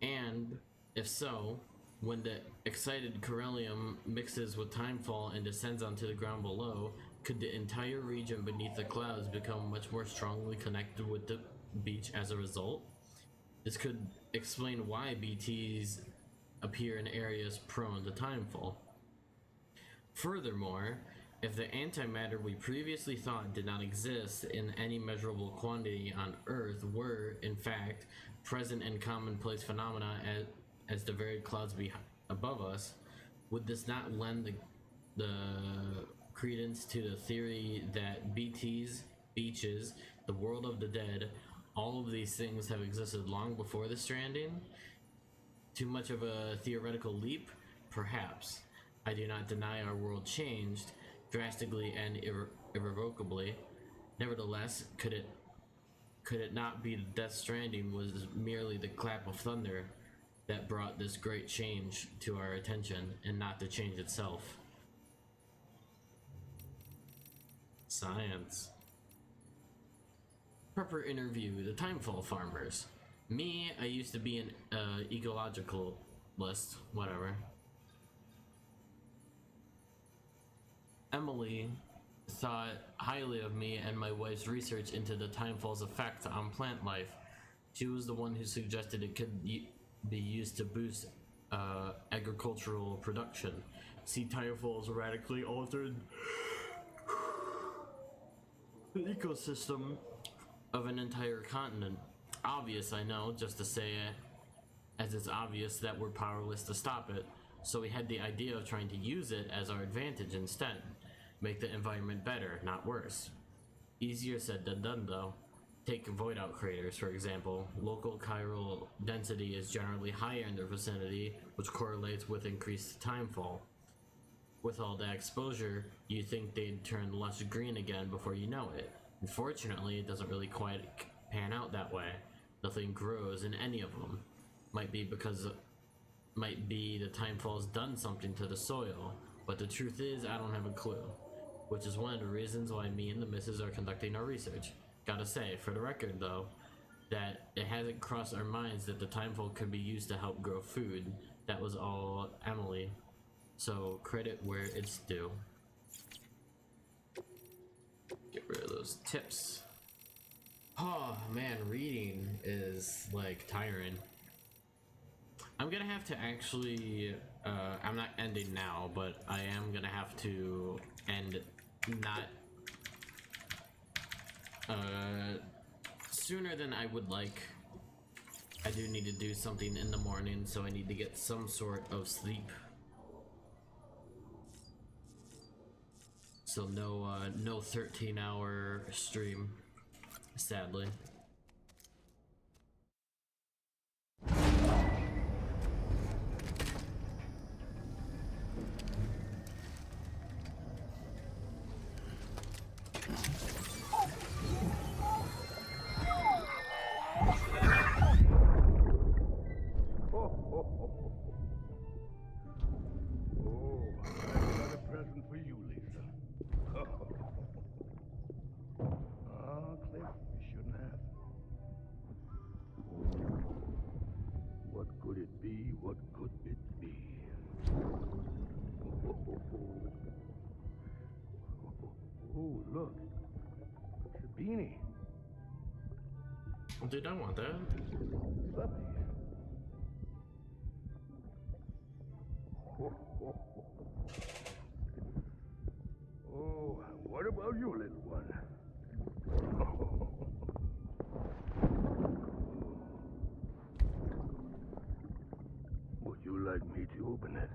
A: And, if so, when the excited chiralium mixes with Timefall and descends onto the ground below, could the entire region beneath the clouds become much more strongly connected with the beach as a result? This could explain why BTs appear in areas prone to Timefall. Furthermore, if the antimatter we previously thought did not exist in any measurable quantity on Earth were, in fact, present in commonplace phenomena as the very clouds above us, would this not lend the credence to the theory that BTs, beaches, the world of the dead, all of these things have existed long before the Stranding? Too much of a theoretical leap? Perhaps. I do not deny our world changed drastically and irrevocably. Nevertheless, could it not be the Death Stranding was merely the clap of thunder that brought this great change to our attention, and not the change itself? Science. Proper interview, the Timefall farmers. Me, I used to be an ecologicalist, whatever. Emily thought highly of me and my wife's research into the Timefall's effect on plant life. She was the one who suggested it could be used to boost agricultural production. See, Timefall's radically altered the ecosystem of an entire continent. Obvious, I know, just to say it, as it's obvious that we're powerless to stop it. So we had the idea of trying to use it as our advantage instead. Make the environment better, not worse. Easier said than done, though. Take void out craters, for example. Local chiral density is generally higher in their vicinity, which correlates with increased timefall. With all that exposure, you think they'd turn lush green again before you know it. Unfortunately, it doesn't really quite pan out that way. Nothing grows in any of them. Might be the Timefall's done something to the soil, but the truth is I don't have a clue. Which is one of the reasons why me and the missus are conducting our research. Gotta say, for the record though, that it hasn't crossed our minds that the Timefall could be used to help grow food. That was all Emily. So credit where it's due. Get rid of those tips. Oh man, reading is like tiring. I'm gonna have to actually, I'm not ending now, but I am gonna have to end not sooner than I would like. I do need to do something in the morning, so I need to get some sort of sleep. So no 13-hour stream, sadly. Dude, I want that.
N: Oh, what about you, little one? Would you like me to open it?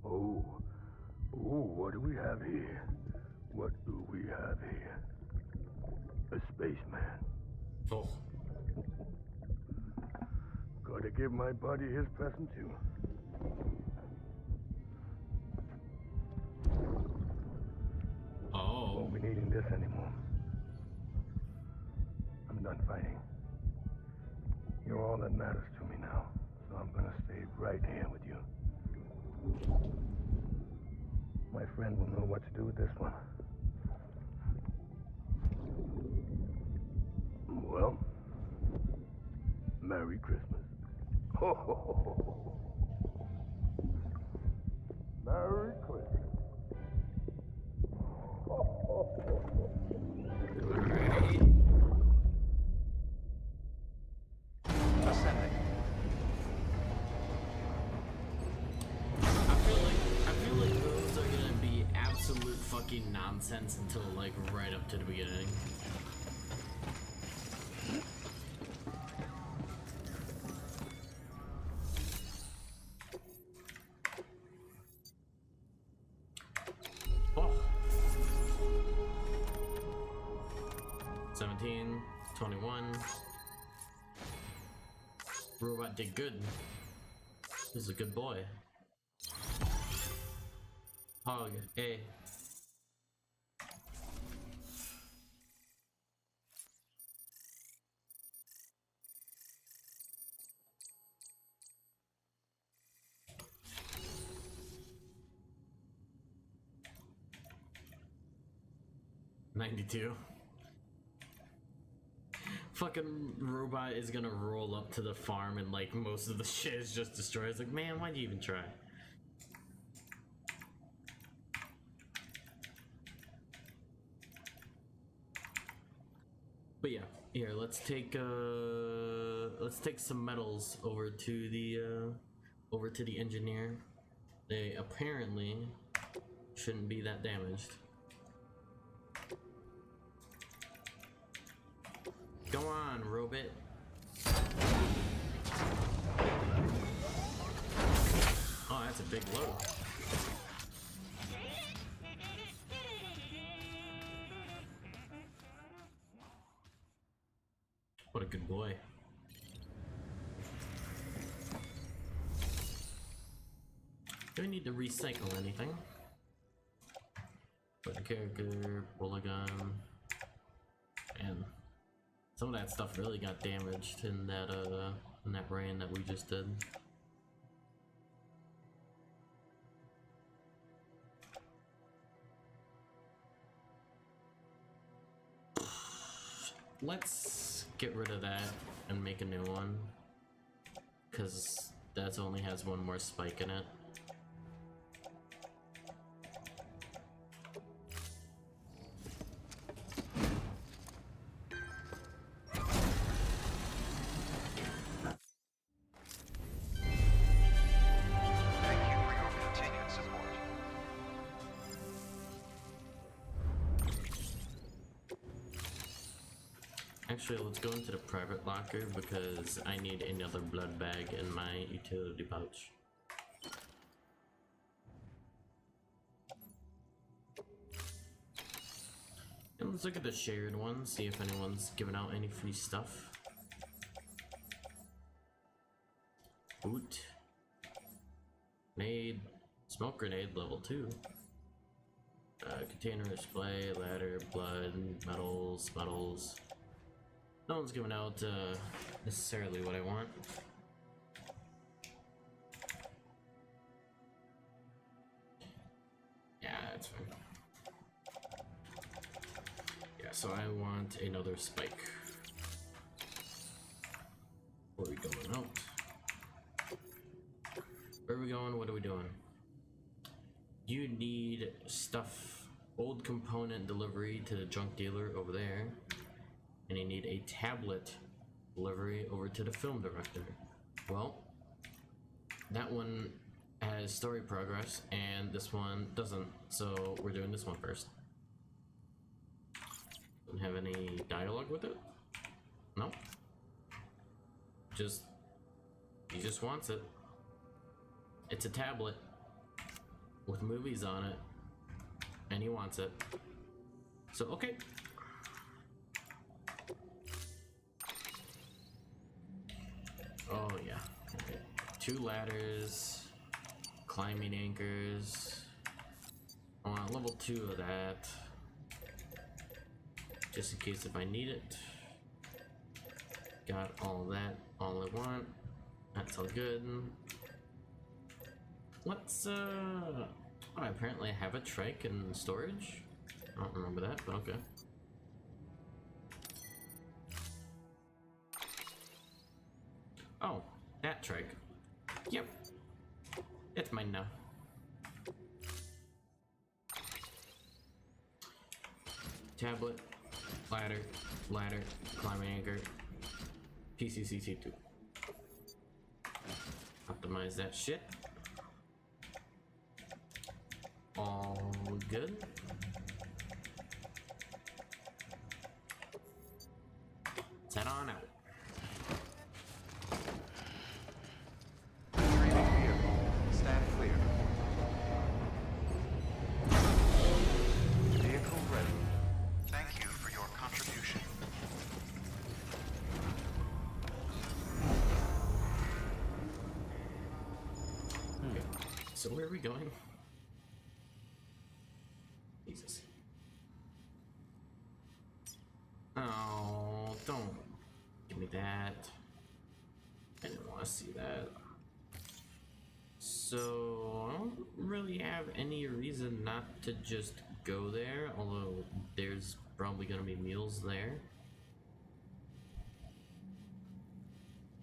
N: Oh, what do we have here? What do we have here? A spaceman.
A: Oh.
N: Gotta give my buddy his present too.
A: Oh.
N: Won't be needing this anymore. I'm done fighting. You're all that matters to me now, so I'm gonna stay right here with you. My friend will know what to do with this one. Well, Merry Christmas. Ho, ho, ho, ho. Merry Christmas. Ho, ho, ho, ho.
C: Ascending.
A: I feel like those are gonna be absolute fucking nonsense until like right up to the beginning. Oh. 17, 21. Robot did good. He's a good boy. Hog, A. $92. Fucking robot is gonna roll up to the farm and like most of the shit is just destroyed. It's like, man, why'd you even try? But yeah, here, let's take some metals over to the engineer. They apparently shouldn't be that damaged. Go on, robot. Oh, that's a big load. What a good boy. Do I need to recycle anything? Put the character, bullet gun, and some of that stuff really got damaged in that rain that we just did. Let's get rid of that and make a new one, because that only has one more spike in it. Actually, let's go into the private locker because I need another blood bag in my utility pouch. And let's look at the shared one, see if anyone's giving out any free stuff. Boot. Grenade. Smoke grenade level 2. Container display, ladder, blood, metals. No one's giving out necessarily what I want. Yeah, that's fine. Yeah, so I want another spike. Where are we going out? Where are we going? What are we doing? You need stuff, old component delivery to the junk dealer over there. And you need a tablet delivery over to the film director. Well, that one has story progress and this one doesn't, so we're doing this one first. Don't have any dialogue with it? No. He just wants it. It's a tablet with movies on it and he wants it. So okay. Oh yeah, okay. 2 ladders, climbing anchors. I want level 2 of that, just in case if I need it. Got all that, all I want. That's all good. Let's oh, I apparently have a trike in storage. I don't remember that, but okay. Oh, that trike. Yep. It's mine now. Tablet, ladder, climbing anchor, PCCC2. Optimize that shit. All good. Let's head on out.
C: Stand clear. Vehicle ready. Thank you for your contribution.
A: Okay. So where are we going? Jesus. Oh, don't give me that. I didn't want to see that. So, I don't really have any reason not to just go there, although there's probably gonna be meals there.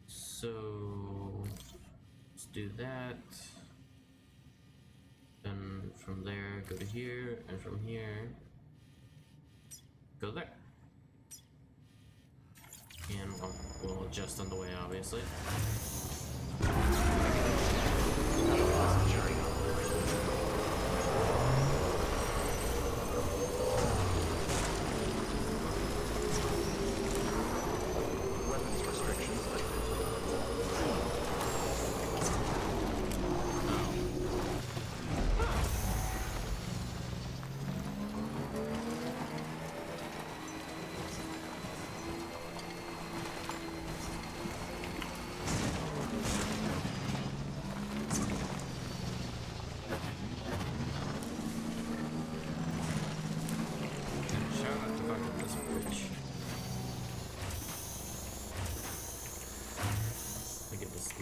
A: So, let's do that. Then from there, go to here, and from here, go there. And we'll adjust on the way, obviously.
C: Weapons restrictions lifted.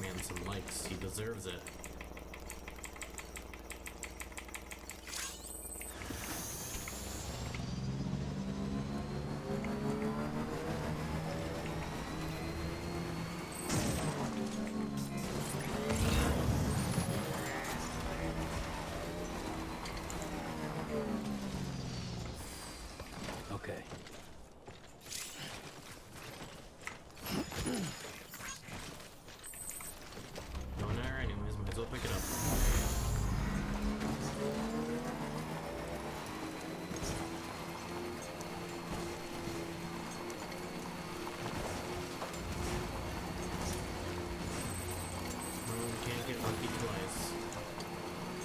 A: man some likes. He deserves it.
E: Okay.
A: Going there anyways, might as well pick it up. Oh, we can't get lucky twice.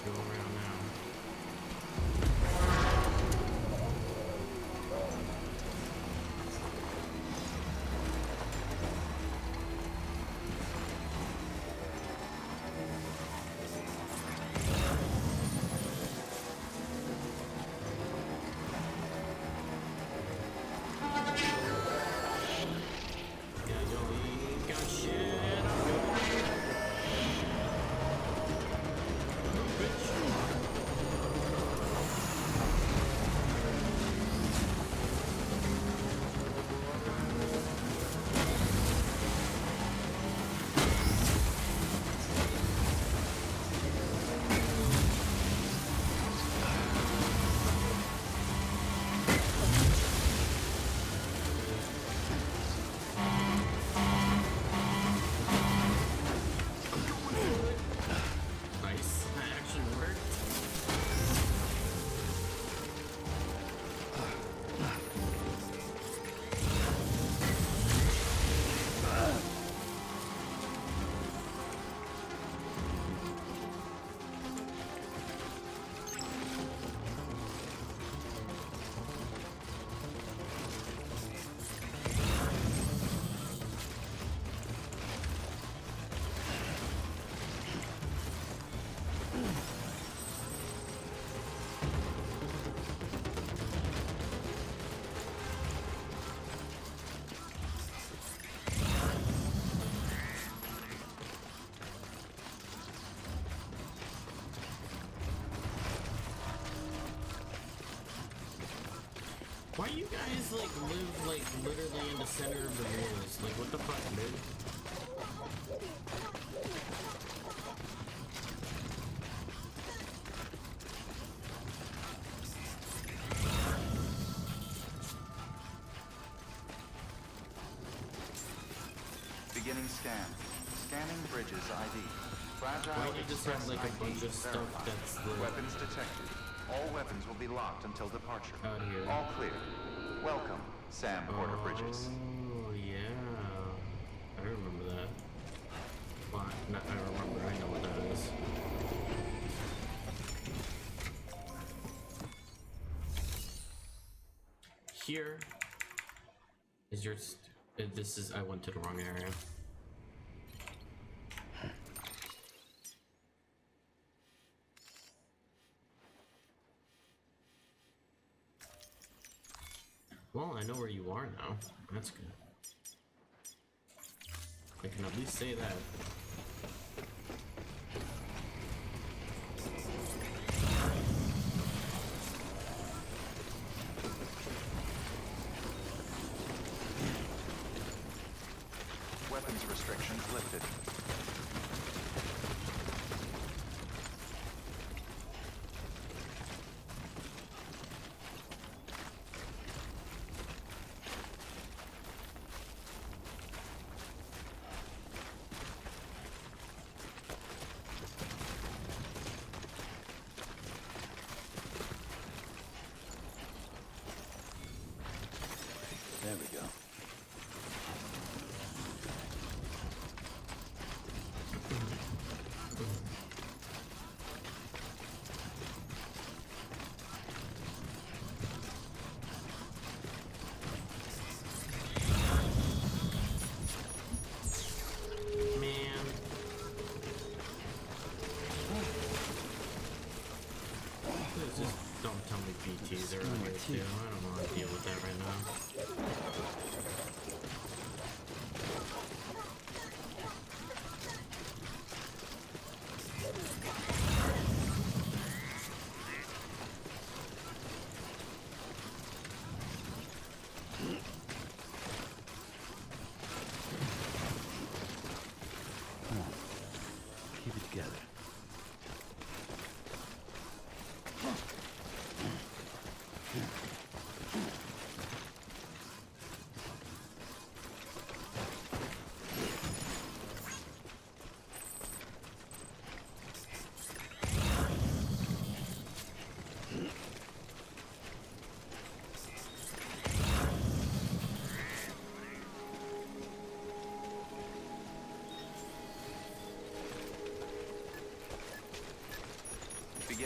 A: Go around now. Why you guys like live like literally in the center of the wars? Like what the fuck, dude?
C: Beginning scan. Scanning bridges ID. Fragile
A: Why you just have
C: express
A: like a
C: ID
A: bunch of stuff
C: verified.
A: that's the
C: Weapons detected. All weapons will be locked until departure.
A: out here?
C: All clear. Welcome, Sam Porter Bridges.
A: Oh yeah, I remember that. Well, not I remember. I know what that is. Here is your. This is. I went to the wrong area. Well, I know where you are now. That's good. I can at least say that.
C: Weapons restrictions lifted.
E: There we go.
A: Man. Just don't tell me BTs are out here too. I don't want to deal with that right now.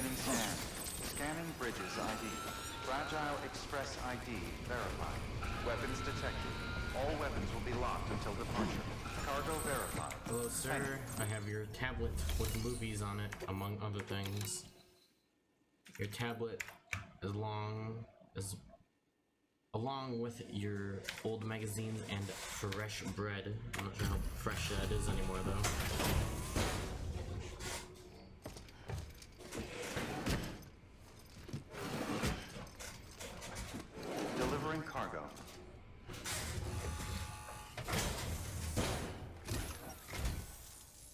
C: Beginning scan. Scanning bridges ID. Fragile Express ID verified. Weapons detected. All weapons will be locked until departure. Cargo verified.
A: Hello, sir. I have your tablet with movies on it, among other things. Your tablet, along with your old magazines and fresh bread. I'm not sure how fresh that is anymore, though.
C: Delivering cargo.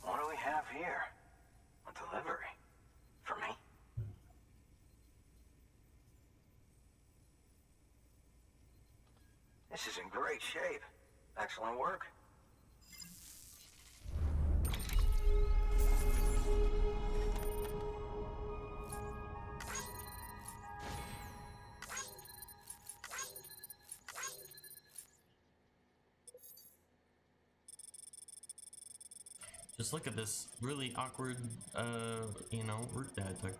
F: What do we have here? A delivery? For me? This is in great shape. Excellent work.
A: Just look at this really awkward, you know, route that I took.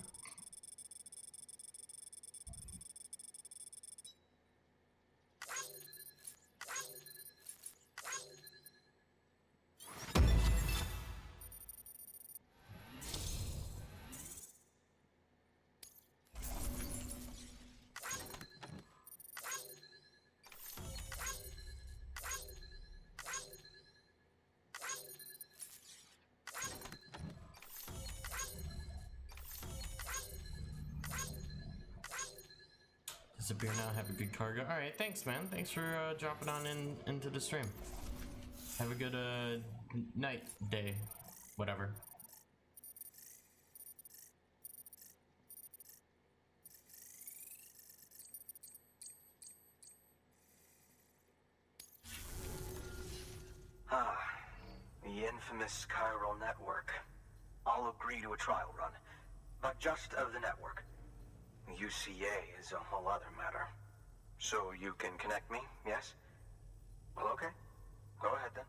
A: Disappear now, have a good cargo. Alright, thanks man. Thanks for dropping on into the stream. Have a good night, day, whatever.
F: The infamous chiral network. I'll agree to a trial run, but just of the network. UCA is a whole other matter. So you can connect me, yes? Well, okay. Go ahead then.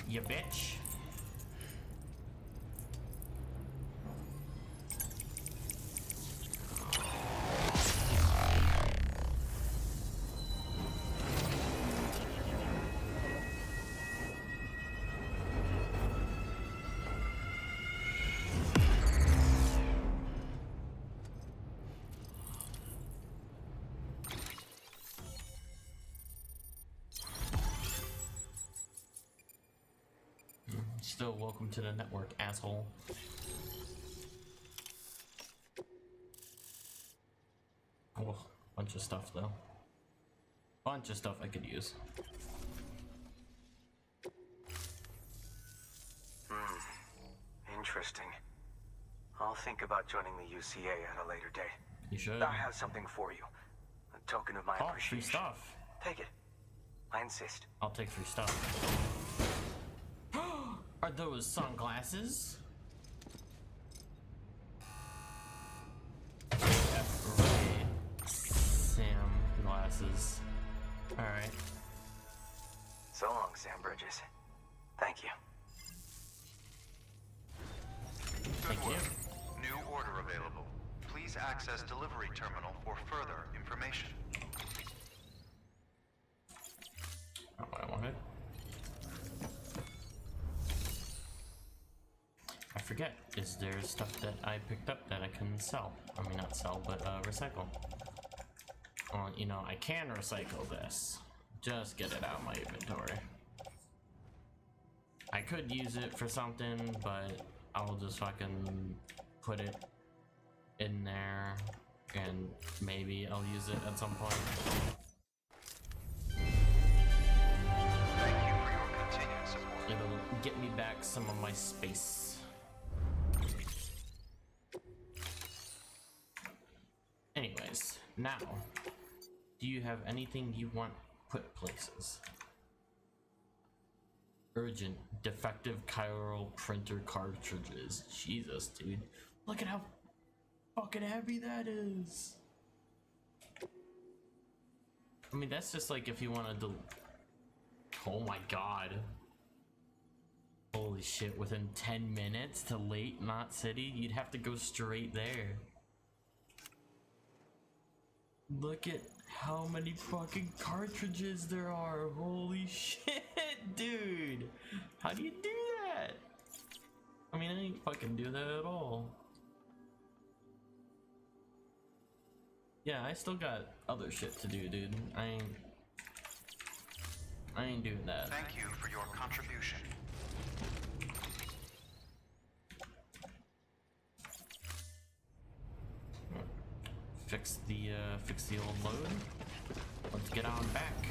A: You bitch. Still welcome to the network, asshole. Oh, bunch of stuff though. Bunch of stuff I could use.
F: Interesting. I'll think about joining the UCA at a later date.
A: You should.
F: I have something for you. A token of my appreciation.
A: Free stuff.
F: Take it. I insist.
A: I'll take free stuff. Are those sunglasses? Sam glasses. Alright.
F: So long, Sam Bridges. Thank you.
C: Good work. New order available. Please access delivery terminal for further information.
A: Not what I wanted. I forget, is there stuff that I picked up that I can sell? I mean, not sell, but recycle. Well, you know, I can recycle this. Just get it out of my inventory. I could use it for something, but I'll just fucking put it in there, and maybe I'll use it at some point.
C: Thank you for your continued support.
A: It'll get me back some of my space. Anyways, now, do you have anything you want put places? Urgent, defective chiral printer cartridges. Jesus, dude. Look at how fucking heavy that is. I mean, that's just like if you wanted to... Oh my god. Holy shit, within 10 minutes to Late Knot City, you'd have to go straight there. Look at how many fucking cartridges there are. Holy shit, dude. How do you do that? I mean, I didn't fucking do that at all. Yeah, I still got other shit to do, dude. I ain't doing that.
C: Thank you for your contribution.
A: Fix the old load. Let's get on back.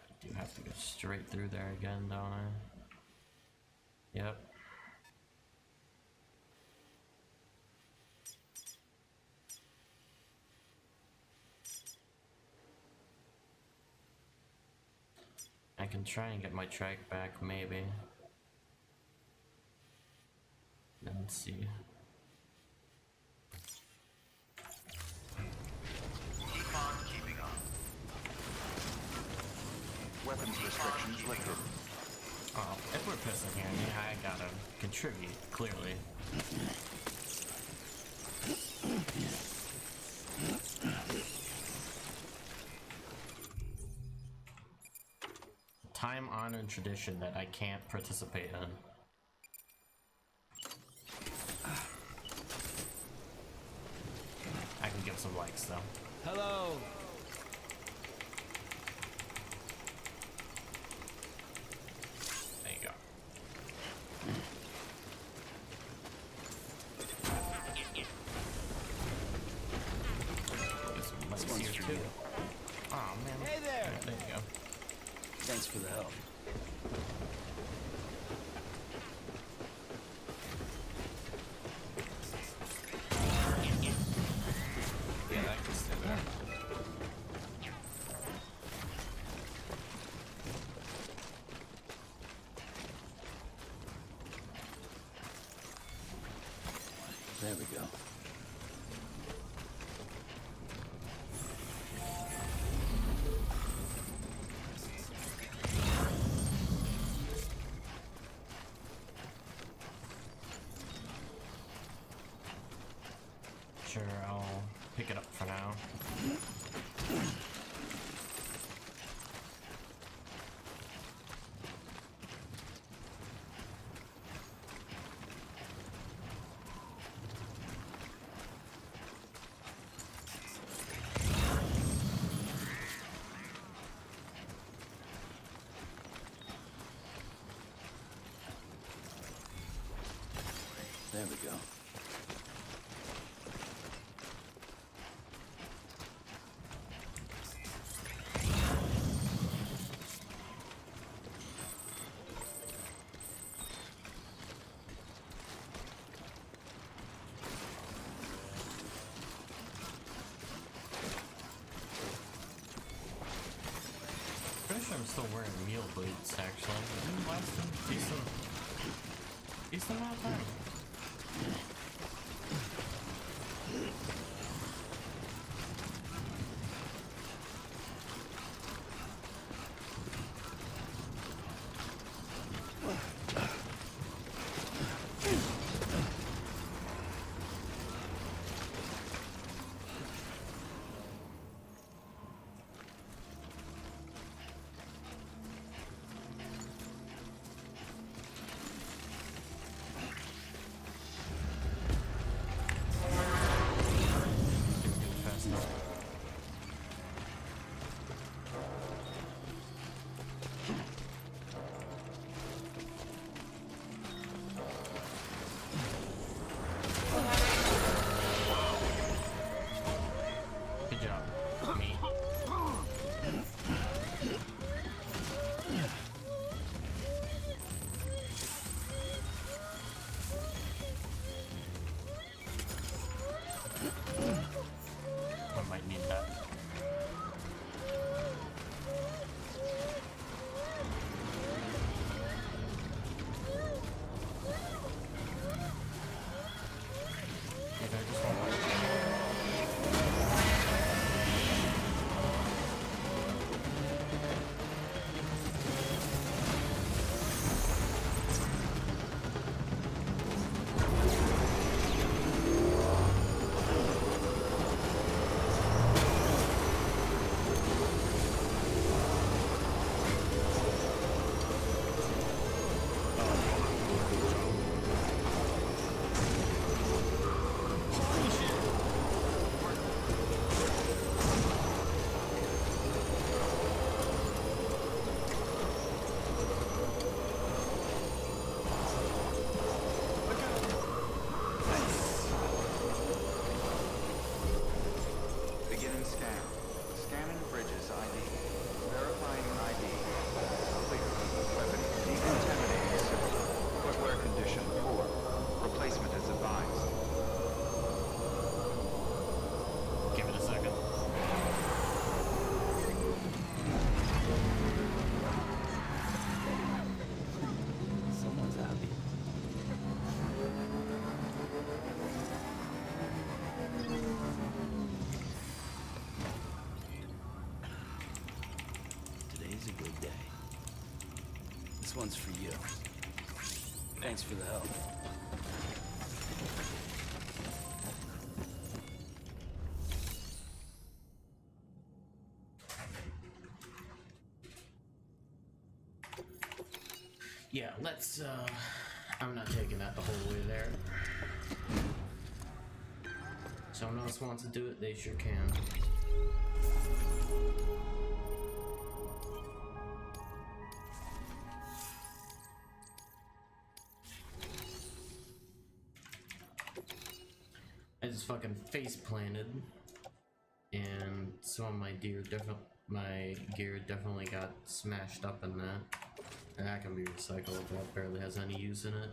A: I do have to go straight through there again, don't I? Yep. I can try and get my track back, maybe. Let's see.
C: Keep on keeping on. Weapons restrictions lifted.
A: Oh, if we're pissing here, I gotta contribute, clearly. Time-honored tradition that I can't participate in. I can give some likes though.
O: Hello.
A: There you go. There's some likes here too. Oh man.
O: Hey there.
A: Alright, there you go.
O: Thanks for the help.
A: Yeah, that can stay there.
O: There we go.
A: Sure, I'll pick it up for now.
O: There we go.
A: Pretty sure I'm still wearing meal boots, actually. Didn't last a decent amount of time.
O: one's for you. Thanks for the help.
A: Yeah, let's, I'm not taking that the whole way there. Someone else wants to do it, they sure can. I just fucking face planted, and some of my gear definitely got smashed up in that. And that can be recycled, that barely has any use in it.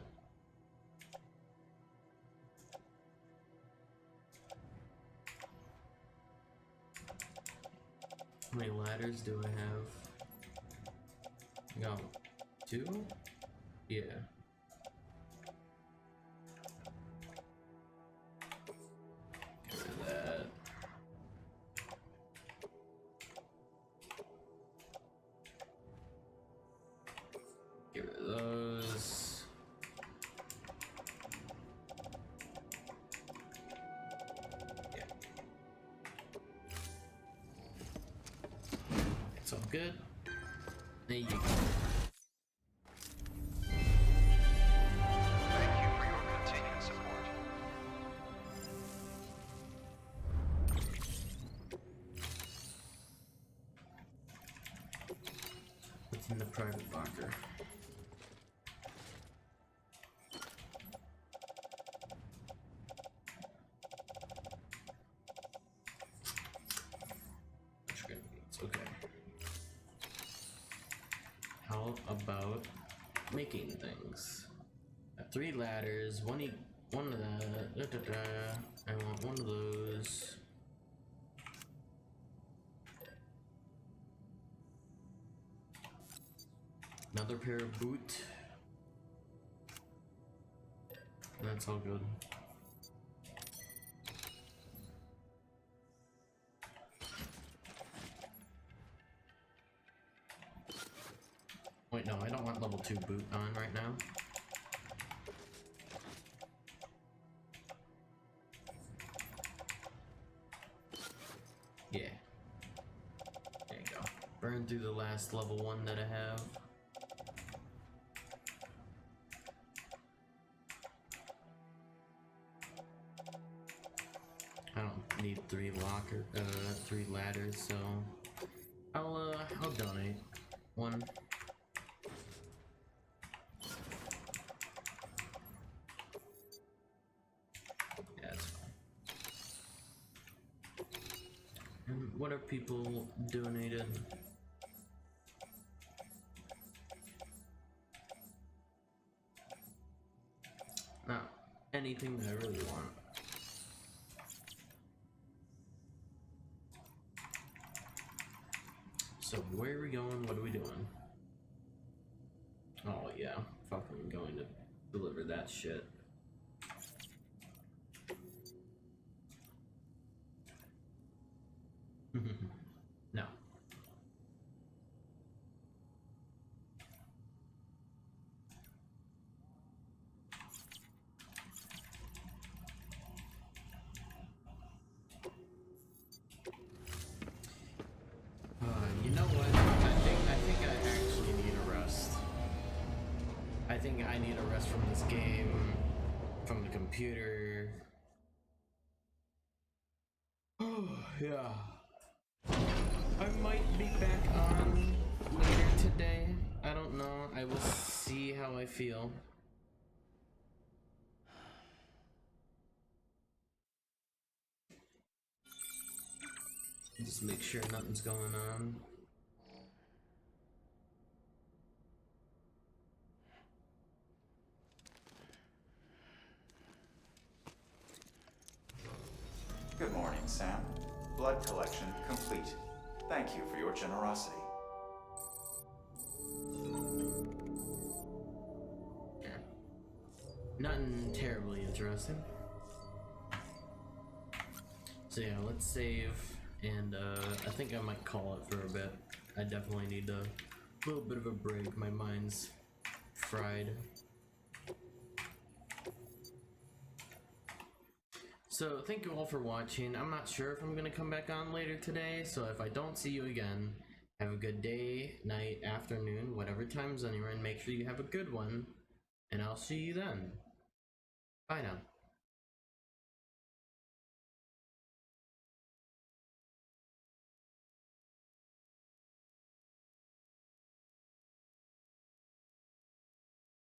A: How many ladders do I have? No. 2? Yeah. Get rid of that. Get rid of those. Yeah. It's all good. There you go.
C: Thank you for your continued support.
A: What's in the private locker? Grenades, okay. How about making things? 3 ladders, one of the. I want one of those. Another pair of boot. That's all good. Wait, no, I don't want level 2 boot on right now. Yeah. There you go. Burn through the last level 1 that I have. I don't need 3 ladders, so I'll donate 1. Yeah, that's fine. And what are people donated? Not anything that I really want. So where are we going? What are we doing? Oh yeah, fucking going to deliver that shit. No. You know what? I think I actually need a rest. I think I need a rest from this game, from the computer. Yeah. I might be back on later today. I don't know. I will see how I feel. Just make sure nothing's going on.
C: Good morning, Sam. Blood collection complete. Thank you for your generosity.
A: Yeah. Nothing terribly interesting. So yeah, let's save, and I think I might call it for a bit. I definitely need a little bit of a break. My mind's fried. So thank you all for watching. I'm not sure if I'm gonna come back on later today, so if I don't see you again, have a good day, night, afternoon, whatever time zone you're in. Make sure you have a good one, and I'll see you then. Bye now.